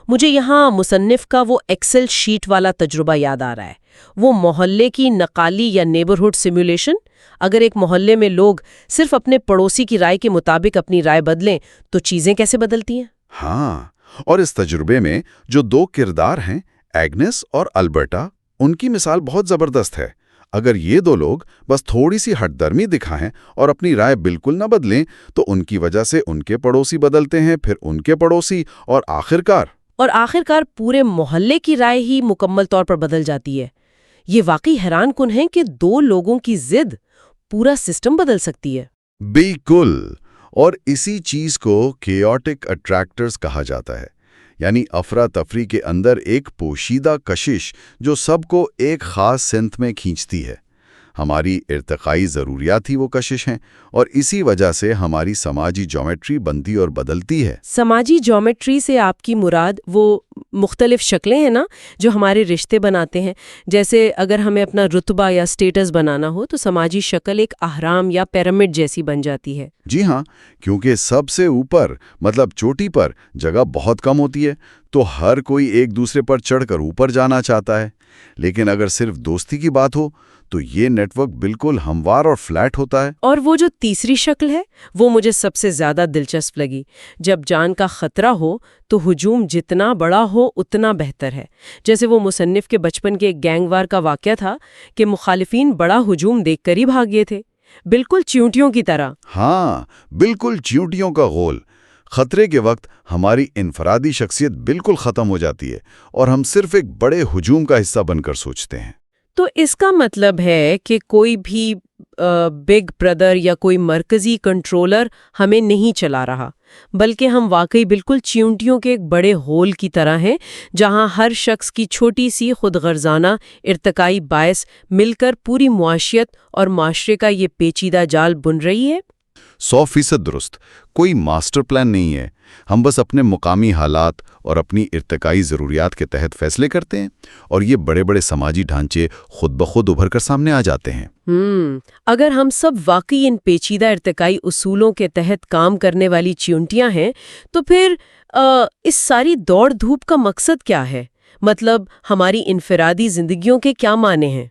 S1: مجھے یہاں مصنف کا وہ ایکسل شیٹ والا تجربہ یاد آ رہا ہے، وہ محلے کی نقالی یا نیبرہڈ سیمولیشن۔ اگر ایک محلے میں لوگ صرف اپنے پڑوسی کی رائے کے مطابق اپنی رائے بدلیں تو چیزیں کیسے بدلتی ہیں؟
S2: ہاں، اور اس تجربے میں جو دو کردار ہیں، ایگنس اور البرٹا، ان کی مثال بہت زبردست ہے۔ اگر یہ دو لوگ بس تھوڑی سی ہٹ درمی دکھائیں اور اپنی رائے بالکل نہ بدلیں تو ان کی وجہ سے ان کے پڑوسی بدلتے ہیں، پھر ان کے پڑوسی، اور آخرکار
S1: پورے محلے کی رائے ہی مکمل طور پر بدل جاتی ہے۔ یہ واقعی حیران کن ہے کہ دو لوگوں کی ضد پورا سسٹم بدل سکتی ہے۔
S2: بالکل، اور اسی چیز کو کیوٹک اٹریکٹرز کہا جاتا ہے، یعنی افراتفری کے اندر ایک پوشیدہ کشش جو سب کو ایک خاص سمت میں کھینچتی ہے۔ ہماری ارتقائی ضروریات ہی وہ کشش ہیں، اور اسی وجہ سے ہماری سماجی جیومیٹری بنتی اور بدلتی ہے۔
S1: سماجی جیومیٹری سے آپ کی مراد وہ مختلف شکلیں ہیں نا جو ہمارے رشتے بناتے ہیں؟ جیسے اگر ہمیں اپنا رتبہ یا سٹیٹس بنانا ہو تو سماجی شکل ایک اہرام یا پیرامڈ جیسی بن جاتی ہے۔
S2: جی ہاں، کیونکہ سب سے اوپر مطلب چوٹی پر جگہ بہت کم ہوتی ہے، تو ہر کوئی ایک دوسرے پر چڑھ کر اوپر جانا چاہتا ہے۔ لیکن اگر صرف دوستی کی بات ہو تو یہ نیٹ ورک بالکل ہموار اور فلیٹ ہوتا ہے۔
S1: اور وہ جو تیسری شکل ہے وہ مجھے سب سے زیادہ دلچسپ لگی۔ جب جان کا خطرہ ہو تو ہجوم جتنا بڑا ہو اتنا بہتر ہے۔ جیسے وہ مصنف کے بچپن کے ایک گینگ وار کا واقعہ تھا کہ مخالفین بڑا ہجوم دیکھ کر ہی بھاگ گئے تھے، بالکل چیونٹیوں کی طرح۔
S2: ہاں، بالکل چیونٹیوں کا غول۔ خطرے کے وقت ہماری انفرادی شخصیت بالکل ختم ہو جاتی ہے اور ہم صرف ایک بڑے ہجوم کا حصہ بن کر سوچتے ہیں۔
S1: تو اس کا مطلب ہے کہ کوئی بھی بگ برادر یا کوئی مرکزی کنٹرولر ہمیں نہیں چلا رہا، بلکہ ہم واقعی بالکل چیونٹیوں کے ایک بڑے ہول کی طرح ہیں جہاں ہر شخص کی چھوٹی سی خود غرضانہ ارتقائی باعث مل کر پوری معاشیت اور معاشرے کا یہ پیچیدہ جال بن رہی ہے۔
S2: 100% درست، کوئی ماسٹر پلان نہیں ہے، ہم بس اپنے مقامی حالات اور اپنی ارتقائی ضروریات کے تحت فیصلے کرتے ہیں، اور یہ بڑے بڑے سماجی ڈھانچے خود بخود ابھر کر سامنے آ جاتے ہیں۔
S1: اگر ہم سب واقعی ان پیچیدہ ارتقائی اصولوں کے تحت کام کرنے والی چیونٹیاں ہیں تو پھر اس ساری دوڑ دھوپ کا مقصد کیا ہے؟ مطلب ہماری انفرادی زندگیوں کے کیا معنی ہیں؟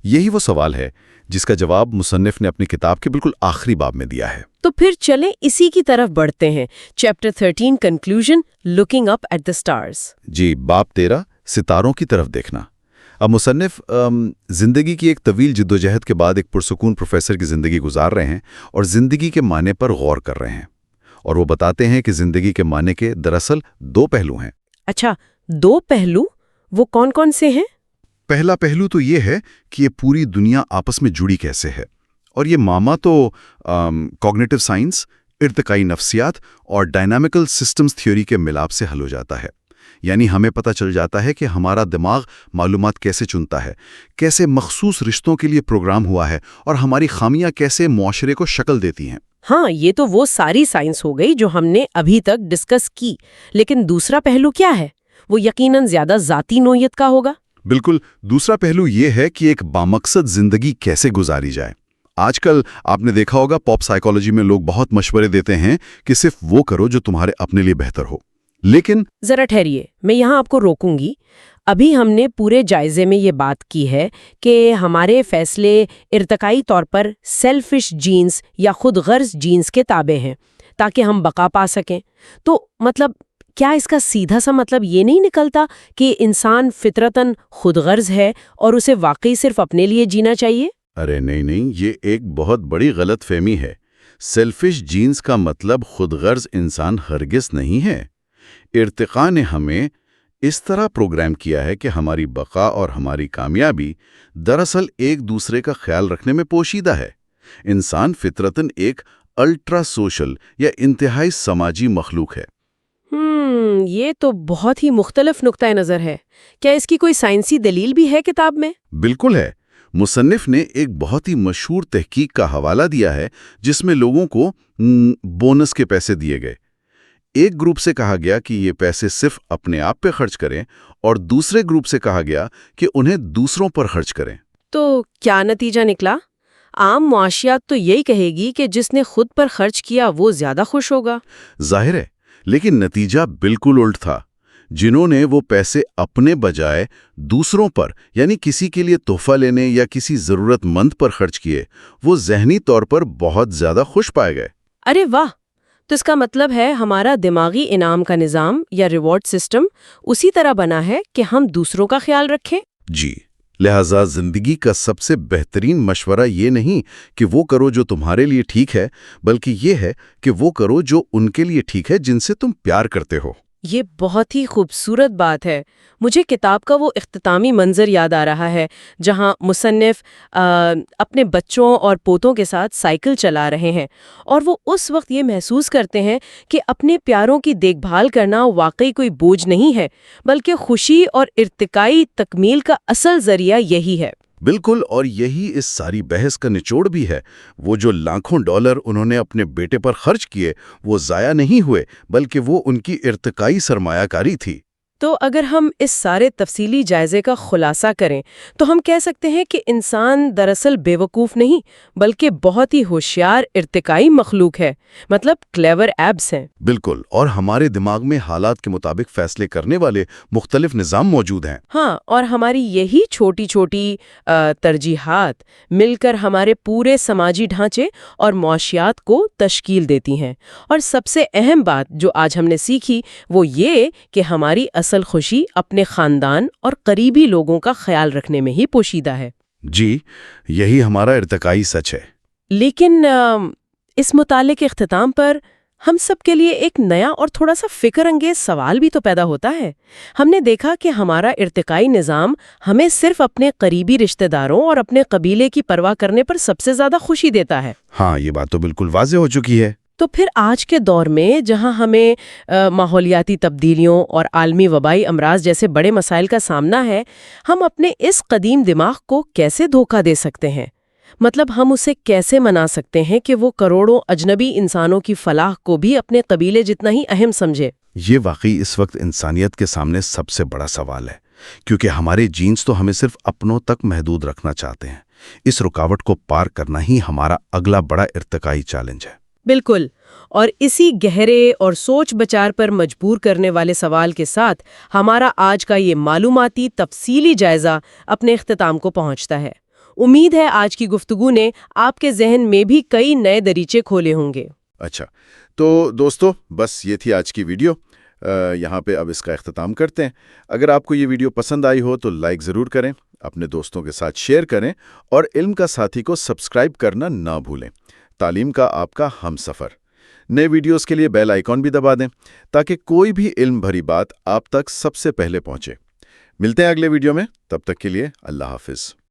S2: یہی وہ سوال ہے جس کا جواب مصنف نے اپنی کتاب کے بالکل آخری باب میں دیا ہے۔
S1: تو پھر چلیں اسی کی طرف بڑھتے ہیں، chapter 13 conclusion, looking up at the stars.
S2: جی، باب 13 ستاروں کی طرف دیکھنا۔ اب مصنف زندگی کی ایک طویل جدوجہد کے بعد ایک پرسکون پروفیسر کی زندگی گزار رہے ہیں اور زندگی کے معنی پر غور کر رہے ہیں، اور وہ بتاتے ہیں کہ زندگی کے معنی کے دراصل 2 پہلو ہیں۔
S1: اچھا، 2 پہلو؟ وہ کون کون سے ہیں؟
S2: پہلا پہلو تو یہ ہے کہ یہ پوری دنیا آپس میں جڑی کیسے ہے، اور یہ معاملہ تو کوگنیٹو سائنس، ارتقائی نفسیات اور ڈائنامکل سسٹمز تھیوری کے ملاپ سے حل ہو جاتا ہے۔ یعنی ہمیں پتہ چل جاتا ہے کہ ہمارا دماغ معلومات کیسے چنتا ہے، کیسے مخصوص رشتوں کے لیے پروگرام ہوا ہے، اور ہماری خامیاں کیسے معاشرے کو شکل دیتی ہیں۔
S1: ہاں، یہ تو وہ ساری سائنس ہو گئی جو ہم نے ابھی تک ڈسکس کی، لیکن دوسرا پہلو کیا ہے؟ وہ یقیناً زیادہ ذاتی نوعیت کا ہوگا۔
S2: بالکل، دوسرا پہلو یہ ہے کہ ایک بامقصد زندگی کیسے گزاری جائے۔ آج کل آپ نے دیکھا ہوگا پاپ سائیکالوجی میں لوگ بہت مشورے دیتے ہیں کہ صرف وہ کرو جو تمہارے اپنے لیے بہتر ہو، لیکن
S1: ذرا ٹھہریے، میں یہاں آپ کو روکوں گی۔ ابھی ہم نے پورے جائزے میں یہ بات کی ہے کہ ہمارے فیصلے ارتقائی طور پر سیلفش جینز یا خود غرض جینز کے تابع ہیں تاکہ ہم بقا پا سکیں۔ تو مطلب کیا اس کا سیدھا سا مطلب یہ نہیں نکلتا کہ انسان فطرتاً خود غرض ہے اور اسے واقعی صرف اپنے لیے جینا چاہیے؟
S2: ارے نہیں، یہ ایک بہت بڑی غلط فہمی ہے۔ سیلفش جینز کا مطلب خود غرض انسان ہرگز نہیں ہے۔ ارتقاء نے ہمیں اس طرح پروگرام کیا ہے کہ ہماری بقا اور ہماری کامیابی دراصل ایک دوسرے کا خیال رکھنے میں پوشیدہ ہے۔ انسان فطرتاً ایک الٹرا سوشل یا انتہائی سماجی مخلوق ہے۔
S1: یہ تو بہت ہی مختلف نقطۂ نظر ہے۔ کیا اس کی کوئی سائنسی دلیل بھی ہے کتاب میں؟
S2: بالکل ہے۔ مصنف نے ایک بہت ہی مشہور تحقیق کا حوالہ دیا ہے جس میں لوگوں کو بونس کے پیسے دیے گئے۔ ایک گروپ سے کہا گیا کہ یہ پیسے صرف اپنے آپ پہ خرچ کریں اور دوسرے گروپ سے کہا گیا کہ انہیں دوسروں پر خرچ کریں۔
S1: تو کیا نتیجہ نکلا؟ عام معاشیات تو یہی کہے گی کہ جس نے خود پر خرچ کیا وہ زیادہ خوش ہوگا۔
S2: ظاہر ہے، لیکن نتیجہ بالکل الٹ تھا۔ جنہوں نے وہ پیسے اپنے بجائے دوسروں پر یعنی کسی کے لیے تحفہ لینے یا کسی ضرورت مند پر خرچ کیے، وہ ذہنی طور پر بہت زیادہ خوش پائے گئے۔
S1: ارے واہ! تو اس کا مطلب ہے ہمارا دماغی انعام کا نظام یا ریوارڈ سسٹم اسی طرح بنا ہے کہ ہم دوسروں کا خیال رکھیں۔
S2: جی، لہٰذا زندگی کا سب سے بہترین مشورہ یہ نہیں کہ وہ کرو جو تمہارے لیے ٹھیک ہے، بلکہ یہ ہے کہ وہ کرو جو ان کے لیے ٹھیک ہے جن سے تم پیار کرتے ہو۔
S1: یہ بہت ہی خوبصورت بات ہے۔ مجھے کتاب کا وہ اختتامی منظر یاد آ رہا ہے جہاں مصنف اپنے بچوں اور پوتوں کے ساتھ سائیکل چلا رہے ہیں، اور وہ اس وقت یہ محسوس کرتے ہیں کہ اپنے پیاروں کی دیکھ بھال کرنا واقعی کوئی بوجھ نہیں ہے، بلکہ خوشی اور ارتقائی تکمیل کا اصل ذریعہ یہی ہے۔
S2: بالکل، اور یہی اس ساری بحث کا نچوڑ بھی ہے۔ وہ جو لاکھوں ڈالر انہوں نے اپنے بیٹے پر خرچ کیے وہ ضائع نہیں ہوئے، بلکہ وہ ان کی ارتقائی سرمایہ کاری تھی۔
S1: تو اگر ہم اس سارے تفصیلی جائزے کا خلاصہ کریں تو ہم کہہ سکتے ہیں کہ انسان دراصل بے وقوف نہیں بلکہ بہت ہی ہوشیار ارتقائی مخلوق ہے، مطلب کلیور ایبس ہیں۔
S2: بالکل، اور ہمارے دماغ میں حالات کے مطابق فیصلے کرنے والے مختلف نظام موجود ہیں۔
S1: ہاں، اور ہماری یہی چھوٹی چھوٹی ترجیحات مل کر ہمارے پورے سماجی ڈھانچے اور معاشیات کو تشکیل دیتی ہیں۔ اور سب سے اہم بات جو آج ہم نے سیکھی وہ یہ کہ ہماری اصل خوشی اپنے خاندان اور قریبی لوگوں کا خیال رکھنے میں ہی پوشیدہ ہے۔
S2: جی، یہی ہمارا ارتقائی سچ ہے۔
S1: لیکن اس مطالعے کے اختتام پر ہم سب کے لیے ایک نیا اور تھوڑا سا فکر انگیز سوال بھی تو پیدا ہوتا ہے۔ ہم نے دیکھا کہ ہمارا ارتقائی نظام ہمیں صرف اپنے قریبی رشتہ داروں اور اپنے قبیلے کی پرواہ کرنے پر سب سے زیادہ خوشی دیتا ہے۔
S2: ہاں، یہ بات تو بالکل واضح ہو چکی ہے۔
S1: تو پھر آج کے دور میں جہاں ہمیں ماحولیاتی تبدیلیوں اور عالمی وبائی امراض جیسے بڑے مسائل کا سامنا ہے، ہم اپنے اس قدیم دماغ کو کیسے دھوکہ دے سکتے ہیں؟ مطلب ہم اسے کیسے منا سکتے ہیں کہ وہ کروڑوں اجنبی انسانوں کی فلاح کو بھی اپنے قبیلے جتنا ہی اہم سمجھے؟
S2: یہ واقعی اس وقت انسانیت کے سامنے سب سے بڑا سوال ہے، کیونکہ ہمارے جینز تو ہمیں صرف اپنوں تک محدود رکھنا چاہتے ہیں۔ اس رکاوٹ کو پار کرنا ہی ہمارا اگلا بڑا ارتقائی چیلنج ہے۔
S1: بالکل، اور اسی گہرے اور سوچ بچار پر مجبور کرنے والے سوال کے ساتھ ہمارا آج کا یہ معلوماتی تفصیلی جائزہ اپنے اختتام کو پہنچتا ہے۔ امید ہے آج کی گفتگو نے آپ کے ذہن میں بھی کئی نئے دریچے کھولے ہوں گے۔
S2: اچھا، تو دوستو، بس یہ تھی آج کی ویڈیو۔ یہاں پہ اب اس کا اختتام کرتے ہیں۔ اگر آپ کو یہ ویڈیو پسند آئی ہو تو لائک ضرور کریں، اپنے دوستوں کے ساتھ شیئر کریں، اور علم کا ساتھی کو سبسکرائب کرنا نہ بھولیں۔ تعلیم کا آپ کا ہم سفر۔ نئے ویڈیوز کے لیے بیل آئیکن بھی دبا دیں تاکہ کوئی بھی علم بھری بات آپ تک سب سے پہلے پہنچے۔ ملتے ہیں اگلے ویڈیو میں، تب تک کے لیے اللہ حافظ۔